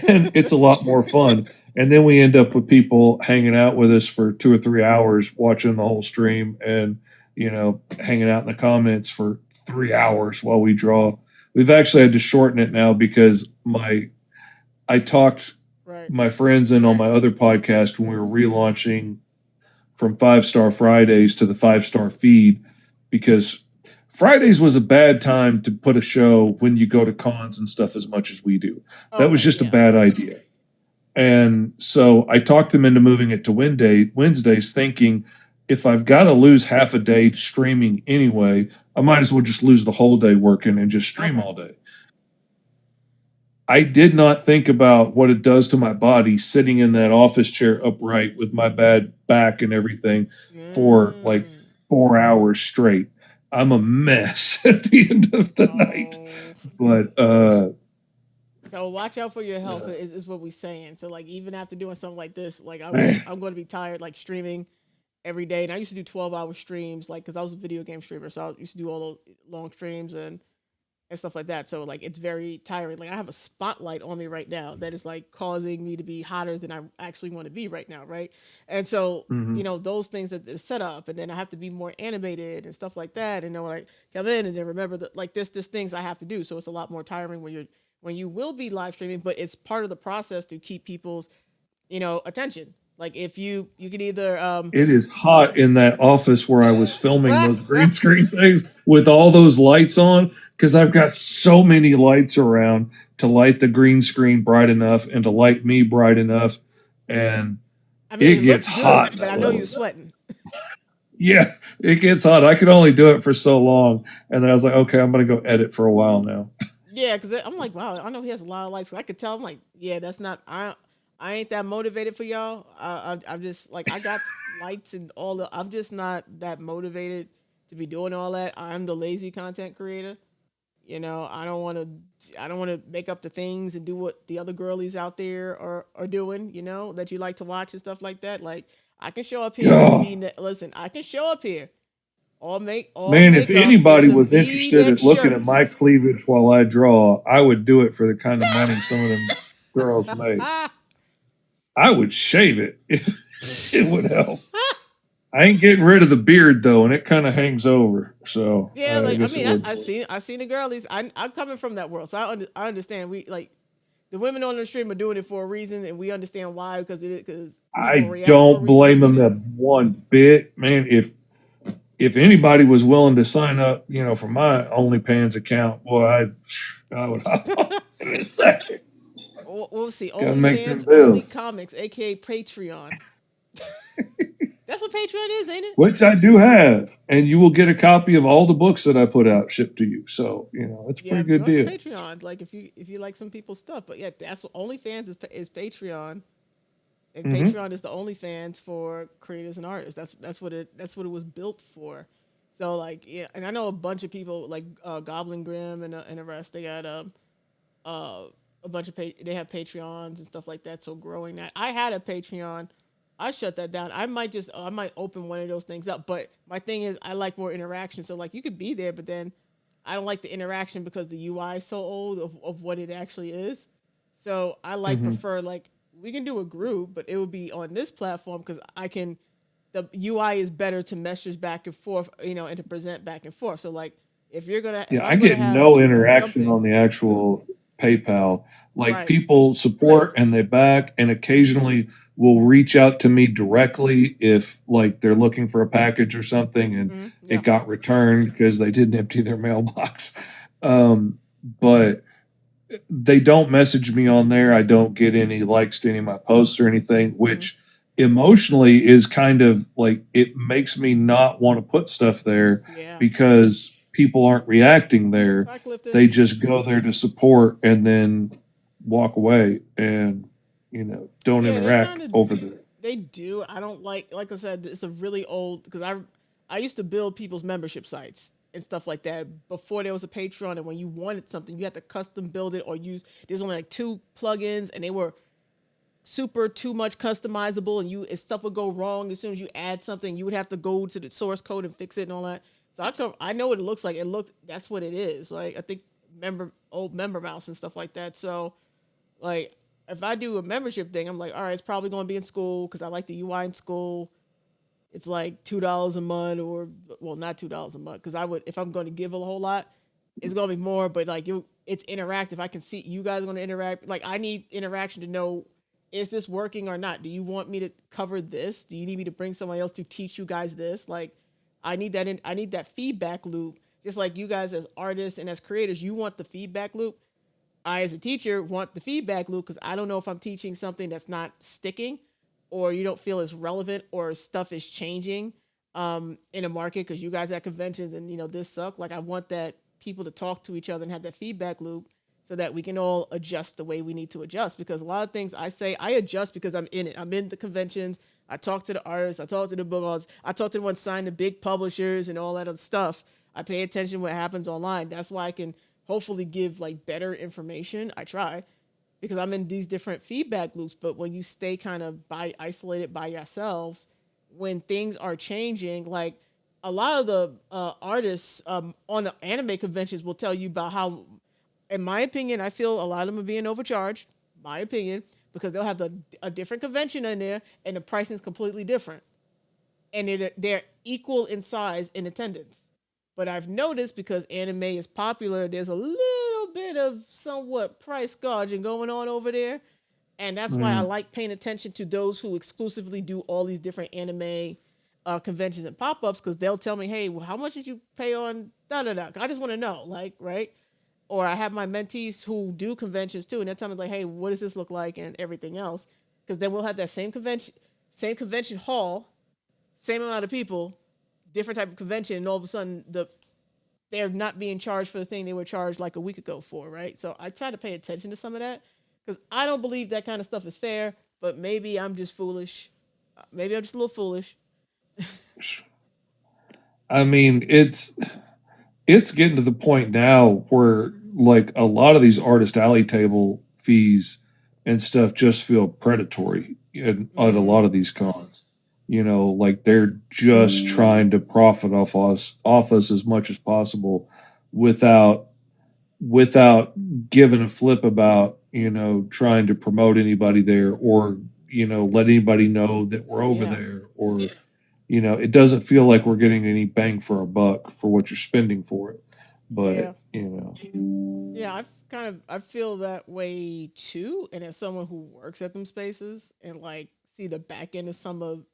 And it's a lot more fun. And then we end up with people hanging out with us for 2 or 3 hours, watching the whole stream and, hanging out in the comments for 3 hours while we draw. We've actually had to shorten it now because I talked my friends in on my other podcast when we were relaunching from 5 Star Fridays to the 5 Star feed, because Fridays was a bad time to put a show when you go to cons and stuff as much as we do. That was Okay, just a yeah. bad idea. And so I talked them into moving it to Wednesdays, thinking if I've got to lose half a day streaming anyway, I might as well just lose the whole day working and just stream Okay. all day. I did not think about what it does to my body sitting in that office chair upright with my bad back and everything for like Mm. 4 hours straight. I'm a mess at the end of the night. Oh. But So watch out for your health is what we're saying. So like even after doing something like this, like man, I'm going to be tired like streaming every day. And I used to do 12-hour streams like cuz I was a video game streamer, so I used to do all those long streams and stuff like that. So like it's very tiring. Like I have a spotlight on me right now that is like causing me to be hotter than I actually want to be right now, right? And so mhm. those things that are set up, and then I have to be more animated and stuff like that. And then when I come in and then remember that like this things I have to do. So it's a lot more tiring when you will be live streaming, but it's part of the process to keep people's attention. Like if you can either It is hot in that office where I was filming those green screen things with all those lights on because I've got so many lights around to light the green screen bright enough and to light me bright enough. And I mean it it gets looks good, hot in but I that know level. you're sweating. Yeah, it gets hot. I could only do it for so long. And then I was like, okay, I'm going to go edit for a while now. Yeah, because I'm like, wow, I know he has a lot of likes. I could tell. I'm like, yeah, that's not. I ain't that motivated for y'all. I'm just like, I got lights and all the. I'm just not that motivated to be doing all that. I'm the lazy content creator. I don't want to. I don't want to make up the things and do what the other girlies out there are doing. That you like to watch and stuff like that. Like I can show up here in some Oh, V. Listen, I can show up here all man, if makeup and anybody some was interested in V-neck looking at my shirts. cleavage while I draw, I would do it for the kind of money some of them girls make. I would shave it if it would help. I ain't getting rid of the beard though, and it kind of hangs over. So Yeah, I like I guess it mean, would. I seen the girlies. I'm coming from that world, so I understand. We like the women on the stream are doing it for a reason, and we understand why because people I react for a don't reason. We blame get them it. that one bit, man. If anybody was willing to sign up, for my OnlyPans account, boy, I would hop on in a second. We'll see. Gotta make them OnlyFans, Only bills, Comics, aka Patreon. That's what Patreon is, ain't it? which I do have, and you will get a copy of all the books that I put out shipped to you. So it's a Yeah, pretty good join the deal. Patreon. Like if you like some people's stuff, but yeah, that's what OnlyFans is Patreon. And Hmm. Patreon is the OnlyFans for creators and artists. That's what it was built for. So like yeah, and I know a bunch of people like Goblin Grim and the rest. They got uh, a bunch of they have Patreons and stuff like that. So growing that, I had a Patreon. I shut that down. I might open one of those things up. But my thing is, I like more interaction. So like you could be there, but then I don't like the interaction because the UI is so old of what it actually is. So I like Hmm. prefer like we can do a group, but it would be on this platform because I can. The UI is better to message back and forth, and to present back and forth. So like if Yeah, I I'm gonna get have no interaction something on the actual PayPal. Like right, people support and they back, and occasionally will reach out to me directly if like they're looking for a package or something and it yeah, got returned because they didn't empty their mailbox. But they don't message me on there. I don't get any likes to any of my posts or anything, hmm which emotionally is kind of like it makes me not want to put stuff there yeah. because people aren't reacting there. Hi, Clifton. They just go there to support and then walk away and don't Yeah, they interact kind of over there. they do. I don't like I said, it's a really old because I used to build people's membership sites and stuff like that before there was a Patreon. And when you wanted something, you had to custom build it or use. There's only like two plugins, and they were super too much customizable, and if stuff would go wrong as soon as you add something, you would have to go to the source code and fix it and all that. So I know what it looks like. That's what it is. Like I think old member mouse and stuff like that. So like if I do a membership thing, I'm like, all right, it's probably going to be in school because I like the UI in school. It's like $2 a month, or well, not $2 a month because I would if I'm going to give a whole lot, it's going to be more. But like it's interactive. I can see you guys are going to interact. Like I need interaction to know is this working or not. Do you want me to cover this? Do you need me to bring someone else to teach you guys this? Like I need that feedback loop Just like you guys as artists and as creators, you want the feedback loop. I, as a teacher, want the feedback loop because I don't know if I'm teaching something that's not sticking, or you don't feel as relevant, or stuff is changing in a market because you guys at conventions and this suck. Like I want that people to talk to each other and have that feedback loop so that we can all adjust the way we need to adjust. Because a lot of things I say, I adjust because I'm in it. I'm in the conventions. I talk to the artists. I talk to the book artists. I talk to the ones signed to big publishers and all that other stuff. I pay attention to what happens online. That's why I can hopefully give like better information. I try because I'm in these different feedback loops. But when you stay kind of isolated by yourselves, when things are changing, like a lot of the artists on the anime conventions will tell you about how, in my opinion, I feel a lot of them are being overcharged. My opinion, because they'll have a different convention in there and the pricing is completely different, and they're equal in size in attendance. But I've noticed because anime is popular, there's a little bit of somewhat price gouging going on over there. And that's why I Mm. like paying attention to those who exclusively do all these different anime conventions and pop-ups, because they'll tell me, hey, well, how much did you pay on da da da? I just want to know, like, right? Or I have my mentees who do conventions too, and they're telling me like, hey, what does this look like and everything else? Because then we'll have that same convention hall, same amount of people, different type of convention, and all of a sudden they're not being charged for the thing they were charged like a week ago for, right? So I try to pay attention to some of that because I don't believe that kind of stuff is fair, but maybe I'm just foolish. Maybe I'm just a little foolish. I mean, it's getting to the point now where like a lot of these artist alley table fees and stuff just feel predatory at a lot Mm, of these cons. Like they're just trying to profit off us as much as possible without without giving a flip about trying to promote anybody there, or let anybody know that we're over yeah, there, or it doesn't feel like we're getting any bang for a buck for what you're spending for it. But yeah, yeah. I feel that way too. And as someone who works at them spaces and like see the back end of some of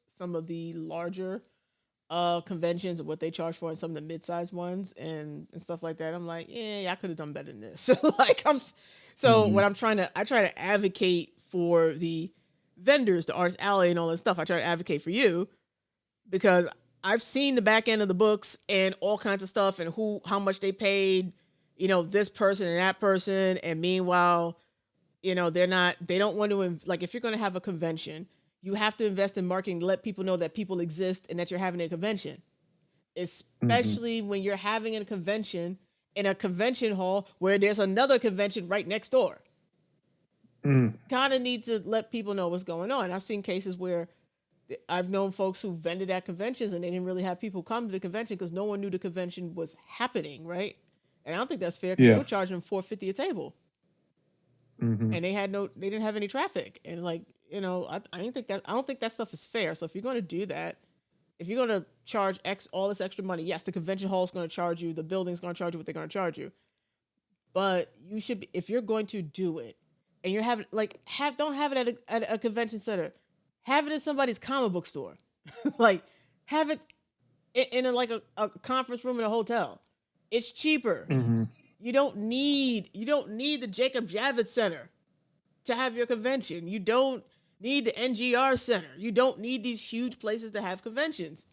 the larger conventions and what they charge for and some of the mid-sized ones and stuff like that, I'm like, yeah, I could have done better than this. So like so mhm. what I try to advocate for the vendors, the artist alley and all that stuff. I try to advocate for you because I've seen the back end of the books and all kinds of stuff and how much they paid, this person and that person. And meanwhile, they don't want to, like, if you're going to have a convention, you have to invest in marketing to let people know that people exist and that you're having a convention, Mhm. especially when you're having a convention in a convention hall where there's another convention right next door. You Mm. kind of need to let people know what's going on. I've seen cases where I've known folks who vended at conventions and they didn't really have people come to the convention because no one knew the convention was happening, right? And I don't think that's fair because they Yeah. were charging them $4.50 a table, Mhm. and they didn't have any traffic, and like I don't think that stuff is fair. So if you're going to do that, if you're going to charge all this extra money, yes, the convention hall is going to charge you, the building's going to charge you what they're going to charge you, but you should be, if you're going to do it, and you're having like have don't have it at a convention center, have it in somebody's comic book store, like have it like a conference room in a hotel. It's cheaper. Mhm. You don't need the Jacob Javits Center to have your convention. You don't need the NGR Center. You don't need these huge places to have conventions.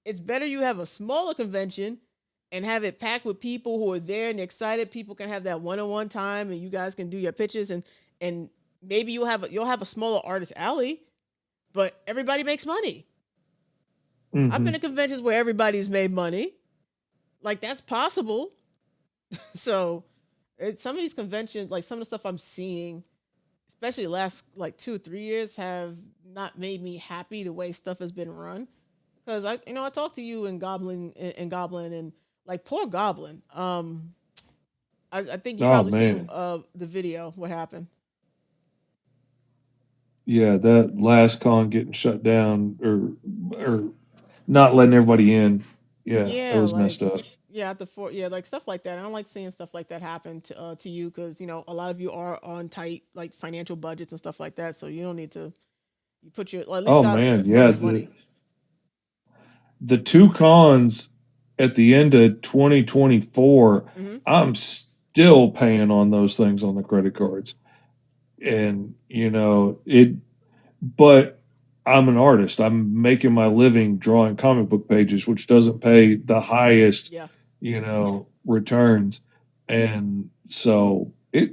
It's better you have a smaller convention and have it packed with people who are there and excited. People can have that one-on-one time, and you guys can do your pitches, and maybe you'll have a smaller artist alley, but everybody makes money. I've been Mhm. to conventions where everybody's made money. Like that's possible. So some of these conventions, like some of the stuff I'm seeing, especially the last like 2 or 3 years, have not made me happy the way stuff has been run. Because I talked to you and Goblin and like poor Goblin. I think you Oh probably seen man. the video. What happened? Yeah, that last con getting shut down, or not letting everybody in. Yeah, that Yeah, was like messed up. yeah, like stuff like that. I don't like seeing stuff like that happen to you because a lot of you are on tight like financial budgets and stuff like that. So you don't need to. You put your, well, at least Oh God man, save yeah, your money. the two cons, at the end of 2024, Hmm. I'm still paying on those things on the credit cards. And, but I'm an artist. I'm making my living drawing comic book pages, which doesn't pay the highest, Yeah. returns. And so it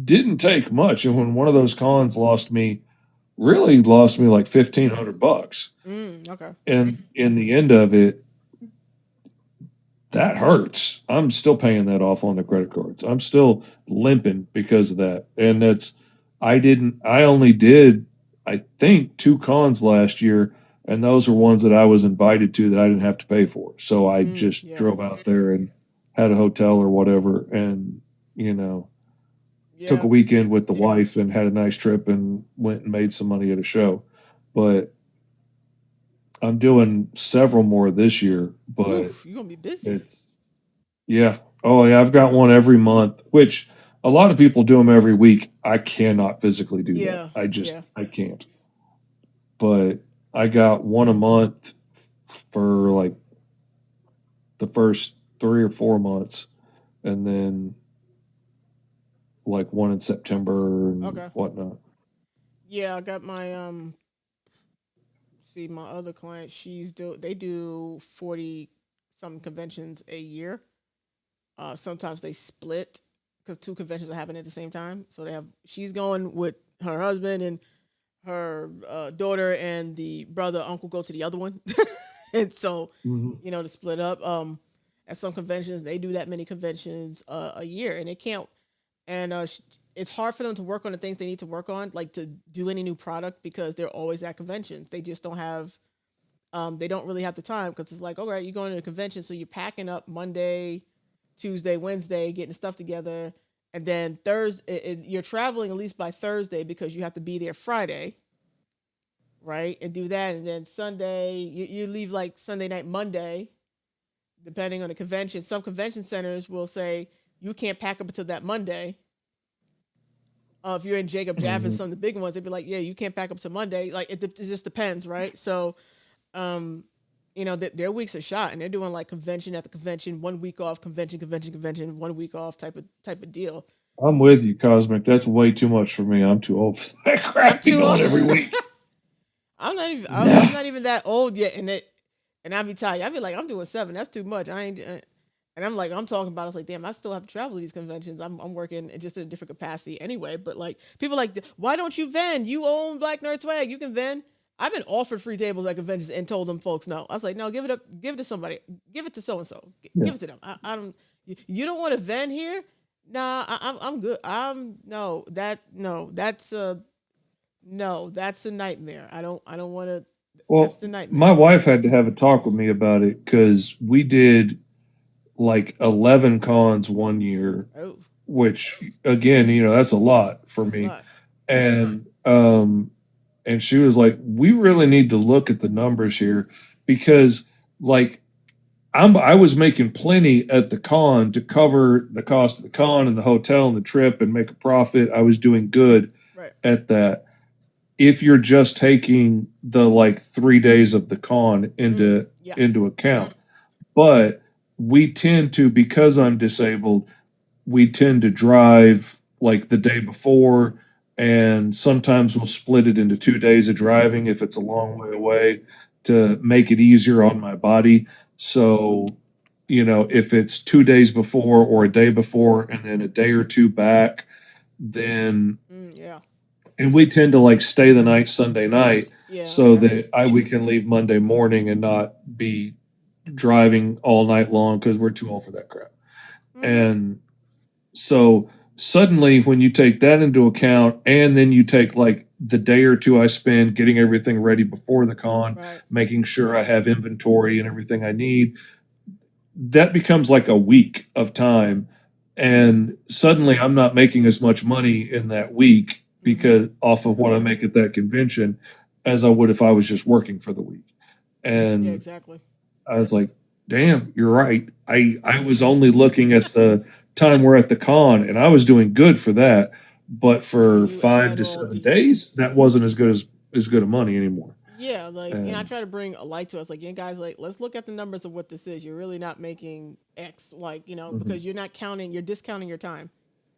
didn't take much. And when one of those cons really lost me like $1,500. Okay. And in the end of it, that hurts. I'm still paying that off on the credit cards. I'm still limping because of that. And I only did, I think, 2 cons last year. And those were ones that I was invited to that I didn't have to pay for. So I just Yeah. drove out there and had a hotel or whatever and, took Yeah. a weekend with the wife and had a nice trip and went and made some money at a show. But I'm doing several more this year, but Oof, you're gonna be busy. it's yeah. Oh yeah, I've got one every month, which a lot of people do them every week. I cannot physically do that. Yeah. Yeah. I can't. But I got one a month for like the first 3 or 4 months, and then like one in September and Okay. whatnot. Yeah, I got my see my other client, they do 40 some conventions a year. Sometimes they split because two conventions are happening at the same time. So she's going with her husband, and her daughter and the brother uncle go to the other one. And so, Mhm. to split up. At some conventions they do that many conventions a year, and they can't. And it's hard for them to work on the things they need to work on, like to do any new product, because they're always at conventions. They just don't have they don't really have the time, because it's like, all right, you're going to a convention, so you're packing up Monday, Tuesday, Wednesday, getting stuff together, and then Thursday you're traveling at least by Thursday because you have to be there Friday, right? And do that, and then Sunday you leave like Sunday night, Monday, depending on the convention. Some convention centers will say you can't pack up until that Monday. If you're in Jacob Jaffa, Mhm. some of the big ones, they'd be like, yeah, you can't pack up till Monday. Like it just depends, right? So um, their weeks are shot, and they're doing like convention after convention, 1 week off, convention, 1 week off type of deal. I'm with you, Cosmic. That's way too much for me. I'm too old for that I'm crap to too go old. on every week. I'm Nah. not even that old yet, and I'll be tired. I'll be like, I'm doing 7. That's too much. I ain't. And I'm like, I'm talking about. I was like, damn, I still have to travel to these conventions. I'm working just in a different capacity anyway. But like, people like, why don't you vend? You own Black Nerd Swag. You can vend. I've been offered free tables at conventions and told them folks no. I was like, no, give it up, give it to somebody, give it to so and so, Yeah. give it to them. I don't. You don't want to vend here? Nah, I'm good. That's a nightmare. I don't want to. That's Well, the my nightmare. wife had to have a talk with me about it because we did like 11 cons one year, Oh, which again, that's a lot for that's a me. lot. And she was like, we really need to look at the numbers here because like I was making plenty at the con to cover the cost of the con and the hotel and the trip and make a profit. I was doing good Right. at that. If you're just taking the like 3 days of the con Yeah. into account. But we tend to, because I'm disabled, we tend to drive like the day before, and sometimes we'll split it into 2 days of driving if it's a long way away to make it easier on my body. So, if it's 2 days before or a day before and then a day or two back, then Yeah. and we tend to like stay the night Sunday night Yeah. so Okay. that we can leave Monday morning and not be driving all night long because we're too old for that crap. Mm-hmm. And so suddenly, when you take that into account, and then you take like the day or two I spend getting everything ready before the con, Right. making sure I have inventory and everything I need, that becomes like a week of time. And suddenly, I'm not making as much money in that week because off of what I make at that convention as I would if I was just working for the week. Yeah. And Exactly. I was like, damn, you're right. I was only looking at the time we're at the con and I was doing good for that. But for You five add to all seven the days, that wasn't as good of money anymore. Yeah, like, I And try to bring a light to us. Like, guys, like, let's look at the numbers of what this is. You're really not making X, like, mhm. because you're not counting, you're discounting your time.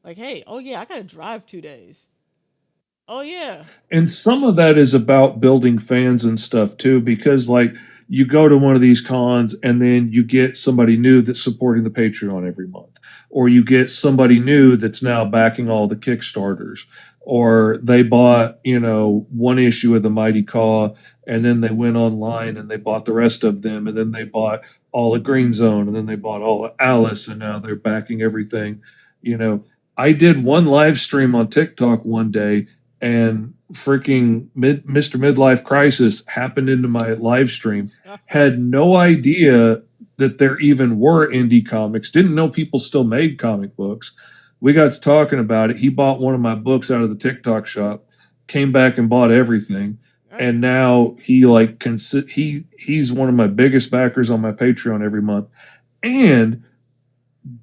Like, hey, oh yeah, I gotta drive 2 days. Oh yeah. And some of that is about building fans and stuff too, because like you go to one of these cons and then you get somebody new that's supporting the Patreon every month, or you get somebody new that's now backing all the Kickstarters, or they bought, one issue of the Mighty Caw and then they went online and they bought the rest of them, and then they bought all of Green Zone, and then they bought all of Alice, and now they're backing everything. You know, I did one live stream on TikTok one day, and freaking Mr. Midlife Crisis happened into my live stream. Had no idea that there even were indie comics. Didn't know people still made comic books. We got to talking about it. He bought one of my books out of the TikTok shop, came back and bought everything, Nice. and now he like he's one of my biggest backers on my Patreon every month, and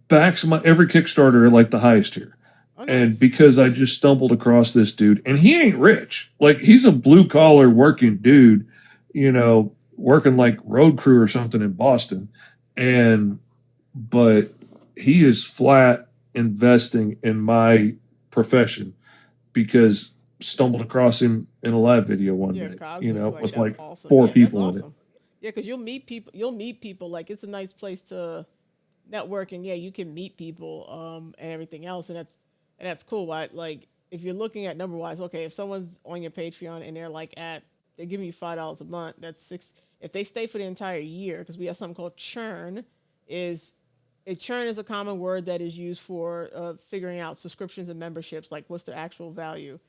backs my every Kickstarter at like the highest tier. Oh, And nice. because I just stumbled across this dude, and he ain't rich. Like he's a blue collar working dude, working like road crew or something in Boston. And but he is flat investing in my profession because stumbled across him in a live video one Yeah, day, cosmics, like, with that's like awesome. four Yeah, that's people in it. awesome. Yeah, because you'll meet people. You'll meet people. Like, it's a nice place to network, and yeah, you can meet people, and everything else, and that's cool. Like, if you're looking at number wise, okay, if someone's on your Patreon and they're giving you $5 a month, that's six. If they stay for the entire year, because we have something called churn, is churn is a common word that is used for figuring out subscriptions and memberships, like what's the actual value.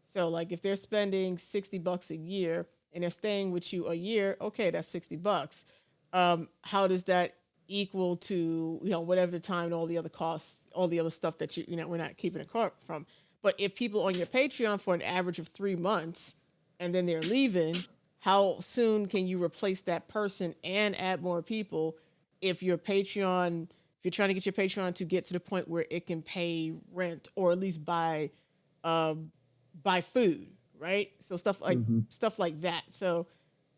So, like, if they're spending $60 a year and they're staying with you a year, okay, that's $60. How does that equal to, whatever the time and all the other costs, all the other stuff that we're not keeping it from. But if people on your Patreon for an average of 3 months and then they're leaving, how soon can you replace that person and add more people? If your Patreon, if you're trying to get your Patreon to get to the point where it can pay rent or at least um, buy food, right? So Hmm. stuff like that. So,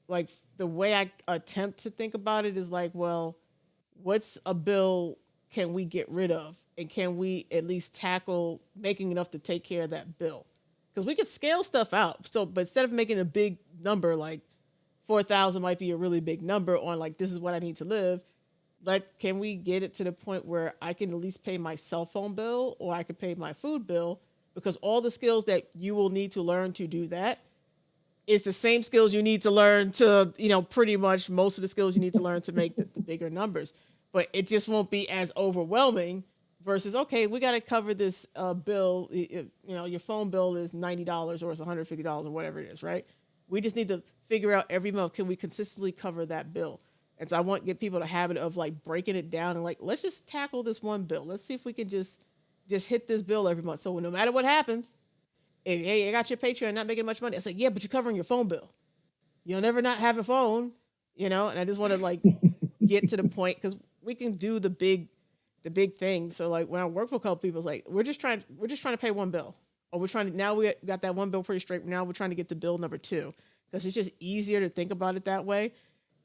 like, the way I attempt to think about it is like, well, what's a bill can we get rid of, and can we at least tackle making enough to take care of that bill? Because we could scale stuff out. So, but instead of making a big number, like 4,000 might be a really big number on, like, this is what I need to live. Like, can we get it to the point where I can at least pay my cell phone bill, or I can pay my food bill? Because all the skills that you will need to learn to do that is the same skills you need to learn to, pretty much most of the skills you need to learn to make the bigger numbers. But it just won't be as overwhelming versus, okay, we got to cover this bill. Your phone bill is $90 or it's $150 or whatever it is, right? We just need to figure out every month, can we consistently cover that bill? And so I want to get people the habit of, like, breaking it down and, like, let's just tackle this one bill. Let's see if we can just hit this bill every month. So no matter what happens, if, hey, I got your Patreon, not making much money. I said, yeah, but you're covering your phone bill. You'll never not have a phone, And I just want to, like, get to the point, because we can do the big thing. So, like, when I work for a couple people, it's like we're just trying to pay one bill, or we're trying to, now we got that one bill pretty straight. Now we're trying to get the bill number two, because it's just easier to think about it that way.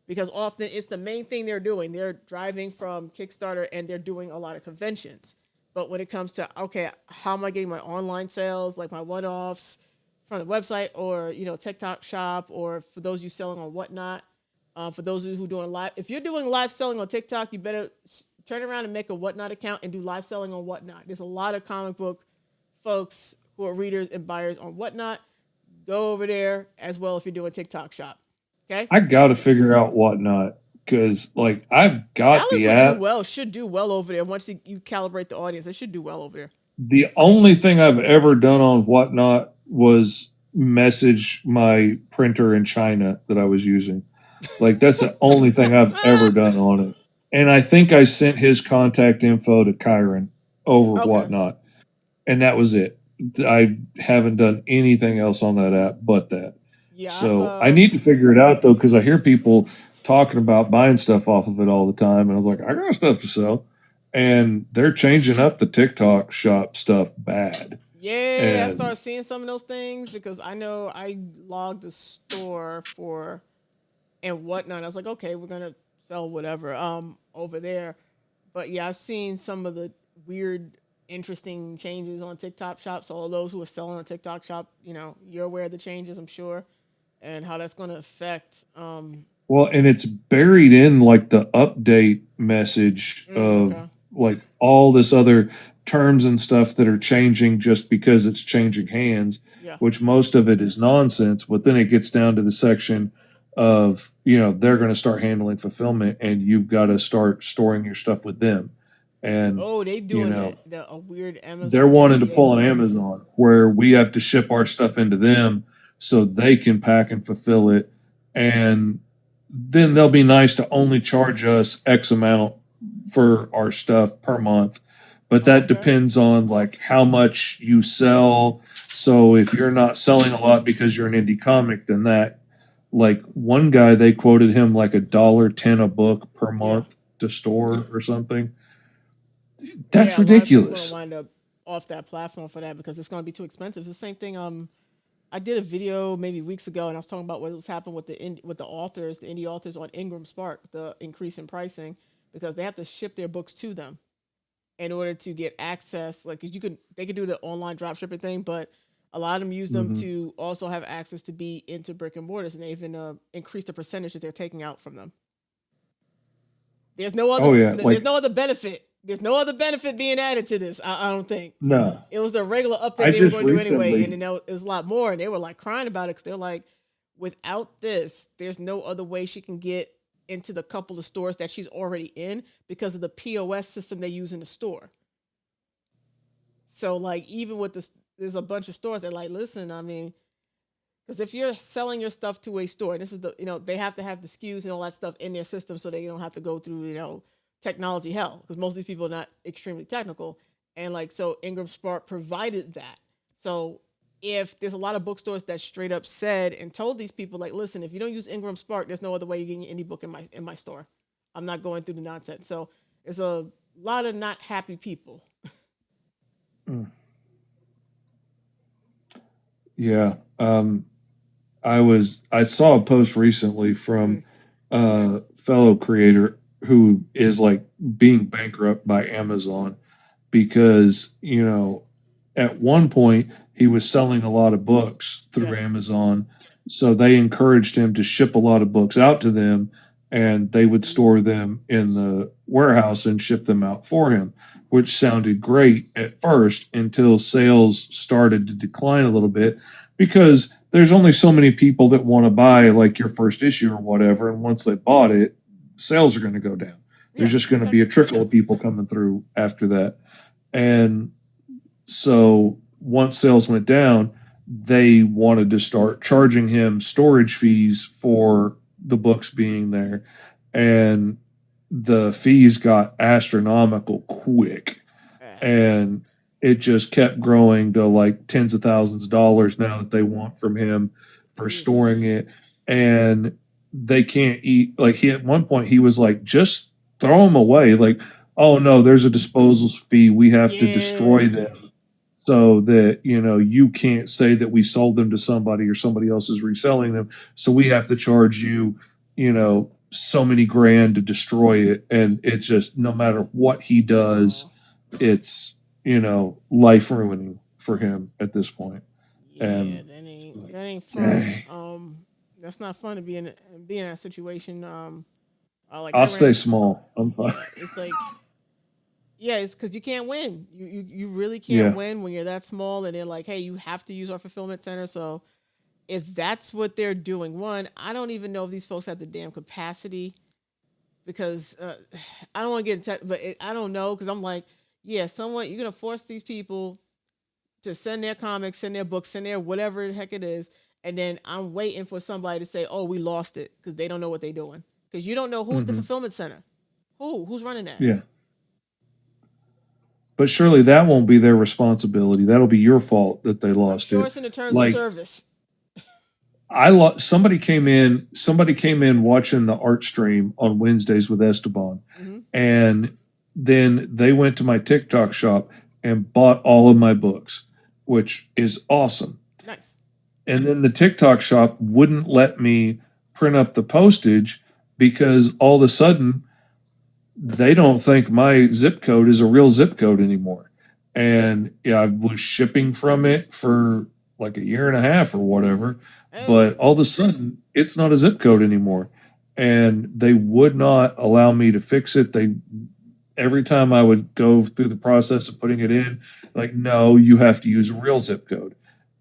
Because often it's the main thing they're doing. They're driving from Kickstarter and they're doing a lot of conventions. But when it comes to, okay, how am I getting my online sales, like my one-offs from the website, or TikTok shop, or for those of you selling on Whatnot, for those of you who doing live, if you're doing live selling on TikTok, you better turn around and make a Whatnot account and do live selling on Whatnot. There's a lot of comic book folks who are readers and buyers on Whatnot. Go over there as well if you're doing TikTok shop. Okay. I got to figure out Whatnot because like I've got Alice the would do app. well, should do well over there. Once you calibrate the audience, it should do well over there. The only thing I've ever done on Whatnot was message my printer in China that I was using. Like that's the only thing I've ever done on it. And I think I sent his contact info to Kyron over Okay. Whatnot, and that was it. I haven't done anything else on that app but that. Yeah, I've So I need to figure it out though, because I hear people talking about buying stuff off of it all the time, and I was like, I got stuff to sell, and they're changing up the TikTok shop stuff bad. Yeah, I And started seeing some of those things because I know I logged the store for and whatnot. I was like, okay, we're gonna sell whatever over there. But yeah, I've seen some of the weird, interesting changes on TikTok Shop. So all those who are selling on TikTok Shop, you're aware of the changes, I'm sure, and how that's gonna affect. well, and it's buried in like the update message of Okay. like all this other terms and stuff that are changing just because it's changing hands, Yeah. which most of it is nonsense. But then it gets down to the section of, they're going to start handling fulfillment and you've got to start storing your stuff with them. And, Oh, they you doing know, that a weird they're Amazon wanting to FBA pull an thing. Amazon where we have to ship our stuff into them so they can pack and fulfill it. And then they'll be nice to only charge us X amount for our stuff per month. But Oh, that okay. depends on like how much you sell. So if you're not selling a lot because you're an indie comic, then that like one guy they quoted him like $1.10 a book per Yeah. month to store or something. That's Yeah, a lot of people are gonna ridiculous. wind up off that platform for that because it's gonna be too expensive. It's the same thing. I did a video maybe weeks ago, and I was talking about what was happening with with the authors, the indie authors on Ingram Spark, the increase in pricing because they have to ship their books to them in order to get access. Like they could do the online drop shipping thing, but a lot of them use them Hmm. to also have access to be into brick and mortars, and they even increase the percentage that they're taking out from them. There's no other. Oh yeah, There's like no other benefit. There's no other benefit being added to this. I don't think. no. It was the regular update I they were just going to do anyway, and recently then it was a lot more, and they were like crying about it because they're like, without this, there's no other way she can get into the couple of stores that she's already in because of the POS system they use in the store. So like even with this, there's a bunch of stores that like listen. I mean, because if you're selling your stuff to a store, and this is they have to have the SKUs and all that stuff in their system so they don't have to go through technology hell because most of these people are not extremely technical, and like so Ingram Spark provided that. So if there's a lot of bookstores that straight up said and told these people like, listen, if you don't use Ingram Spark, there's no other way you're getting your indie book in my store. I'm not going through the nonsense. So there's a lot of not happy people. mm, yeah. I saw a post recently Mm, from a fellow creator who is like being bankrupt by Amazon because, at one point he was selling a lot of books yeah. through Amazon. So they encouraged him to ship a lot of books out to them and they would store them in the warehouse and ship them out for him, which sounded great at first until sales started to decline a little bit because there's only so many people that want to buy like your first issue or whatever. And once they bought it, sales are going to go down. There's Yeah, just going to be a exactly. trickle of people coming through after that. And so once sales went down, they wanted to start charging him storage fees for the books being there. And the fees got astronomical quick. And it just kept growing to like tens of thousands of dollars now that they want from him for storing Yeesh. it. And they can't eat. Like he at one point he was like, just throw them away. Like, oh no, there's a disposal fee. We have to Yeah. destroy them so that you can't say that we sold them to somebody or somebody else is reselling them. So we have to charge you, so many grand to destroy it. And it's just no matter what he does, Oh. it's life ruining for him at this point. Yeah, And that ain't fun. dang, That's not fun to be in that situation. Like I I'll ran. stay small. I'm fine. Yeah, it's like yeah, it's because you can't win. You really can't Yeah. win when you're that small, and they're like, hey, you have to use our fulfillment center. So if that's what they're doing, one, I don't even know if these folks have the damn capacity because I don't want to get into, but I don't know because I'm like, yeah, someone you're gonna force these people to send their comics, send their books, send their whatever the heck it is, and then I'm waiting for somebody to say, "Oh, we lost it," because they don't know what they're doing. Because you don't know who's the Hmm. fulfillment center, who's running that. Yeah. But surely that won't be their responsibility. That'll be your fault that they I'm lost sure it. it's in the terms of Like service. somebody came in watching the art stream on Wednesdays with Esteban, Mm-hmm. and then they went to my TikTok shop and bought all of my books. which is awesome. Nice. And then the TikTok shop wouldn't let me print up the postage because all of a sudden they don't think my zip code is a real zip code anymore. And yeah, I was shipping from it for like a year and a half or whatever, Oh, but all of a sudden it's not a zip code anymore. And they would not allow me to fix it. They every time I would go through the process of putting it in, like, no, you have to use a real zip code.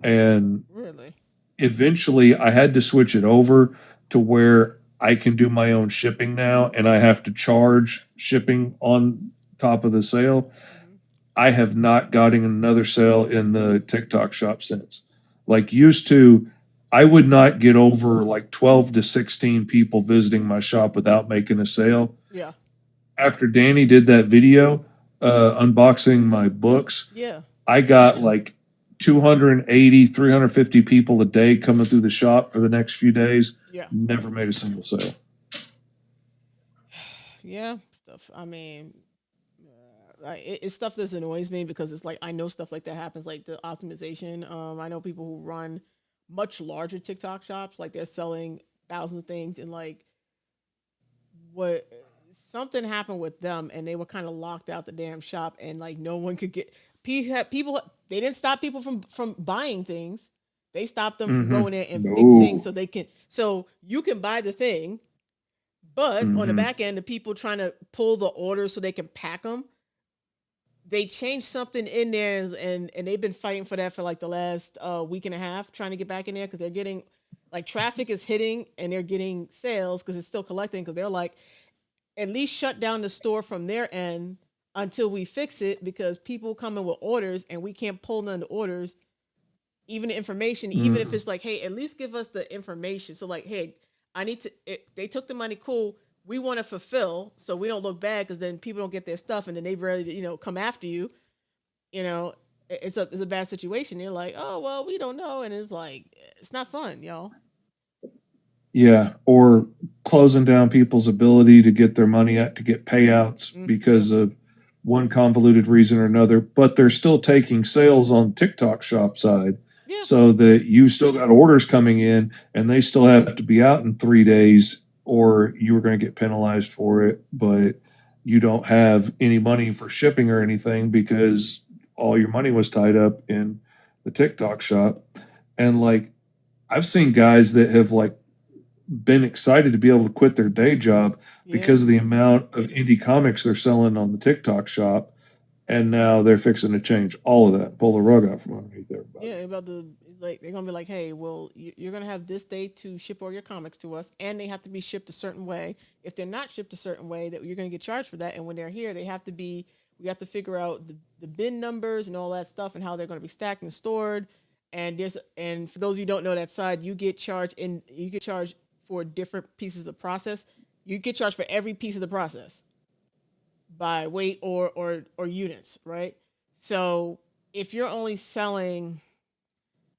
And really? eventually I had to switch it over to where I can do my own shipping now and I have to charge shipping on top of the sale. Hmm. I have not gotten another sale in the TikTok shop since. Like used to, I would not get over like 12 to 16 people visiting my shop without making a sale. Yeah. After Danny did that video unboxing my books, Yeah. I got like 280, 350 people a day coming through the shop for the next few days. Yeah. Never made a single sale. Yeah. Stuff. I mean, it's stuff that annoys me because it's like I know stuff like that happens, like the optimization. I know people who run much larger TikTok shops, like they're selling thousands of things, and like what something happened with them, and they were kind of locked out the damn shop, and like no one could get people. They didn't stop people from buying things. They stopped them from Mm-hmm. going in and fixing No. so they can so you can buy the thing, but on the Mm-hmm. back end, the people trying to pull the orders so they can pack them, they changed something in there, and they've been fighting for that for like the last week and a half, trying to get back in there because they're getting like traffic is hitting and they're getting sales because it's still collecting because they're like at least shut down the store from their end until we fix it because people come in with orders and we can't pull none of the orders, even the information, even if Mm-hmm. it's like, hey, at least give us the information. So like, hey, I need to. They took the money, cool. We want to fulfill, so we don't look bad because then people don't get their stuff, and then they really, come after you. You know, it's a bad situation. You're like, oh well, we don't know, and it's like it's not fun, y'all. Yeah. Or closing down people's ability to get their money out to get payouts Yeah, because of one convoluted reason or another, but they're still taking sales on TikTok shop side yeah, so that you still got orders coming in and they still have to be out in 3 days or you were going to get penalized for it, but you don't have any money for shipping or anything because all your money was tied up in the TikTok shop. And like I've seen guys that have like been excited to be able to quit their day job yeah. because of the amount of indie comics they're selling on the TikTok shop. And now they're fixing to change all of that, pull the rug out from underneath Yeah, everybody. about the it's like they're gonna be like, hey, well, you're gonna have this day to ship all your comics to us, and they have to be shipped a certain way. If they're not shipped a certain way, that you're gonna get charged for that. And when they're here, they have to be. We have to figure out the bin numbers and all that stuff and how they're gonna be stacked and stored. And for those of you who don't know that side, you get charged for different pieces of the process. You get charged for every piece of the process by weight or units, right? So if you're only selling,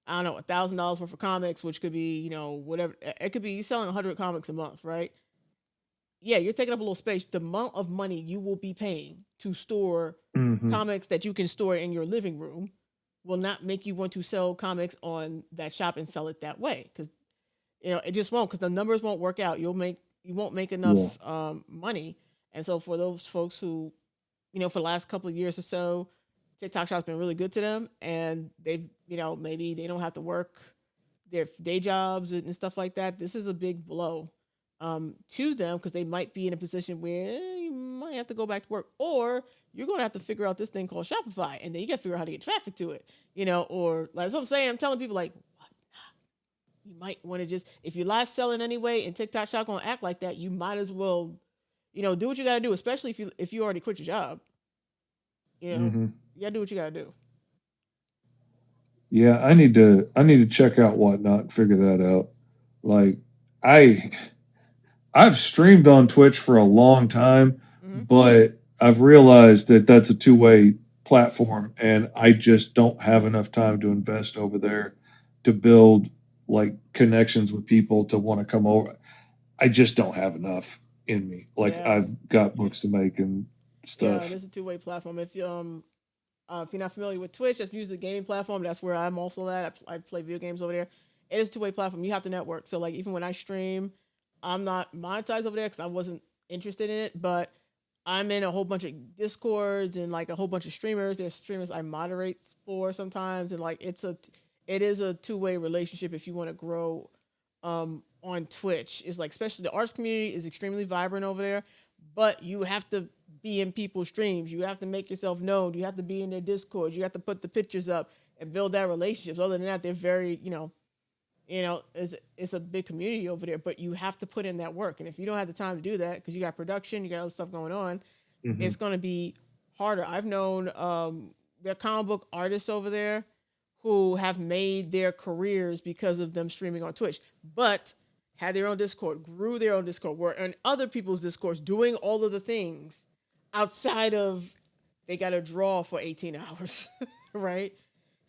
I don't know, $1,000 worth of comics, which could be, whatever. It could be you selling 100 comics a month, right? Yeah, you're taking up a little space. The amount of money you will be paying to store Mm-hmm. comics that you can store in your living room will not make you want to sell comics on that shop and sell it that way because it just won't because the numbers won't work out. You won't make Yeah. enough money, and so for those folks who for the last couple of years or so, TikTok Shop's been really good to them, and they've, maybe they don't have to work their day jobs and stuff like that. This is a big blow to them because they might be in a position where you might have to go back to work, or you're going to have to figure out this thing called Shopify, and then you got to figure out how to get traffic to it, or like I'm saying, I'm telling people like, what? You might want to just if you're live selling anyway, and TikTok Shop gonna act like that, you might as well, do what you got to do, especially if you already quit your job. You know, Mm-hmm. you gotta do what you gotta do. Yeah, I need to check out Whatnot and figure that out. Like I I've streamed on Twitch for a long time, Mm-hmm. but I've realized that that's a two-way platform, and I just don't have enough time to invest over there to build like connections with people to want to come over. I just don't have enough in me. Like Yeah, I've got books to make and yeah. It stuff. is a two-way platform. If you If you're not familiar with Twitch, that's usually a gaming platform. That's where I'm also at. I play video games over there. It is a two-way platform. You have to network. So like even when I stream, I'm not monetized over there because I wasn't interested in it. But I'm in a whole bunch of discords and like a whole bunch of streamers. There's streamers I moderate for sometimes, and like it is a two-way relationship if you want to grow on Twitch. Is like especially the arts community is extremely vibrant over there, but you have to be in people's streams. You have to make yourself known. You have to be in their discords. You have to put the pictures up and build that relationships. Other than that, they're very it's a big community over there, but you have to put in that work. And if you don't have the time to do that because you got production, you got other stuff going on, Mhm. it's going to be harder. I've known their comic book artists over there who have made their careers because of them streaming on Twitch, but had their own Discord, grew their own Discord, were in other people's Discords doing all of the things outside of they got to draw for 18 hours, right?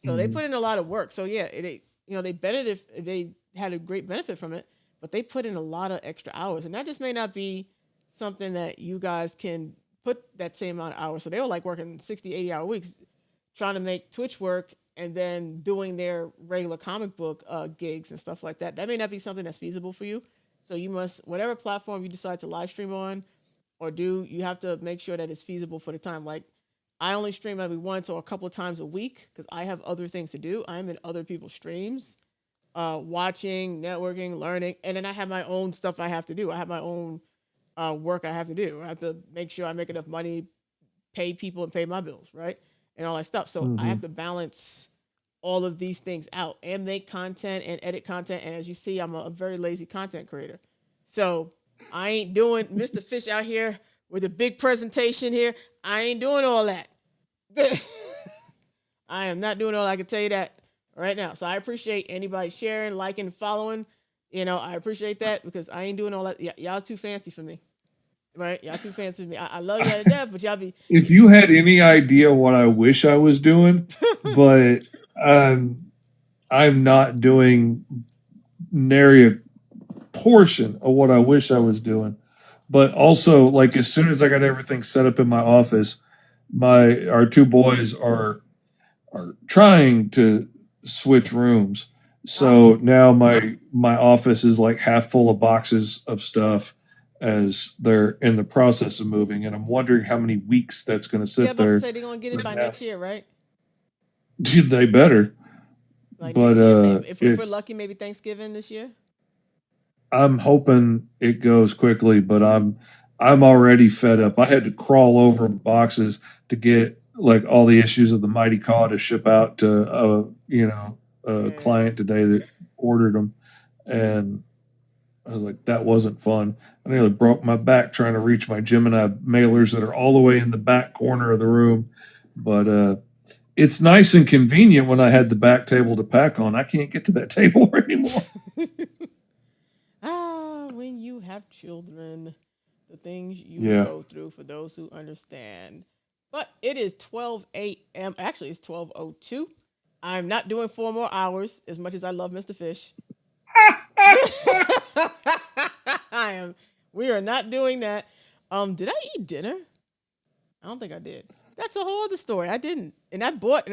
So they Mhm. put in a lot of work. So yeah, they benefit. They had a great benefit from it, but they put in a lot of extra hours, and that just may not be something that you guys can put that same amount of hours. So they were like working 60, 80-hour weeks trying to make Twitch work and then doing their regular comic book gigs and stuff like that. That may not be something that's feasible for you. So you must, whatever platform you decide to live stream on or do, you have to make sure that it's feasible for the time. Like I only stream maybe once or a couple of times a week because I have other things to do. I'm in other people's streams, watching, networking, learning, and then I have my own stuff I have to do. I have my own work I have to do. I have to make sure I make enough money, pay people, and pay my bills, right? And all that stuff. So I have Mhm. to balance all of these things out and make content and edit content. And as you see, I'm a very lazy content creator. So I ain't doing Mr. Fish out here with a big presentation here. I ain't doing all that. I am not doing all I can tell you that right now. So I appreciate anybody sharing, liking, following. I appreciate that because I ain't doing all that. Y'all too fancy for me. Right? Y'all too fancy for me. I love y'all to death, but y'all be If you had any idea what I wish I was doing, but um, I'm not doing nary a portion of what I wish I was doing. But also, like as soon as I got everything set up in my office, my our two boys are trying to switch rooms. ah, So now my office is like half full of boxes of stuff as they're in the process of moving, and I'm wondering how many weeks that's going to yeah, sit about to there. say they're gonna get it But by now, next year, right? they better. Like But next year, maybe if we're it's lucky, maybe Thanksgiving this year. I'm hoping it goes quickly, but I'm already fed up. I had to crawl over boxes to get like all the issues of the Mighty Call to ship out to a Yeah. client today that ordered them, and I was like, that wasn't fun. I nearly broke my back trying to reach my Gemini mailers that are all the way in the back corner of the room, but it's nice and convenient when I had the back table to pack on. I can't get to that table anymore. When you have children, the things you Yeah. go through for those who understand. But it is 12 a.m. Actually, it's 12:02. I'm not doing 4 more hours as much as I love Mr. Fish. I am. We are not doing that. Did I eat dinner? I don't think I did. That's a whole other story. I didn't, and I bought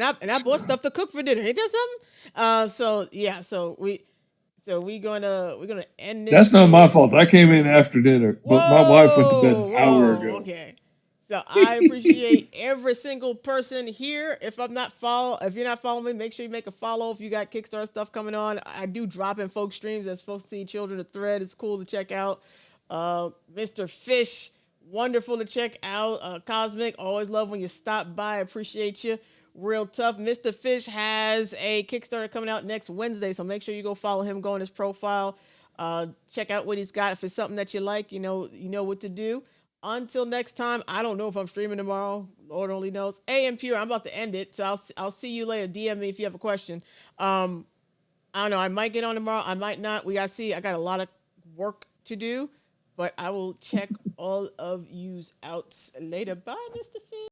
stuff to cook for dinner. Ain't that something? So yeah, we're gonna end this That's not my here. fault. I came in after dinner, but my wife went to bed an Whoa, hour whoa, ago. okay. So I appreciate every single person here. If you're not following me, make sure you make a follow. If you got Kickstarter stuff coming on, I do drop in folks streams as folks see children. The thread is cool to check out. Mr. Fish, wonderful to check out. Cosmic, always love when you stop by. Appreciate you. Real tough. Mr. Fish has a Kickstarter coming out next Wednesday, so make sure you go follow him. Go on his profile. Check out what he's got. If it's something that you like, you know what to do. Until next time, I don't know if I'm streaming tomorrow. Lord only knows. Hey, and Pure, I'm about to end it, so I'll see you later. DM me if you have a question. Um, I don't know. I might get on tomorrow. I might not. We gotta see. I got a lot of work to do, but I will check all of yous out later. Bye, Mr. Fish.